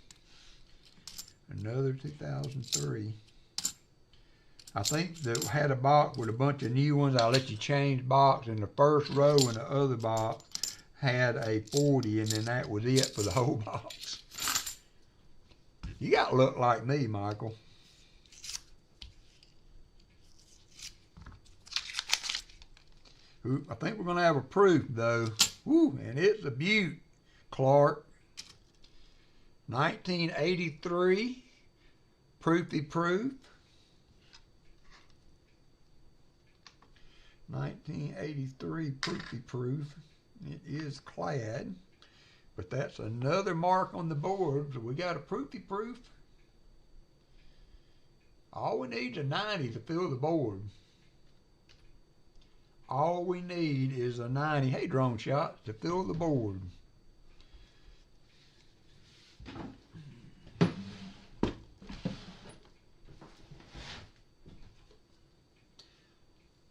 Another 2003. I think that had a box with a bunch of new ones. I'll let you change box, and the first row in the other box had a 40, and then that was it for the whole box. You got to look like me, Michael. Ooh, I think we're going to have a proof, though. Woo, and it's a beaut, Clark. 1983, proofy proof. 1983 proofy proof. It is clad, but that's another mark on the board. So we got a proofy proof. All we need is a 90 to fill the board. All we need is a 90. Hey, drone shot, to fill the board.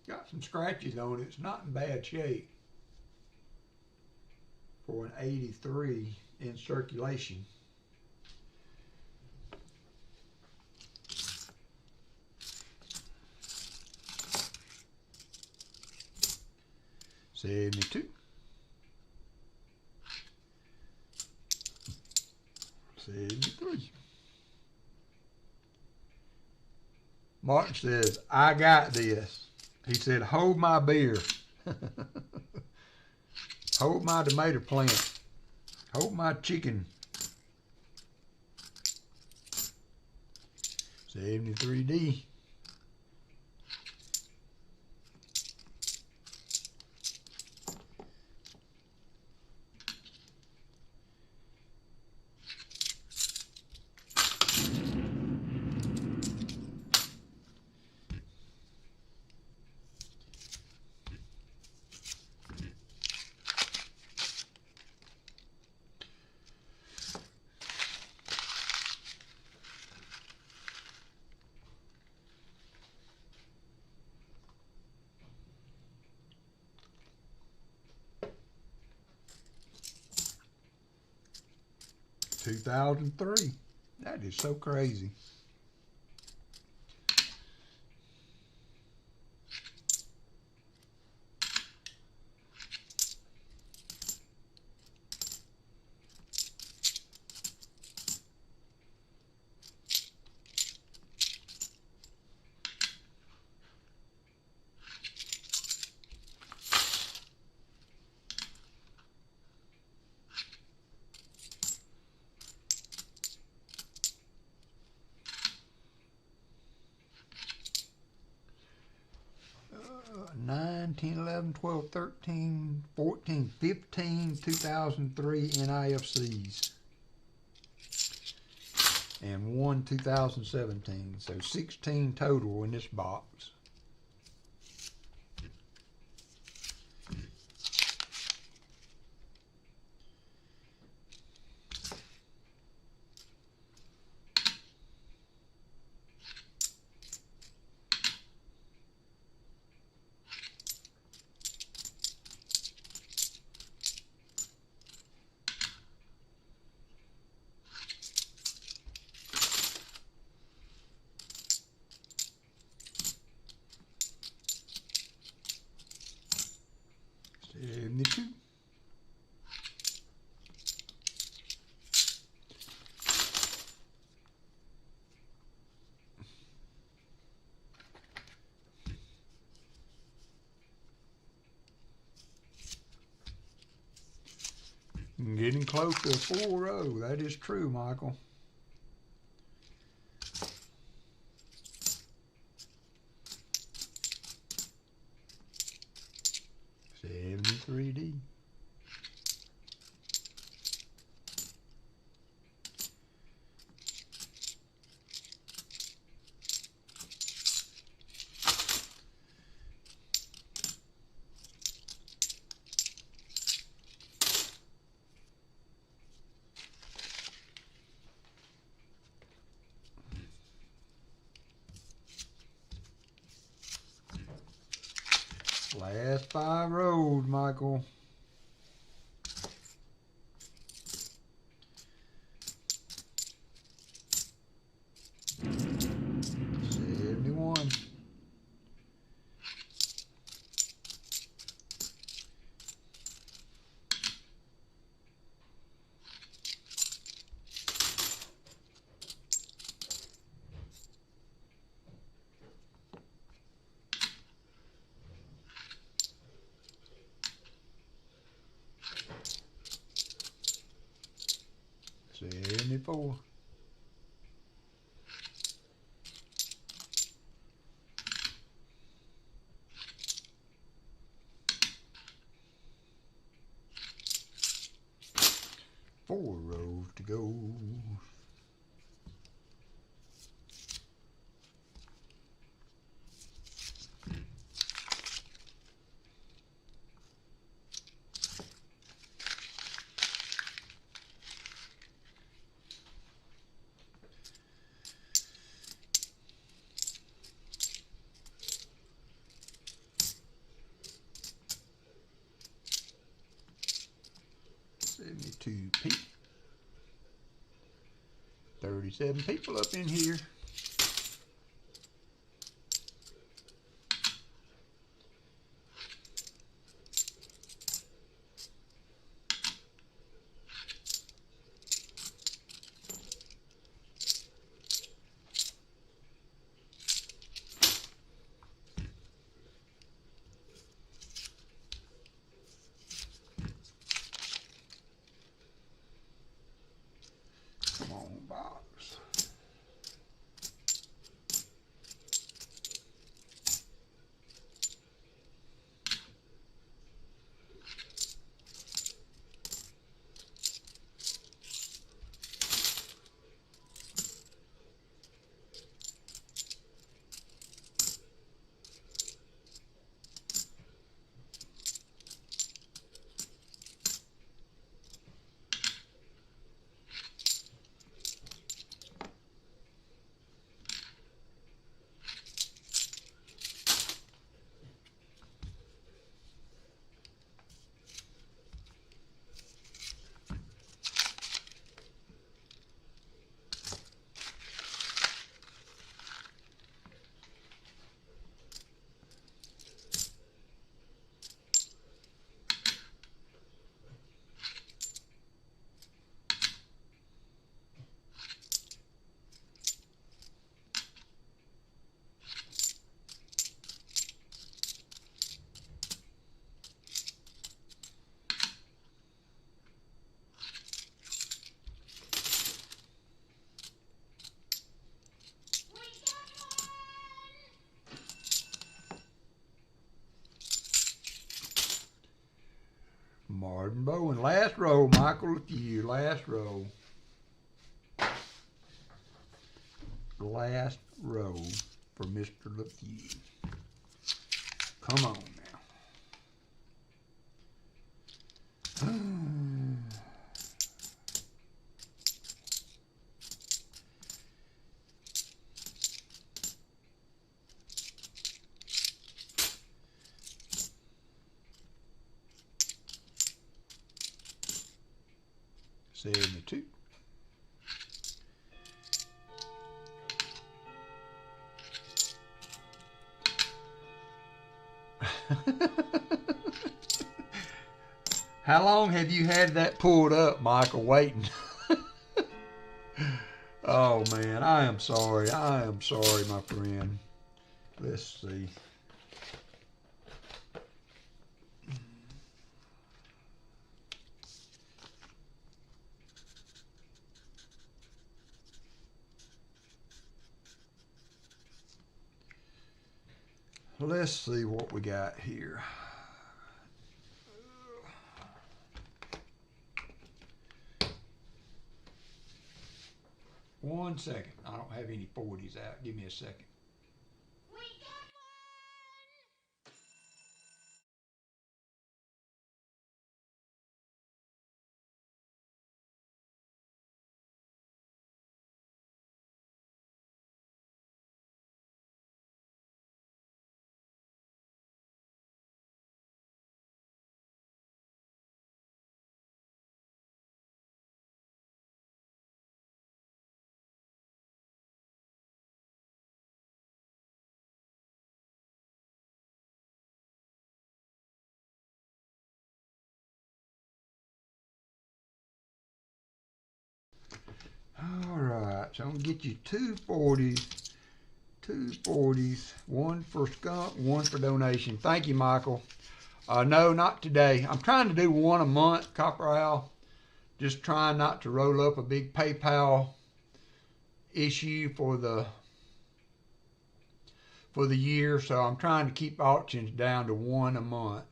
Got some scratches on it. It's not in bad shape for an 83 in circulation. $72. 73. Martin says, I got this. He said, hold my beer. Hold my tomato plant. Hold my chicken. 73D. 2003. That is so crazy. Nine, 10, 11, 12, 13, 14, 15, 2003 NIFCs. And one 2017. So 16 total in this box. And the two. Getting close to a 4-0. That is true, Michael. $73D. Last 5 rows, Michael. $71. $74. Four rows to go. $72P. 37 people up in here. Come on, box. Martin Bowen. Last row, Michael, to you. Last row. Last row for Mr. LeFew. Come on now. $72. How long have you had that pulled up, Michael, waiting? Oh, man, I am sorry. I am sorry, my friend. Let's see. Let's see what we got here. One second. I don't have any 40s out. Give me a second. All right, so I'm gonna get you two 40s, one for skunk, one for donation. Thank you, Michael. No, not today. I'm trying to do one a month, Copper Owl. Just trying not to roll up a big PayPal issue for the year, so I'm trying to keep auctions down to one a month.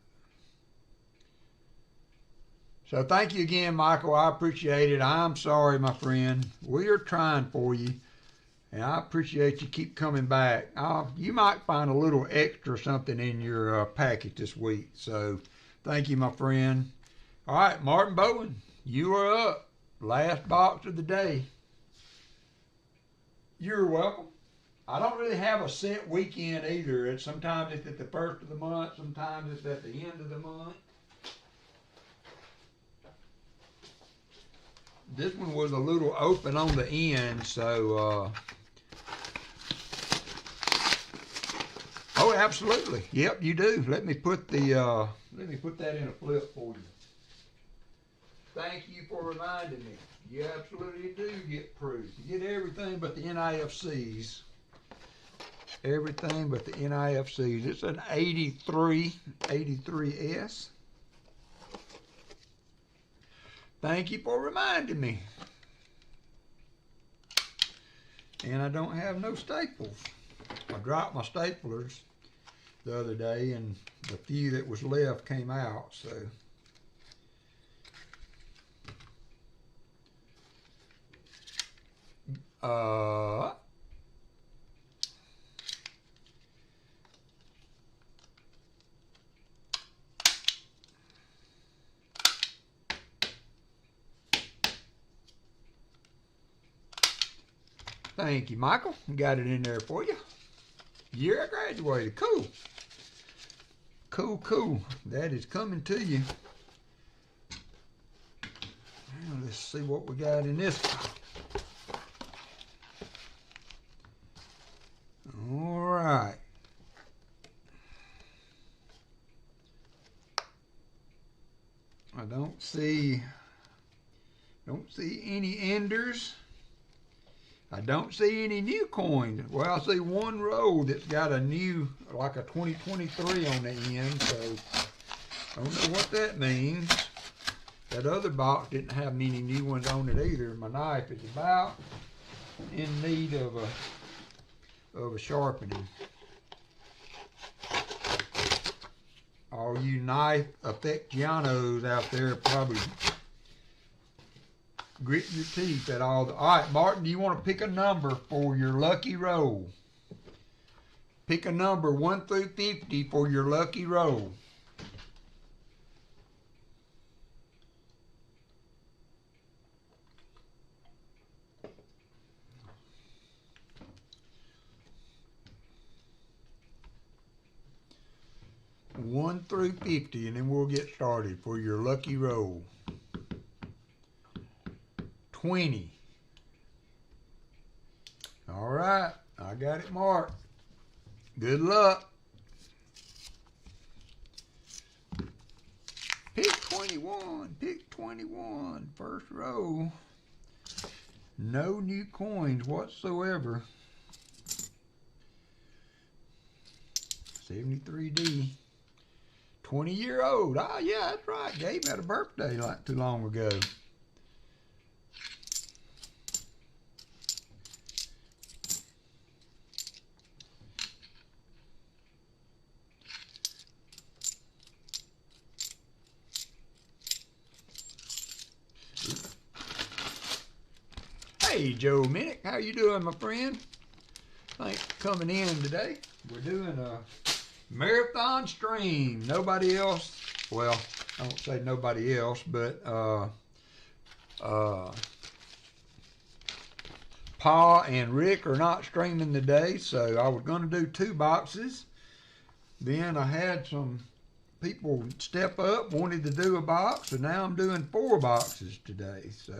So thank you again, Michael. I appreciate it. I'm sorry, my friend. We are trying for you, and I appreciate you keep coming back. You might find a little extra something in your packet this week. So thank you, my friend. All right, Martin Bowen, you are up. Last box of the day. You're welcome. I don't really have a set weekend either. Sometimes it's at the first of the month. Sometimes it's at the end of the month. This one was a little open on the end, so oh, absolutely. Yep, you do. Let me put that in a flip for you. Thank you for reminding me. You absolutely do get proof. You get everything but the NIFCs. Everything but the NIFCs. It's an 83S. Thank you for reminding me. And I don't have no staples. I dropped my staplers the other day, and the few that was left came out, so. Thank you, Michael. Got it in there for you. Year I graduated. Cool. Cool. That is coming to you. Now let's see what we got in this. All right. I don't see any enders. I don't see any new coins. Well, I see one row that's got a new, like a 2023 on the end, so I don't know what that means. That other box didn't have many new ones on it either. My knife is about in need of a sharpening. all you knife aficionados out there probably gritting your teeth at all the... All right, Martin, do you want to pick a number for your lucky roll? Pick a number 1 through 50 for your lucky roll. One through 50, and then we'll get started for your lucky roll. 20. All right, I got it marked. Good luck. Pick 21. Pick 21. First row. No new coins whatsoever. 73D. 20-year-old. Ah, yeah, that's right. Gabe had a birthday not too long ago. Hey, Joe Minnick, how you doing, my friend? Thanks for coming in today. We're doing a marathon stream. Nobody else, well, I don't say nobody else, but Pa and Rick are not streaming today, so I was going to do 2 boxes. Then I had some people step up, wanted to do a box, and now I'm doing 4 boxes today, so...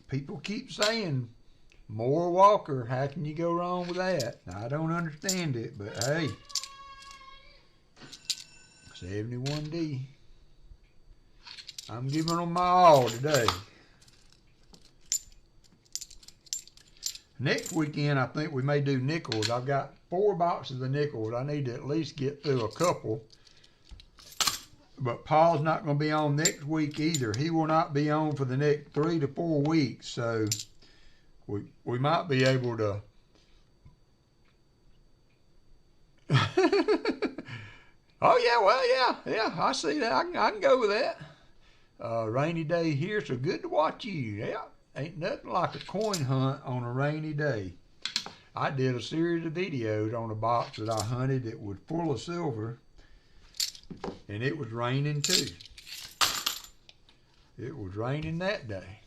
People keep saying, more Walker, how can you go wrong with that? I don't understand it, but hey, 71D. I'm giving them my all today. Next weekend, I think we may do nickels. I've got 4 boxes of nickels. I need to at least get through a couple. But Paul's not going to be on next week either. He will not be on for the next 3 to 4 weeks. So we might be able to. Oh yeah, well yeah, I see that. I can go with that. Rainy day here, so good to watch you. Yeah, ain't nothing like a coin hunt on a rainy day. I did a series of videos on a box that I hunted that was full of silver. And it was raining too. It was raining that day.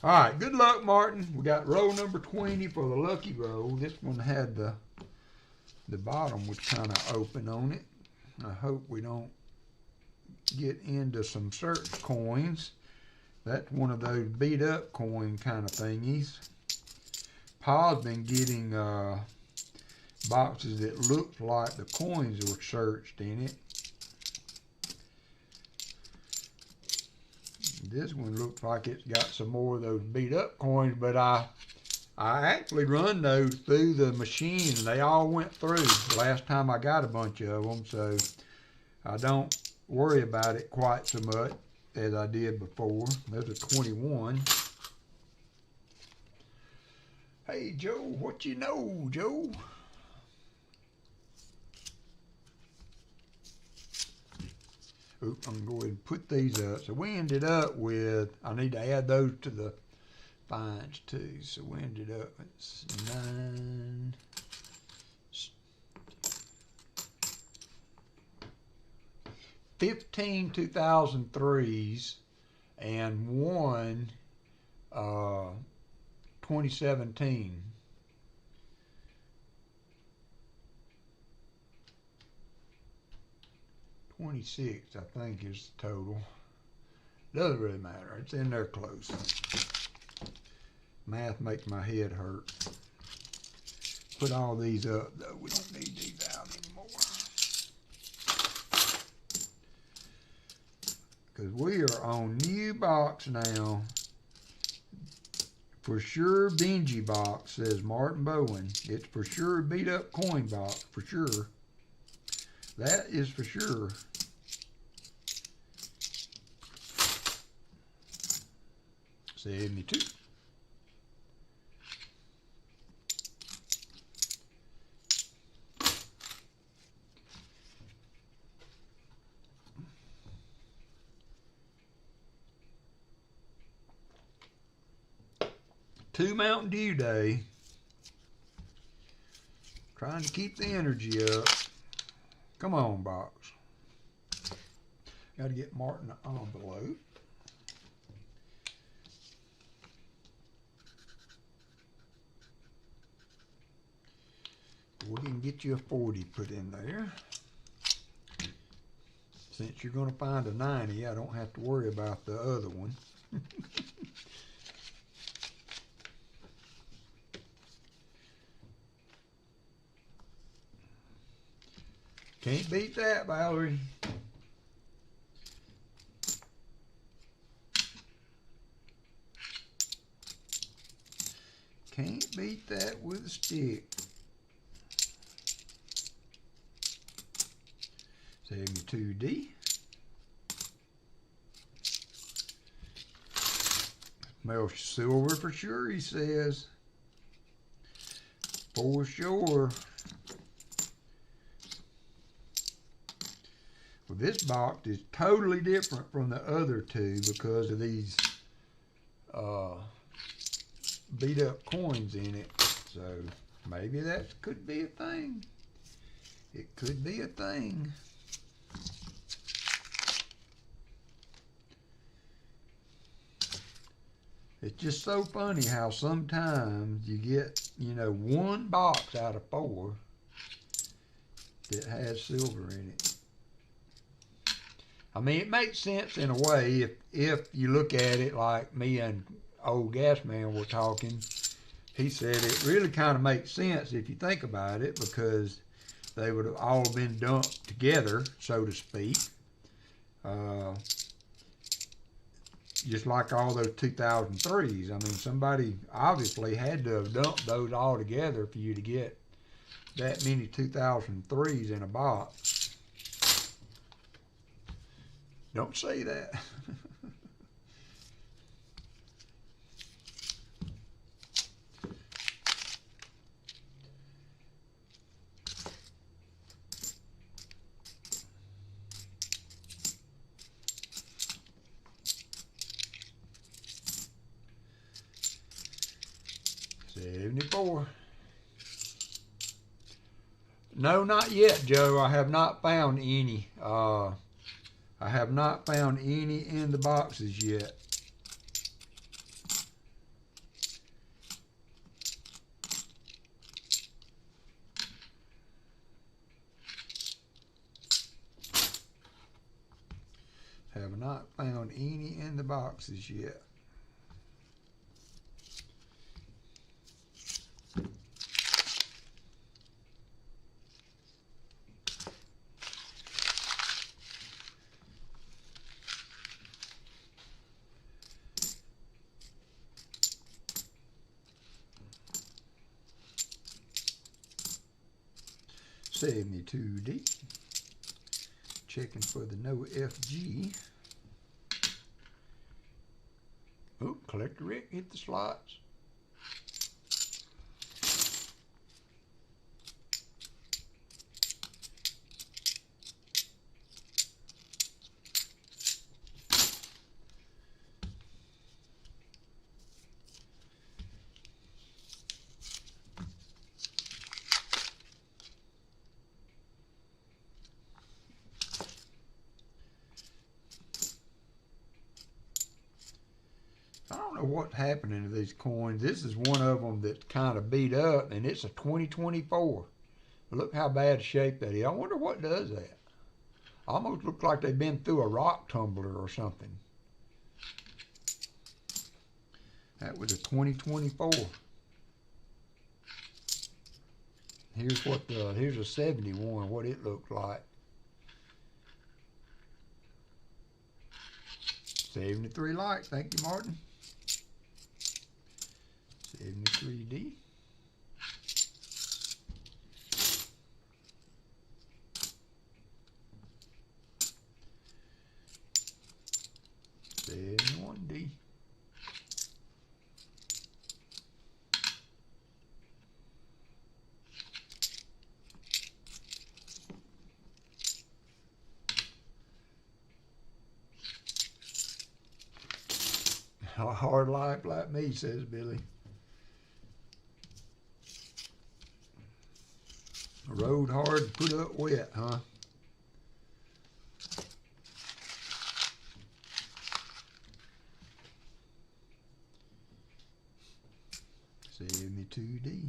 All right, good luck, Martin. We got row number 20 for the lucky roll. This one had the bottom was kind of open on it. I hope we don't get into some search coins. That's one of those beat up coin kind of thingies. Pa's been getting boxes that looked like the coins were searched in it. This one looks like it's got some more of those beat up coins, but I actually run those through the machine and they all went through last time I got a bunch of them, so I don't worry about it quite so much as I did before. There's a 21. Hey Joe, what you know, Joe? Oops, I'm going to go ahead and put these up. So we ended up with, I need to add those to the fines too. So we ended up at 9, 15 2003s and 1 2017. 26, I think, is the total. Doesn't really matter. It's in there close. Math makes my head hurt. Put all these up, though. We don't need these out anymore. Because we are on new box now. For sure, Benji box, says Martin Bowen. It's for sure beat up coin box, for sure. That is for sure. $72. 2 Mountain Dew Day. Trying to keep the energy up. Come on, box. Got to get Martin an envelope. We can get you a 40 put in there. Since you're going to find a 90, I don't have to worry about the other one. Can't beat that, Valerie. Can't beat that with a stick. 72D. Smells silver for sure, he says. For sure. Well, this box is totally different from the other two because of these beat up coins in it. So maybe that could be a thing. It could be a thing. It's just so funny how sometimes you get, you know, 1 box out of 4 that has silver in it. I mean, it makes sense in a way if you look at it like me and old gas man were talking. He said it really kind of makes sense if you think about it because they would have all been dumped together, so to speak. Just like all those 2003s. I mean, somebody obviously had to have dumped those all together for you to get that many 2003s in a box. Don't say that. $74. No, not yet, Joe. I have not found any. I have not found any in the boxes yet. Have not found any in the boxes yet. $72D. Checking for the no FG. Oh, Collector Rick hit the slots. I don't know what's happening to these coins. This is one of them that's kind of beat up, and it's a 2024. Look how bad shape that is. I wonder what does that. Almost looks like they've been through a rock tumbler or something. That was a 2024. Here's a 71, what it looked like. 73 likes, thank you, Martin. 73D. $71D. A hard life like me, says Billy. Rode hard, put up wet, huh? $72D.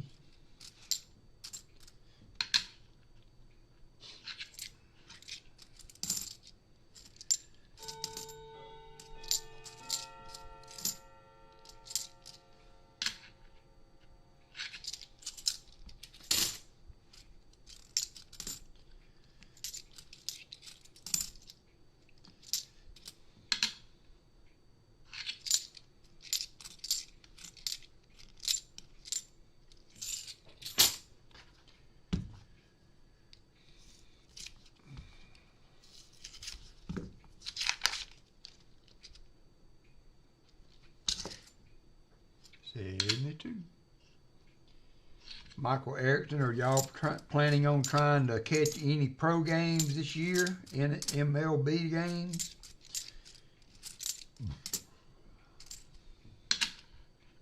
Michael Erickson, are y'all planning on trying to catch any pro games this year in MLB games?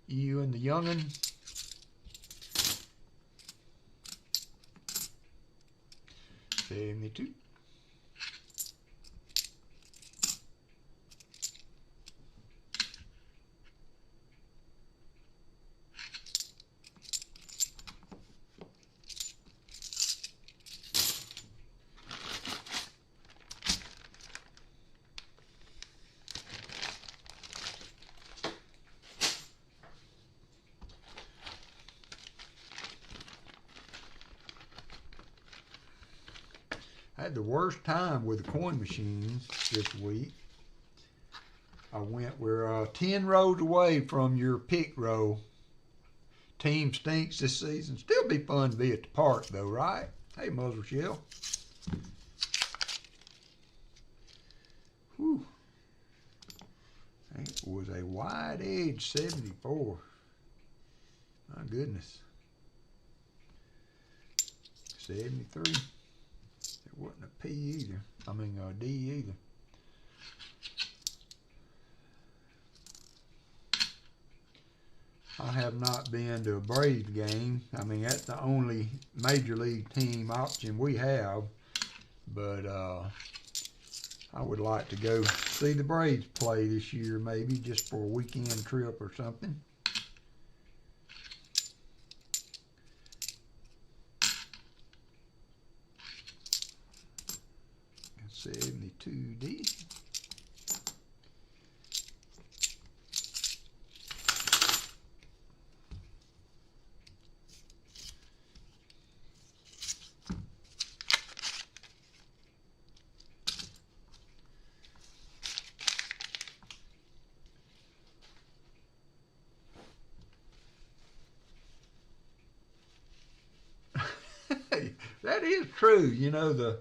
You and the young'un? $72. I had the worst time with the coin machines this week. We're 10 rows away from your pick row. Team stinks this season. Still be fun to be at the park though, right? Hey, Muzzle Shell. Whew. It was a wide edge 74. My goodness. 73. It wasn't a P either. I mean a D either. I have not been to a Braves game. I mean, that's the only major league team option we have. But I would like to go see the Braves play this year, maybe just for a weekend trip or something. $72D. That is true. You know,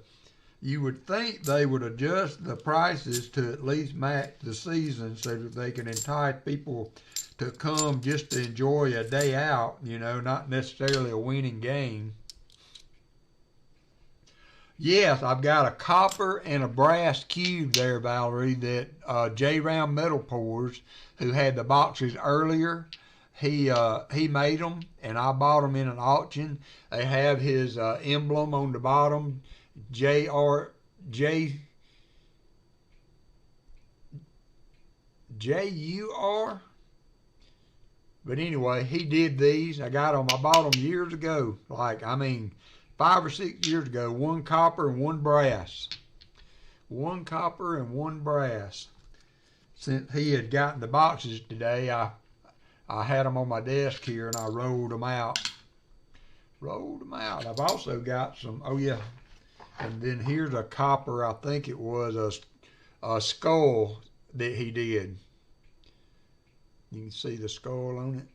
you would think they would adjust the prices to at least match the season so that they can entice people to come just to enjoy a day out, you know, not necessarily a winning game. Yes, I've got a copper and a brass cube there, Valerie, that J. Round Metal Pours, who had the boxes earlier, he made them, and I bought them in an auction. They have his emblem on the bottom, Jur. But anyway, he did these. I got them. I bought them years ago. 5 or 6 years ago. One copper and one brass. One copper and one brass. Since he had gotten the boxes today, I had them on my desk here and I rolled them out. I've also got some, oh yeah, and then here's a copper, I think it was a skull that he did. You can see the skull on it.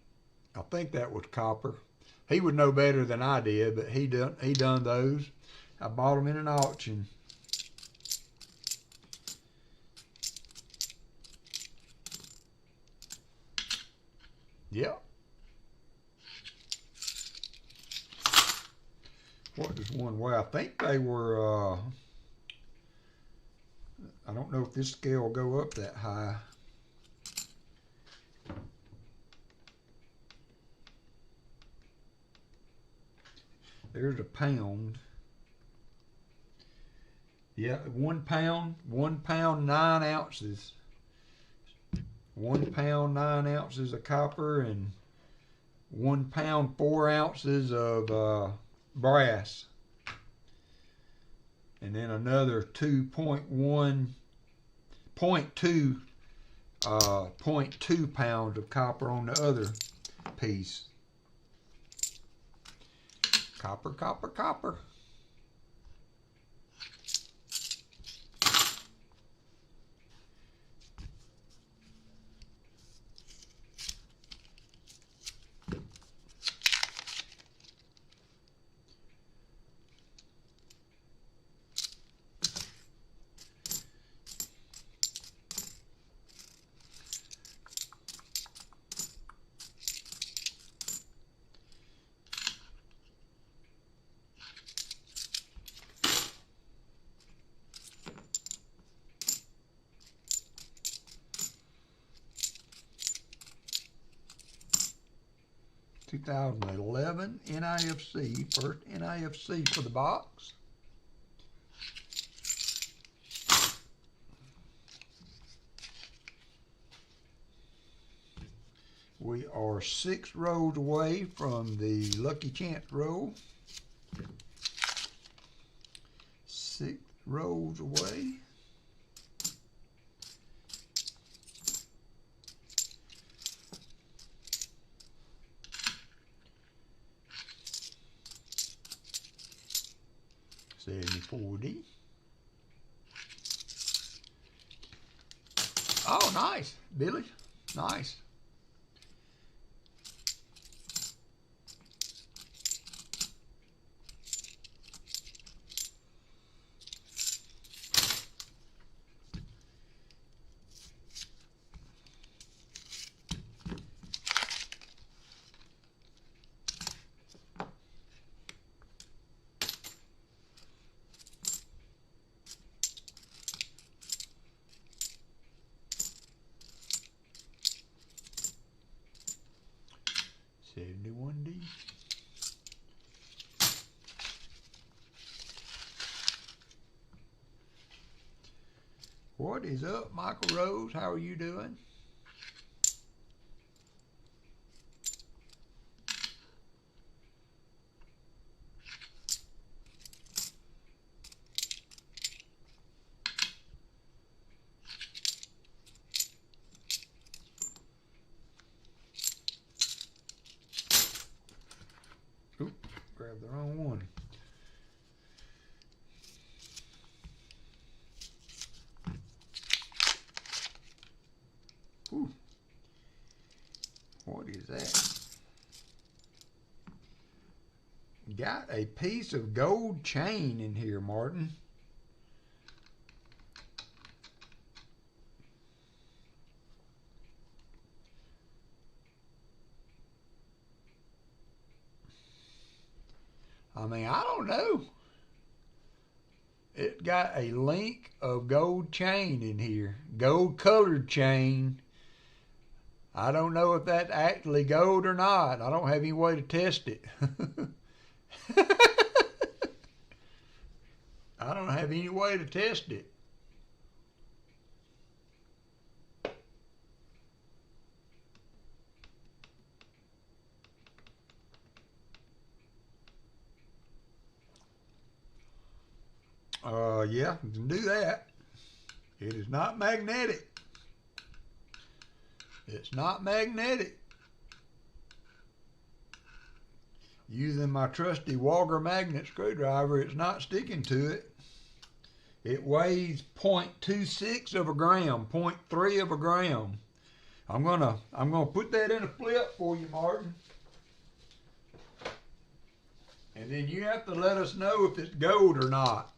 I think that was copper. He would know better than I did, but he done those. I bought them in an auction. Yep. What is one way? I think they were, I don't know if this scale will go up that high. There's a pound. Yeah, 1 pound, 9 ounces. 1 pound, 9 ounces of copper and 1 pound, 4 ounces of brass. And then another 0.2 pounds of copper on the other piece. Copper, copper, copper. (2011) NIFC, first NIFC for the box. We are 6 rows away from the Lucky Chance roll. 6 rows away. $70.40. Oh, nice, Billy. Nice. $71. What is up, Michael Rose? How are you doing? Oop, grabbed the wrong one. Ooh. What is that? Got a piece of gold chain in here, Martin. I mean, I don't know. It got a link of gold chain in here. Gold colored chain. I don't know if that's actually gold or not. I don't have any way to test it. I don't have any way to test it. Yeah, you can do that. It is not magnetic. It's not magnetic. Using my trusty WalkerMagnet screwdriver, it's not sticking to it. It weighs 0.26 of a gram, 0.3 of a gram. I'm gonna put that in a flip for you, Martin. And then you have to let us know if it's gold or not.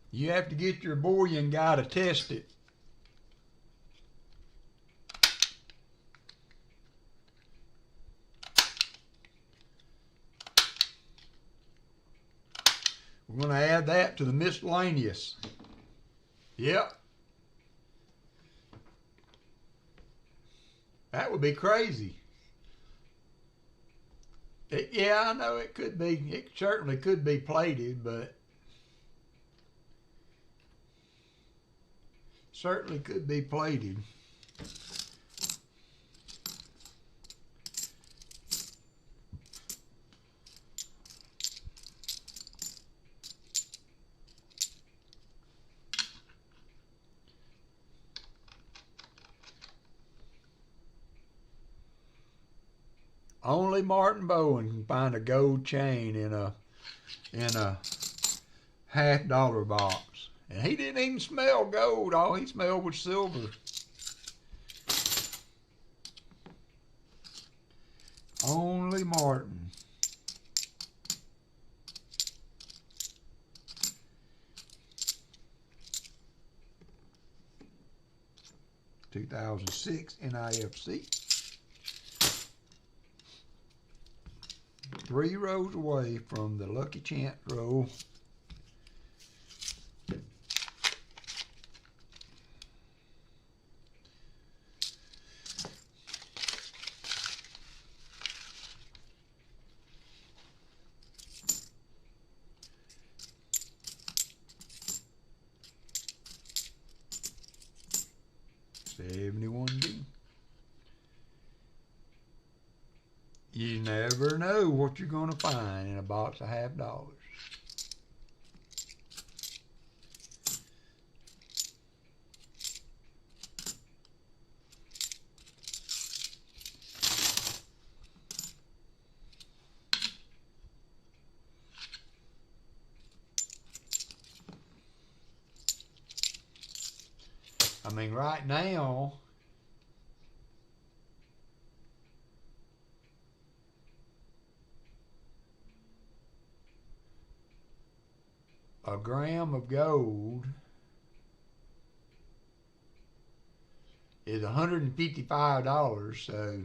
You have to get your bullion guy to test it. We're going to add that to the miscellaneous. Yep. That would be crazy. Yeah, I know it could be. It certainly could be plated, but certainly could be plated. Only Martin Bowen can find a gold chain in a $50 box. And he didn't even smell gold. All he smelled was silver. Only Martin. (2006) NIFC. 3 rows away from the lucky chance roll. $71D. You never know what you're going to find in a box of $50. I mean, right now, a gram of gold is $155, so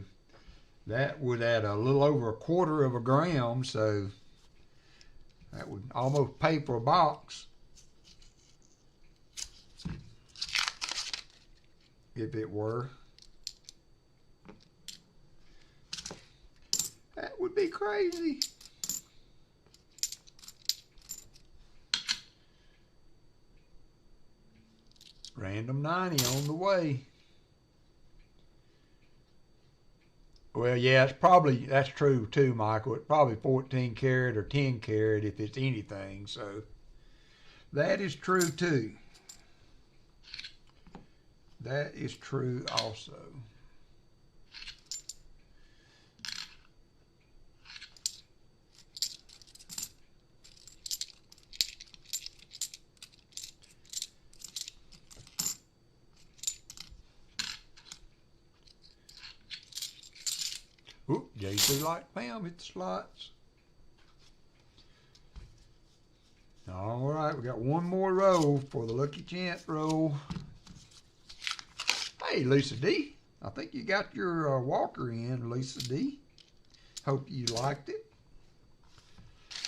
that would add a little over a quarter of a gram, so that would almost pay for a box if it were. That would be crazy. Random 90 on the way. Well, yeah, that's true too, Michael. It's probably 14 karat or 10 karat if it's anything, so that is true too. That is true also. Oop, JC like Pam hit the slots. All right, we got one more row for the lucky chance roll. Hey, Lisa D. I think you got your Walker in, Lisa D. Hope you liked it.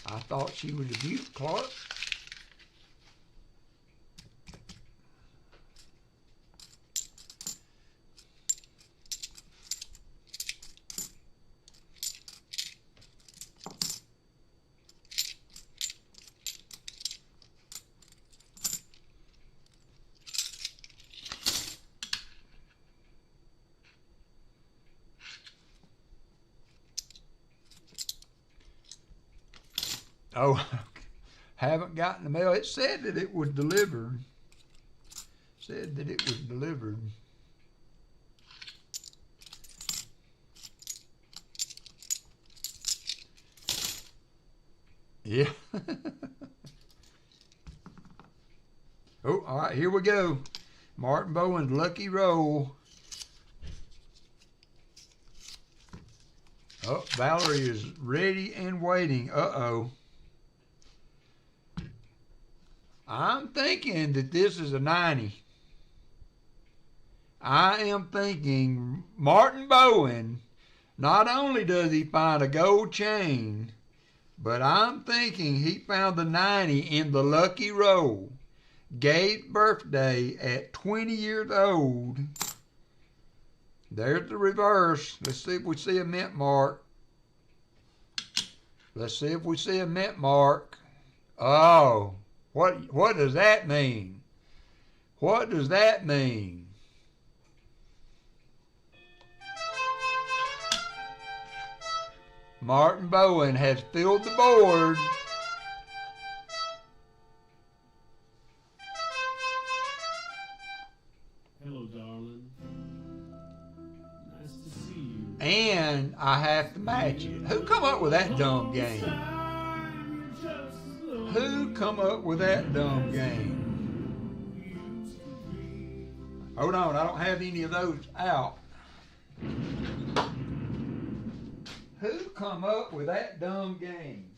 I thought she was a beaut, Clark. Oh, haven't gotten the mail. It said that it was delivered. Said that it was delivered. Yeah. Oh, all right, here we go. Martin Bowen's lucky roll. Oh, Valerie is ready and waiting. Uh-oh. I'm thinking that this is a 90. I am thinking Martin Bowen, not only does he find a gold chain, but I'm thinking he found the 90 in the lucky roll. Gabe's birthday at 20 years old. There's the reverse. Let's see if we see a mint mark. Let's see if we see a mint mark. Oh, what does that mean? What does that mean? Martin Bowen has filled the board. Hello, darling. Nice to see you. And I have to match it. Who come up with that dumb game? Who come up with that dumb game? Hold on, I don't have any of those out. Who come up with that dumb game?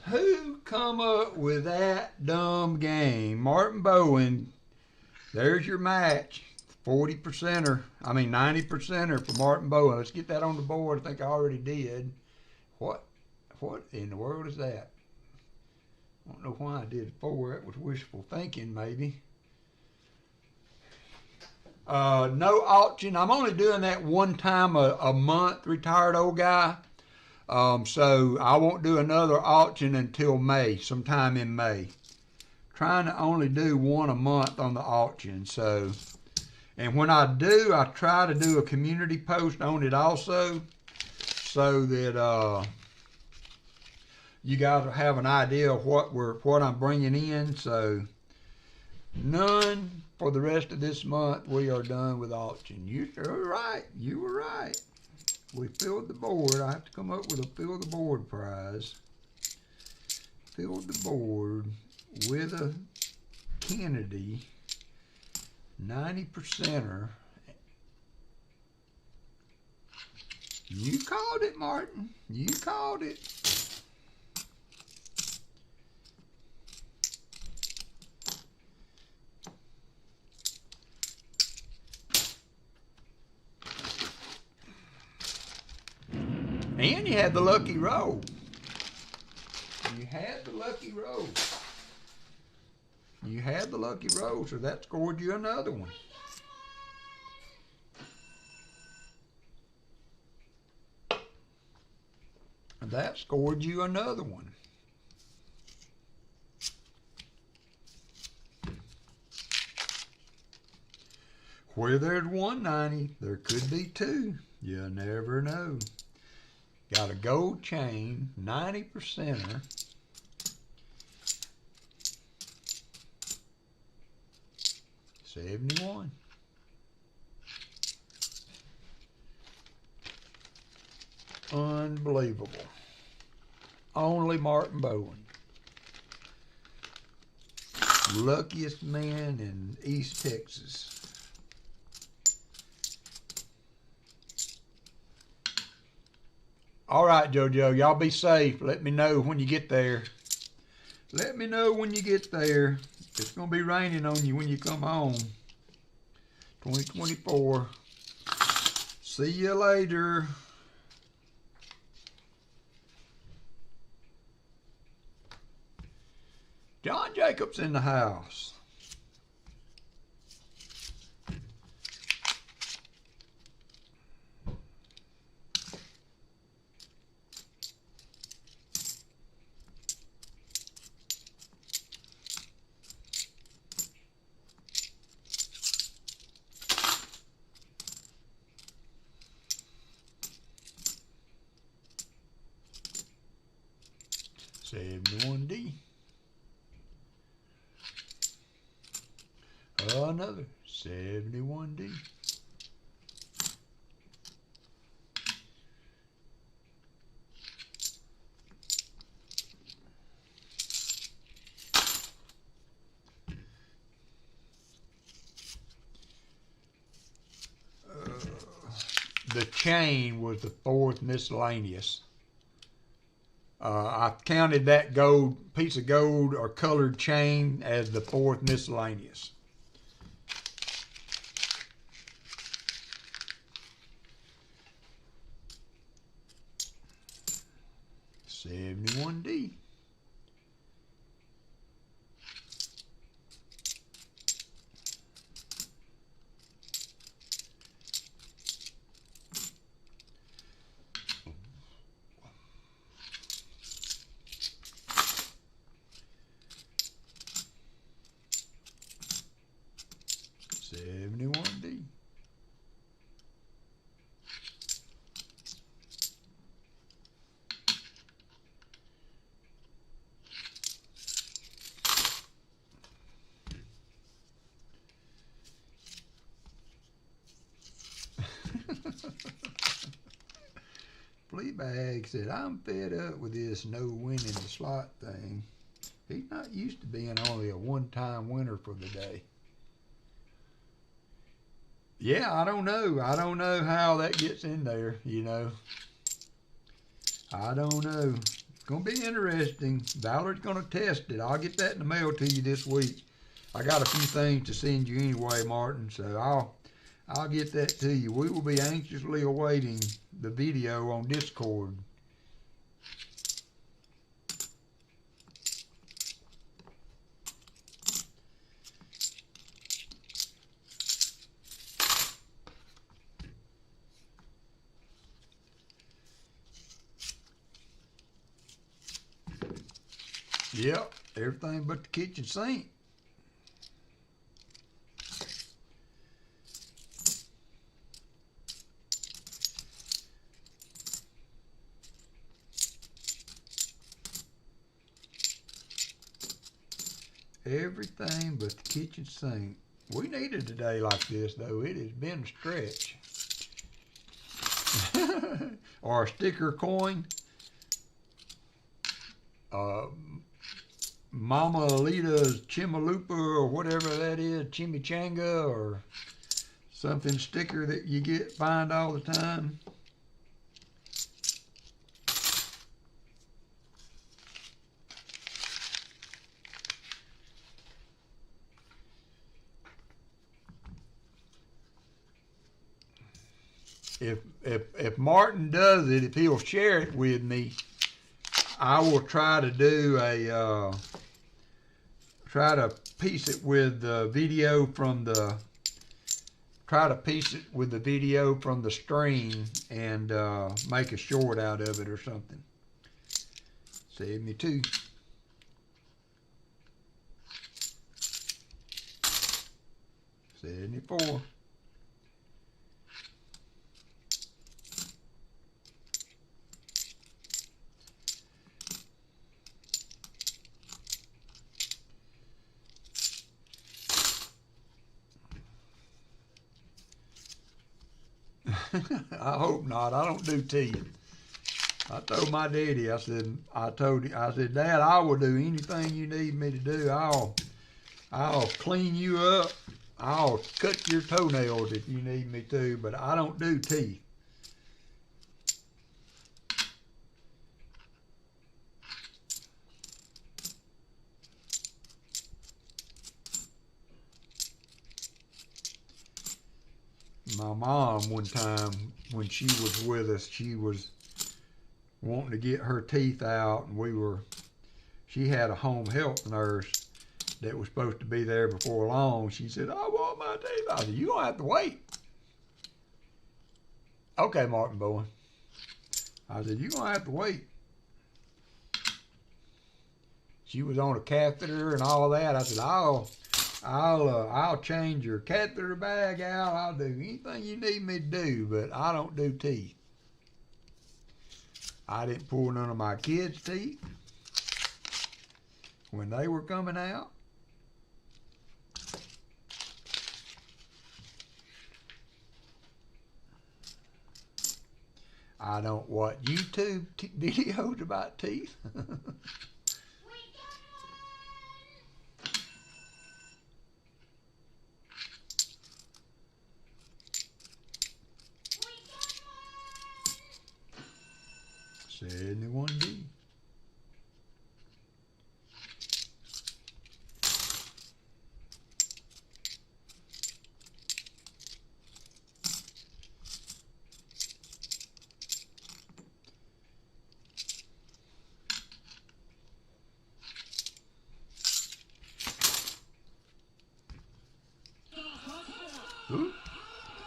Who come up with that dumb game? Martin Bowen, there's your match. 40%er, 90%er for Martin Bowen. Let's get that on the board. I think I already did. What in the world is that? I don't know why I did 4. It was wishful thinking, maybe. No auction. I'm only doing that one time a month, retired old guy. So I won't do another auction until May, sometime in May. Trying to only do one a month on the auction. So, and when I do, I try to do a community post on it also, so that you guys will have an idea of what I'm bringing in. So, none for the rest of this month. We are done with auction. You were right. You were right. We filled the board. I have to come up with a fill the board prize. Filled the board with a Kennedy 90%er. You called it, Martin. You called it. And you had the lucky roll. You had the lucky roll. You had the lucky roll, so that scored you another one. That scored you another one. Where there's 190, there could be 2. You never know. Got a gold chain, 90%er. $71. Unbelievable. Only Martin Bowen. Luckiest man in East Texas. All right, JoJo, y'all be safe. Let me know when you get there. Let me know when you get there. It's going to be raining on you when you come home. 2024. See you later. John Jacobs in the house. $71D. Another $71D. The chain was the 4th miscellaneous. I counted that piece of gold or colored chain as the fourth miscellaneous. $71D. $71D. Fleabag said, I'm fed up with this no winning the slot thing. He's not used to being only a one-time winner for the day. Yeah, I don't know. I don't know how that gets in there, you know. I don't know. It's going to be interesting. Ballard's going to test it. I'll get that in the mail to you this week. I got a few things to send you anyway, Martin, so I'll get that to you. We will be anxiously awaiting the video on Discord. Yep, everything but the kitchen sink. Everything but the kitchen sink. We needed a day like this, though. It has been a stretch. Or a sticker coin. Mama Alita's Chimalupa or whatever that is, Chimichanga or something sticker that you find all the time. If Martin does it, if he'll share it with me, I will try to do try to piece it with the video from the stream and make a short out of it or something. 72. $74. I hope not. I don't do tea. I told my daddy, I said, Dad, I will do anything you need me to do. I'll clean you up. I'll cut your toenails if you need me to, but I don't do tea. My mom, one time when she was with us, she was wanting to get her teeth out, and she had a home health nurse that was supposed to be there before long. She said, I want my teeth. I said, you're going to have to wait. Okay, Martin Bowen. I said, you're going to have to wait. She was on a catheter and all that. I said, I'll change your catheter bag out. I'll do anything you need me to do, but I don't do teeth. I didn't pull none of my kids' teeth when they were coming out. I don't watch YouTube videos about teeth. $71D.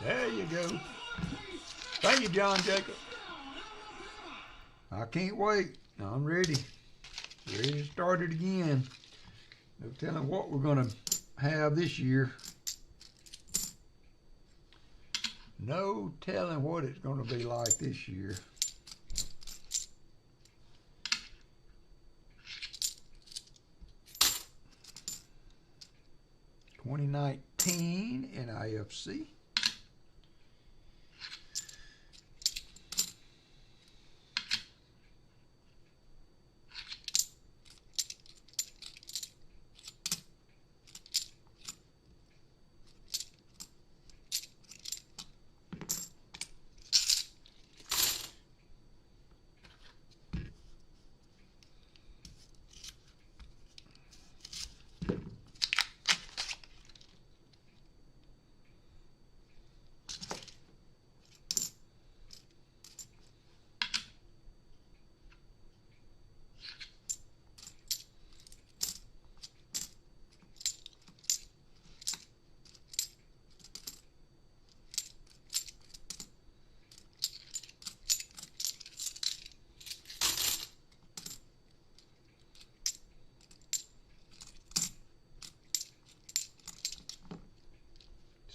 There you go. Thank you, John Jacob. I can't wait. I'm ready. Ready to start it again. No telling what we're going to have this year. No telling what it's going to be like this year. $2019 NIFC.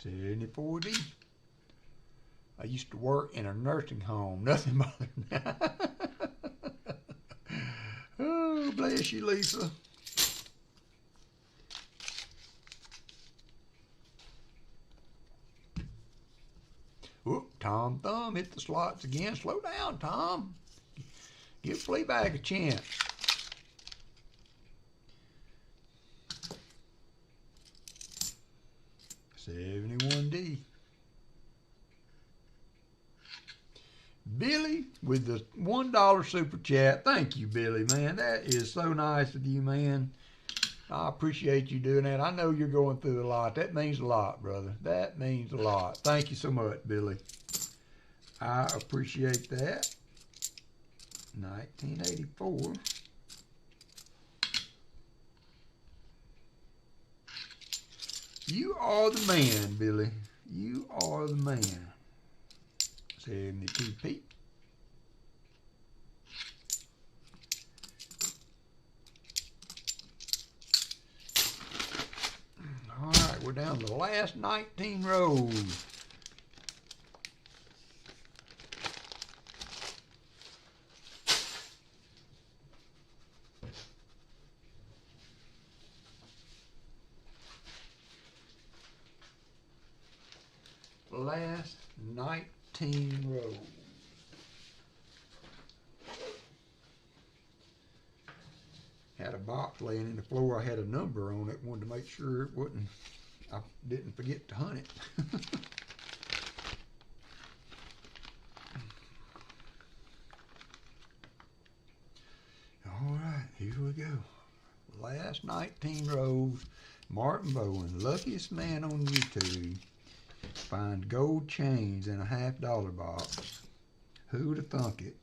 $74D. I used to work in a nursing home. Nothing bothered me. Oh, bless you, Lisa. Whoop, Tom Thumb hit the slots again. Slow down, Tom. Give Fleabag a chance. $71D. Billy with the $1 super chat. Thank you, Billy, man. That is so nice of you, man. I appreciate you doing that. I know you're going through a lot. That means a lot, brother. That means a lot. Thank you so much, Billy. I appreciate that. 1984. You are the man, Billy. You are the man. 72 Pete. All right, we're down to the last 19 rows. Last 19 rows. Had a box laying in the floor. I had a number on it. Wanted to make sure it wouldn't. I didn't forget to hunt it. All right, here we go. Last 19 rows. Martin Bowen, luckiest man on YouTube. Find gold chains in a $50 box. Who'd have thunk it?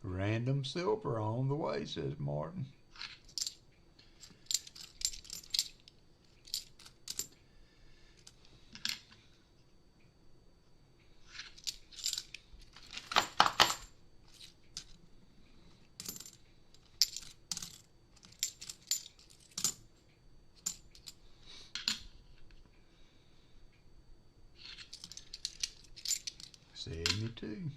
Random silver on the way, says Martin. $72.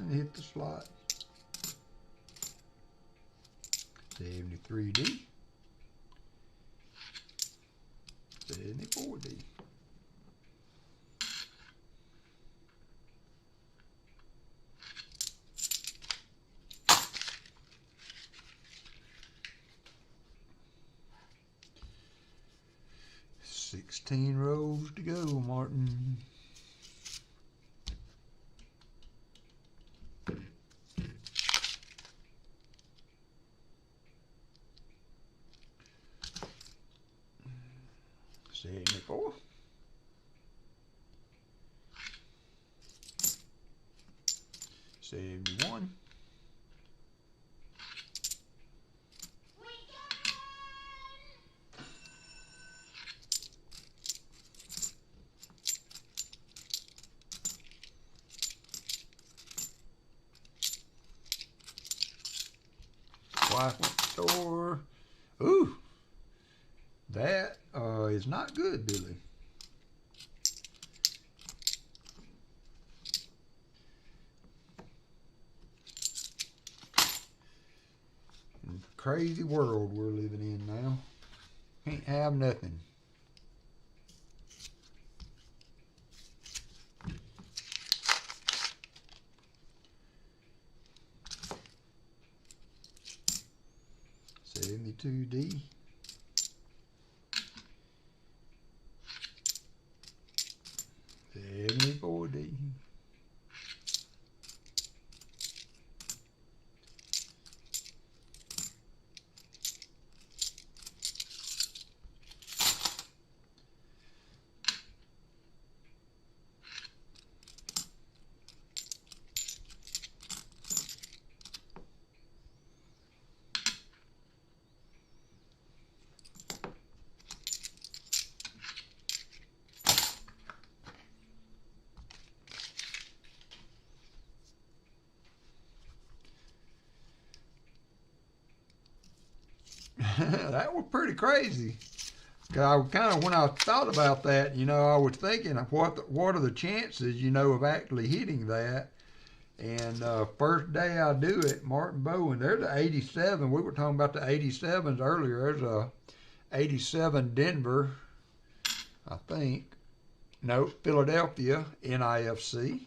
and hit the slot. 73D. 74D. $16 rows to go, Martin. $74. $71. Wife went to the store. Ooh, that is not good, Billy. Crazy world we're living in now. Can't have nothing. $72D. $74D. That was pretty crazy. I kind of, when I thought about that, you know, I was thinking of what are the chances, you know, of actually hitting that. And first day I do it, Martin Bowen, there's the 87. We were talking about the 87s earlier. There's a 87 Denver, I think. No, Philadelphia, NIFC.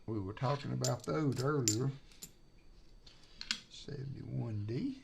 We were talking about those earlier. 71D.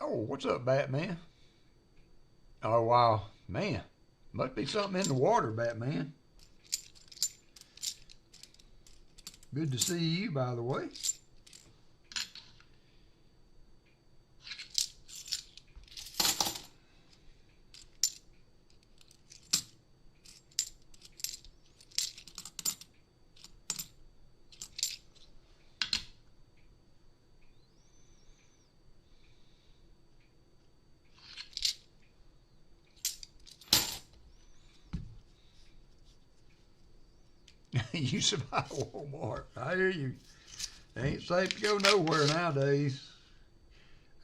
Oh, what's up, Batman? Oh, wow. Man, must be something in the water, Batman. Good to see you, by the way. You survive Walmart. I hear you. Ain't safe to go nowhere nowadays.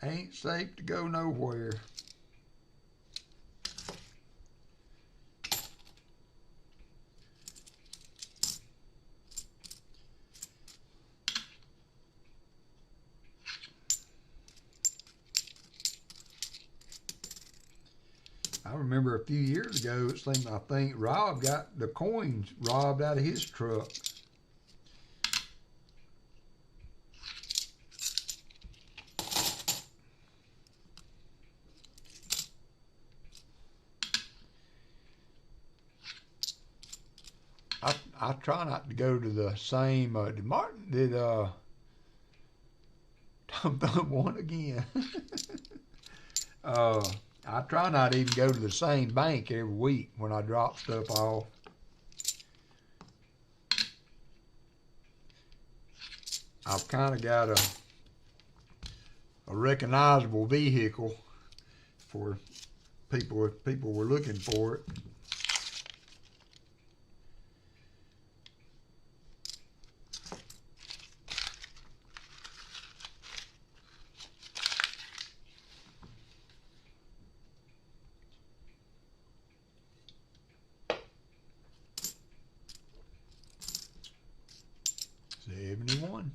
Ain't safe to go nowhere. I remember a few years ago, it seemed, I think Rob got the coins robbed out of his truck. I try not to go to the same. Did Tom Thumb won again? I try not to even go to the same bank every week when I drop stuff off. I've kind of got a recognizable vehicle for people if people were looking for it. $71.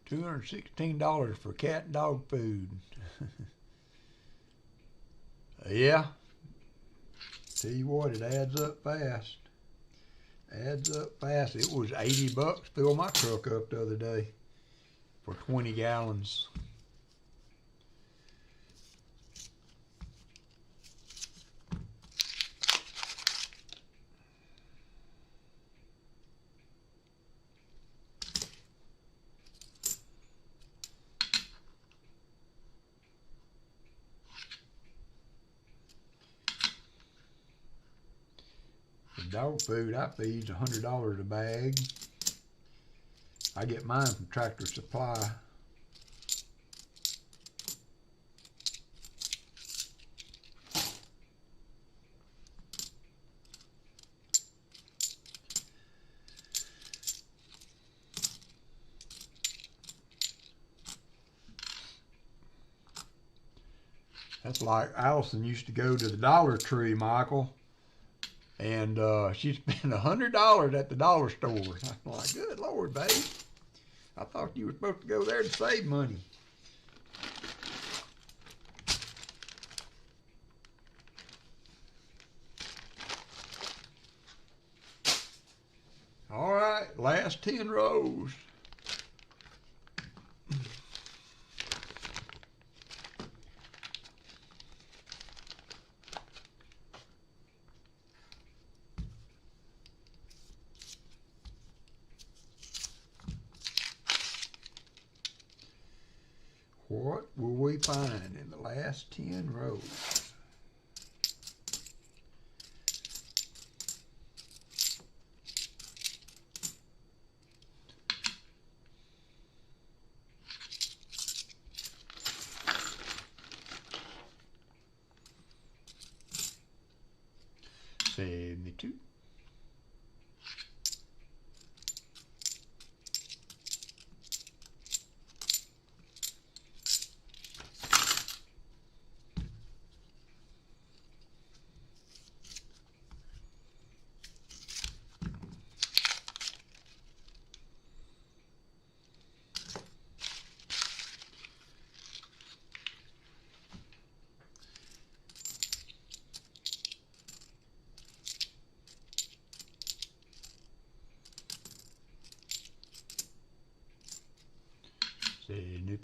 $216 for cat and dog food. Yeah. Tell you what, it adds up fast. Adds up fast. It was $80 to fill my truck up the other day for 20 gallons. Dog food I feed's $100 a bag. I get mine from Tractor Supply. That's like Allison used to go to the Dollar Tree, Michael. And she spent $100 at the dollar store. I'm like, good Lord, babe. I thought you were supposed to go there to save money. All right, last 10 rows. What will we find in the last 10 rows? $72.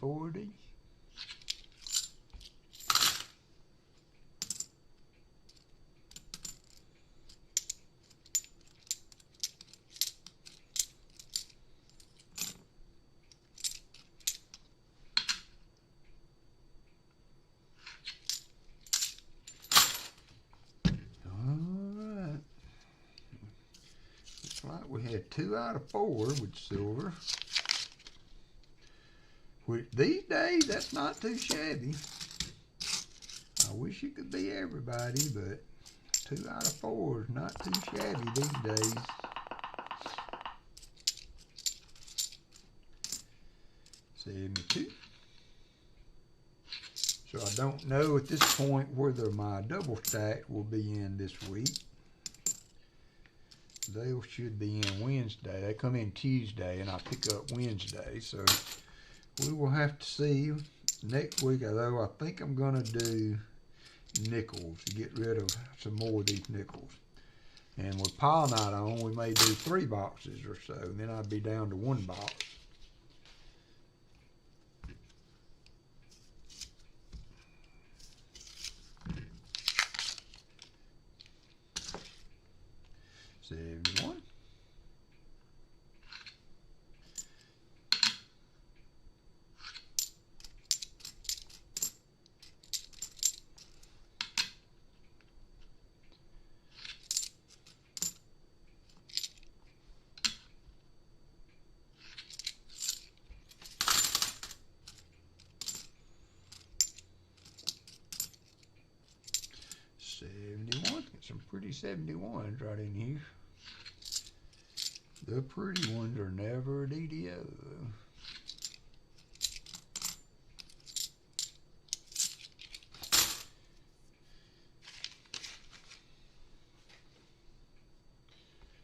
$40. Like we had 2 out of 4 with silver. Which these days, that's not too shabby. I wish it could be everybody, but 2 out of 4 is not too shabby these days. $72. So I don't know at this point whether my double stack will be in this week. they should be in Wednesday. They come in Tuesday, and I pick up Wednesday. So we will have to see next week. Although I think I'm gonna do nickels to get rid of some more of these nickels. And with pile knot on, we may do 3 boxes or so. And then I'd be down to 1 box. $71. Get some pretty 71s right in here. The pretty ones are never DDO.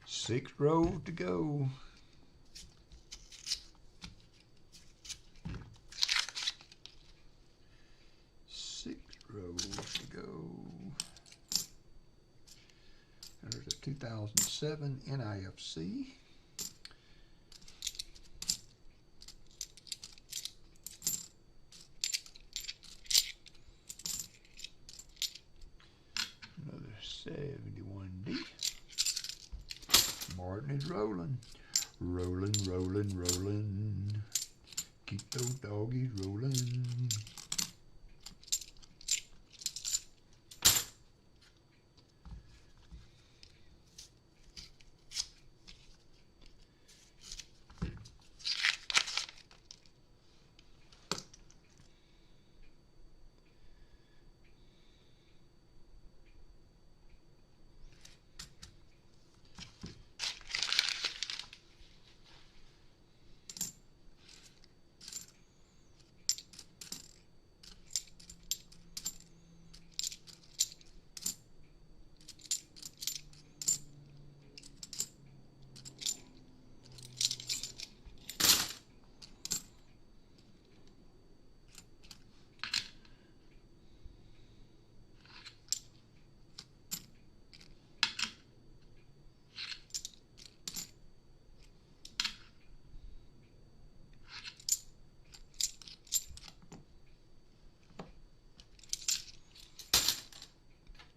Six rows to go. To go. There's a 2007 NIFC. Another 71D. Martin is rolling. Rolling, rolling, rolling. Keep those doggies rolling.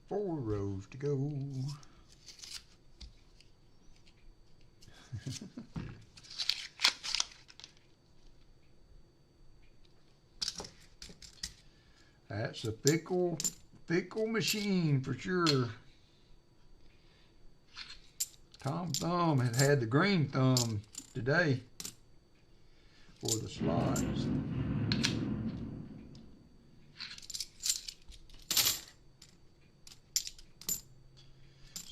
Four rows to go. That's a pickle machine for sure. Tom Thumb has had the green thumb today for the slides.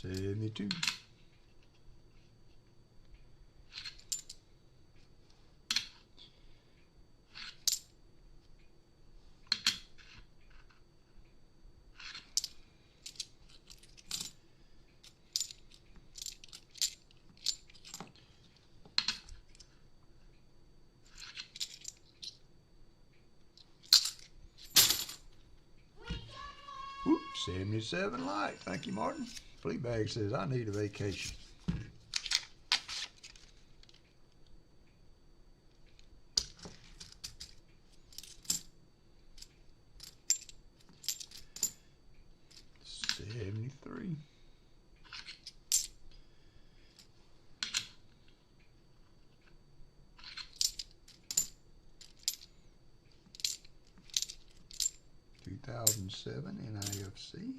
$72. Oops, 77 light. Thank you, Martin. Fleabag says, I need a vacation. $73. $2007 NIFC.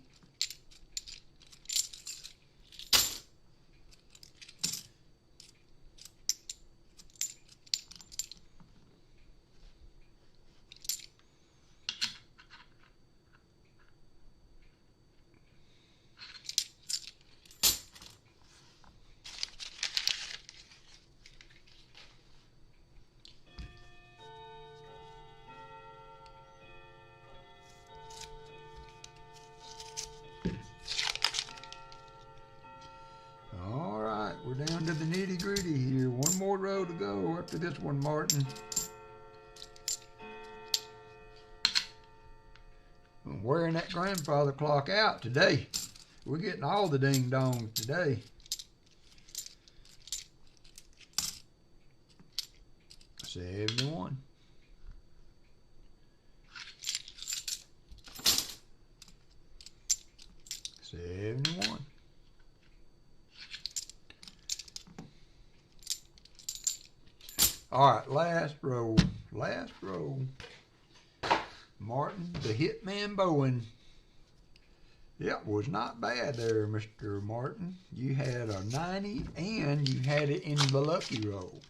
luck with this one, Martin. I'm wearing that grandfather clock out today. We're getting all the ding dongs today. $71. $71. All right, last row. Last row. Martin, the Hitman Bowen. Yep, was not bad there, Mr. Martin. You had a 90 and you had it in the lucky roll.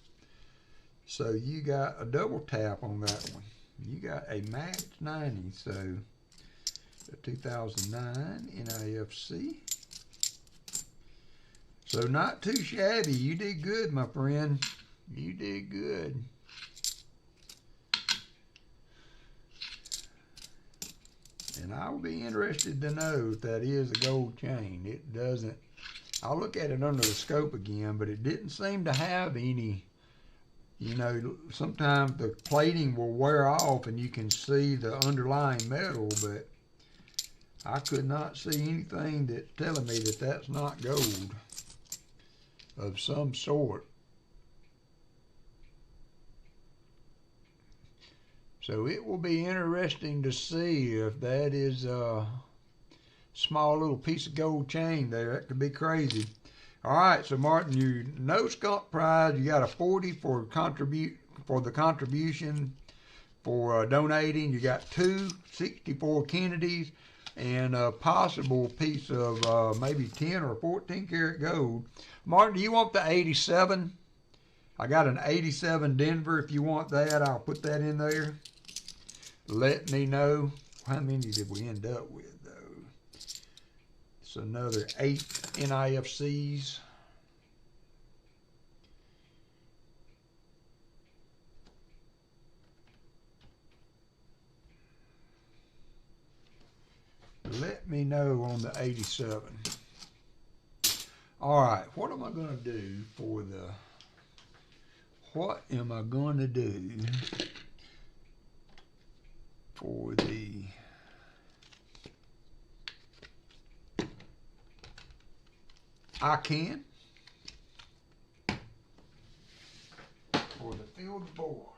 So you got a double tap on that one. You got a max 90, so the 2009 NIFC. So not too shabby. You did good, my friend. You did good. And I'll be interested to know if that is a gold chain. It doesn't. I'll look at it under the scope again, but it didn't seem to have any. You know, sometimes the plating will wear off and you can see the underlying metal, but I could not see anything that's telling me that that's not gold of some sort. So it will be interesting to see if that is a small little piece of gold chain there. That could be crazy. All right, so Martin, you no skunk prize. You got a 40 for the contribution for donating. You got 2 64 Kennedys and a possible piece of maybe 10 or 14 karat gold. Martin, do you want the 87? I got an 87 Denver. If you want that, I'll put that in there. Let me know. How many did we end up with, though? It's another 8 NIFCs. Let me know on the 87. All right, what am I going to do for the... What am I going to do for the... I can. For the field board.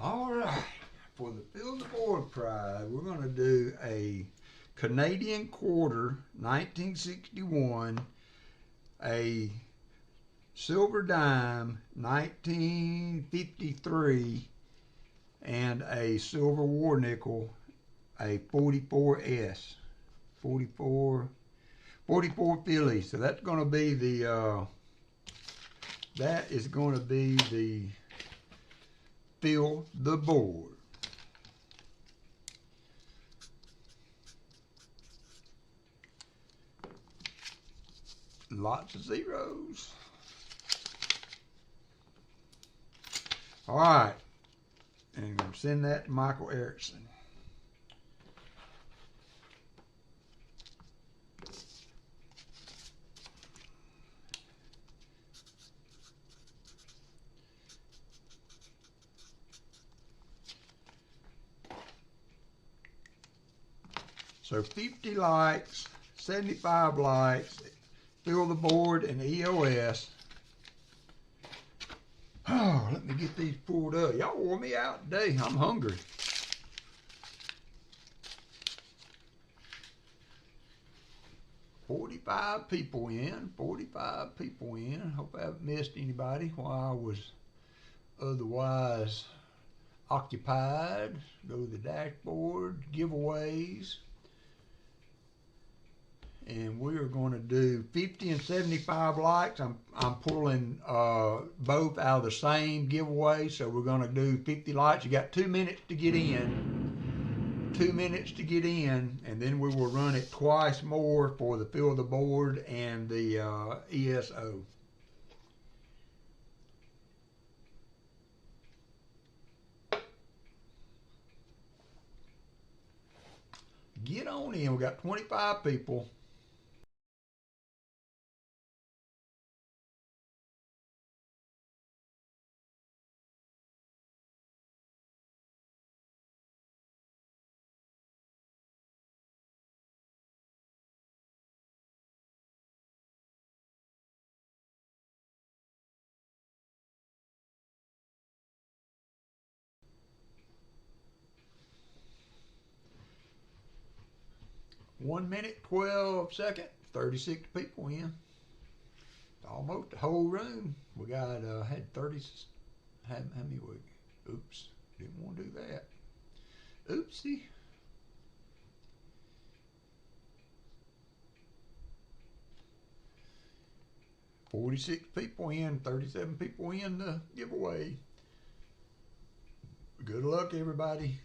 All right, for the Field the Board prize, we're going to do a Canadian quarter, 1961, a silver dime, 1953, and a silver war nickel, a 44S, 44 Phillies. So that's going to be the, that is going to be the Fill the Board. Lots of zeros. All right. And send that to Michael Erickson. So 50 likes, 75 likes, fill the board and the EOS. Oh, let me get these pulled up. Y'all wore me out today. I'm hungry. $45 people in. 45 people in. Hope I haven't missed anybody while I was otherwise occupied. Go to the dashboard, giveaways. And we are going to do 50 and 75 likes. I'm pulling both out of the same giveaway. So we're going to do 50 likes. You got 2 minutes to get in. 2 minutes to get in. And then we will run it twice more for the fill the board and the ESO. Get on in. We got 25 people. One minute, 12 seconds, 36 people in. Almost the whole room. We got, had 30, how many we, oops, didn't want to do that. Oopsie. $46 people in, 37 people in the giveaway. Good luck, everybody.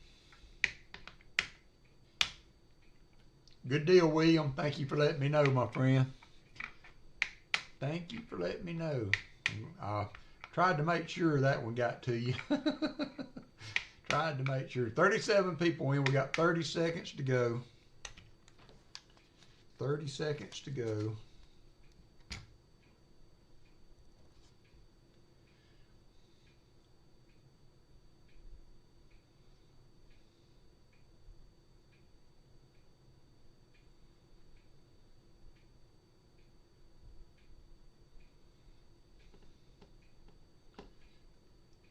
Good deal, William. Thank you for letting me know, my friend. Thank you for letting me know. I tried to make sure that one got to you. Tried to make sure. 37 people in. We got 30 seconds to go. 30 seconds to go.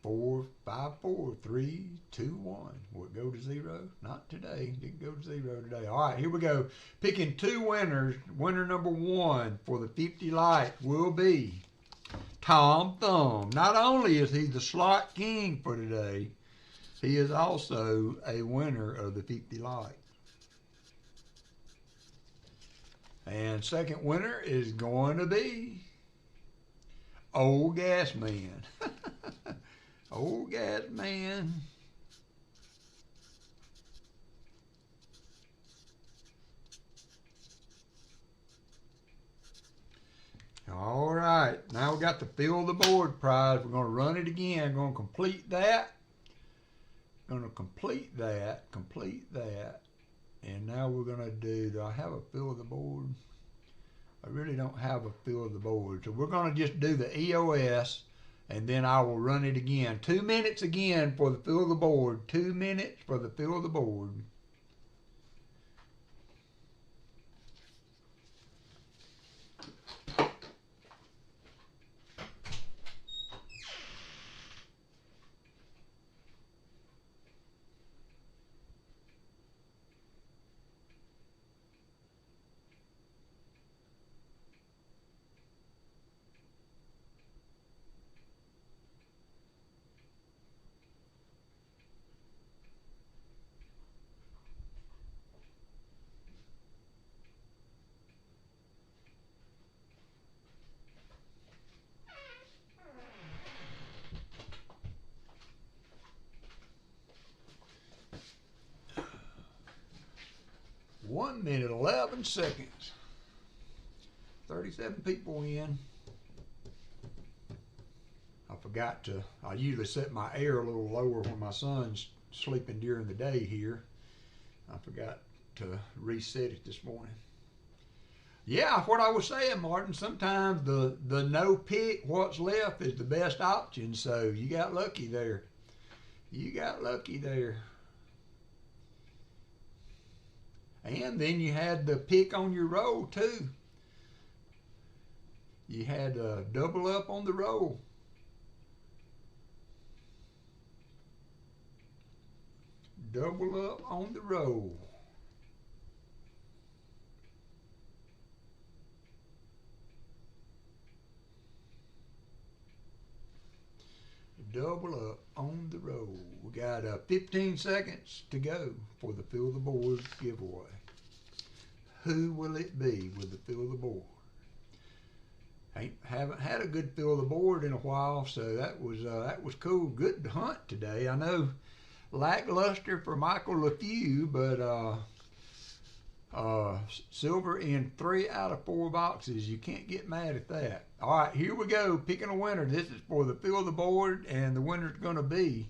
Four, 5, 4, 3, 2, 1. Will it go to 0? Not today. Didn't go to 0 today. All right, here we go. Picking 2 winners. Winner number 1 for the 50 likes will be Tom Thumb. Not only is he the slot king for today, he is also a winner of the 50 likes. And second winner is going to be Old Gas Man. Old Gas Man. All right, now we got the fill the board prize. We're going to run it again. Going to complete that. Going to complete that. And now we're going to do I have a fill the board? I really don't have a fill the board. So we're going to just do the EOS. And then I will run it again. 2 minutes again for the fill the board. 2 minutes for the fill the board. One minute, 11 seconds. 37 people in. I forgot to, I usually set my air a little lower when my son's sleeping during the day here. I forgot to reset it this morning. Yeah, what I was saying, Martin, sometimes the no pick, what's left is the best option. So you got lucky there. You got lucky there. And then you had the pick on your roll too. You had double up on the roll. Double up on the roll. Double up on the roll. We got 15 seconds to go for the Fill the Board giveaway. Who will it be with the Fill the Board? Haven't had a good Fill the Board in a while, so that was cool. Good hunt today. I know lackluster for Michael LeFew, but silver in 3 out of 4 boxes. You can't get mad at that. All right, here we go. Picking a winner. This is for the Fill the Board, and the winner's going to be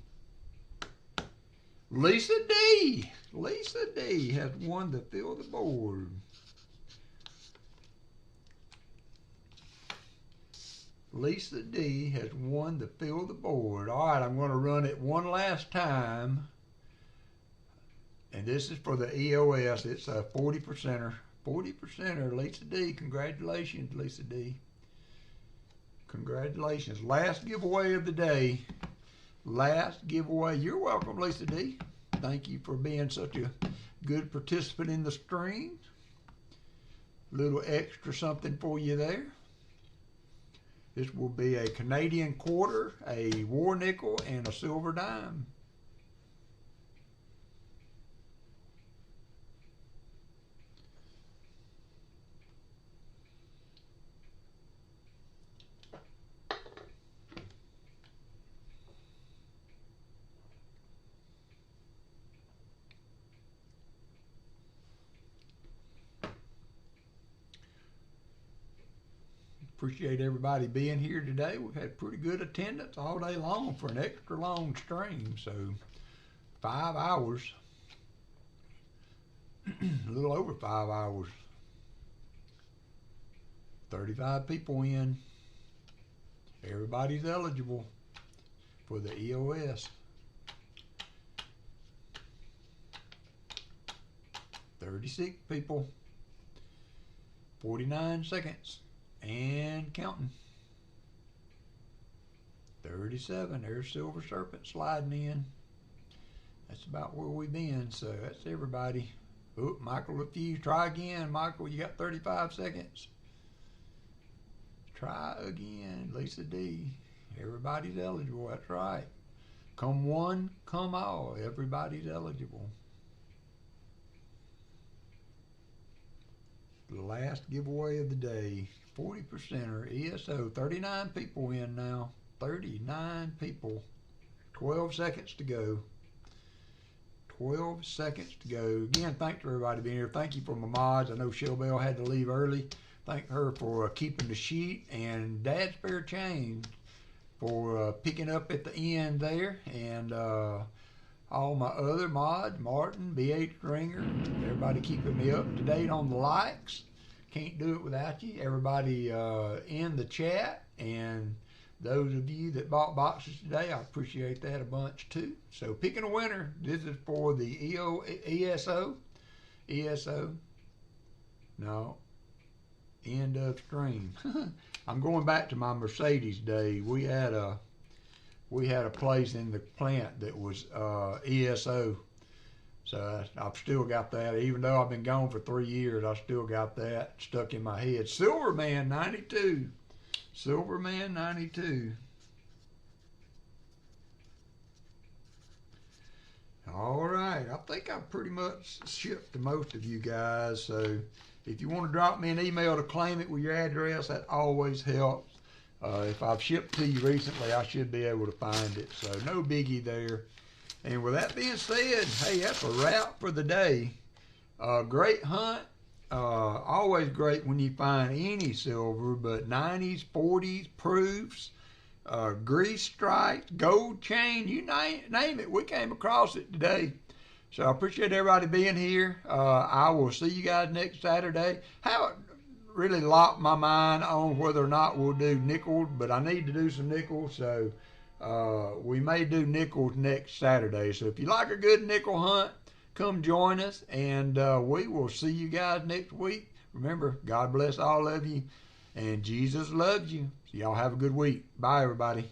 Lisa D. Lisa D has won the Fill the Board. Lisa D has won the Fill the Board. All right, I'm going to run it one last time. And this is for the EOS. It's a 40%er. 40%er, Lisa D. Congratulations, Lisa D. Congratulations. Last giveaway of the day. Last giveaway. You're welcome, Lisa D. Thank you for being such a good participant in the stream. Little extra something for you there. This will be a Canadian quarter, a war nickel, and a silver dime. Appreciate everybody being here today. We've had pretty good attendance all day long for an extra long stream. So 5 hours, a little over 5 hours. 35 people in. Everybody's eligible for the EOS. 36 people. 49 seconds. And counting. 37. There's Silver Serpent sliding in. That's about where we've been. So that's everybody. Oop, Michael LeFew. Try again. Michael, you got 35 seconds. Try again. Lisa D. Everybody's eligible. That's right. Come one, come all. Everybody's eligible. The last giveaway of the day. 40%er ESO. 39 people in now. 39 people. 12 seconds to go. 12 seconds to go. Again, thanks to everybody being here. Thank you for my mods. I know Shell Bell had to leave early. Thank her for keeping the sheet, and Dad Spare Change for picking up at the end there, and all my other mods, Martin, BH Stringer, everybody keeping me up to date on the likes. Can't do it without you. Everybody in the chat, and those of you that bought boxes today, I appreciate that a bunch too. So picking a winner. This is for the ESO. No. End of stream. I'm going back to my Mercedes day. We had a place in the plant that was ESO. So I've still got that. Even though I've been gone for 3 years, I still got that stuck in my head. Silverman 92. Silverman 92. All right. I think I've pretty much shipped to most of you guys. So if you want to drop me an email to claim it with your address, that always helps. If I've shipped to you recently, I should be able to find it. So no biggie there. And with that being said, hey, that's a wrap for the day. Great hunt. Always great when you find any silver, but 90s, 40s, proofs, grease stripes, gold chain, you name it. We came across it today. So I appreciate everybody being here. I will see you guys next Saturday. Haven't really locked my mind on whether or not we'll do nickels, but I need to do some nickels. So we may do nickels next Saturday. So if you like a good nickel hunt, come join us, and we will see you guys next week. Remember, God bless all of you, And Jesus loves you. So y'all have a good week. Bye, everybody.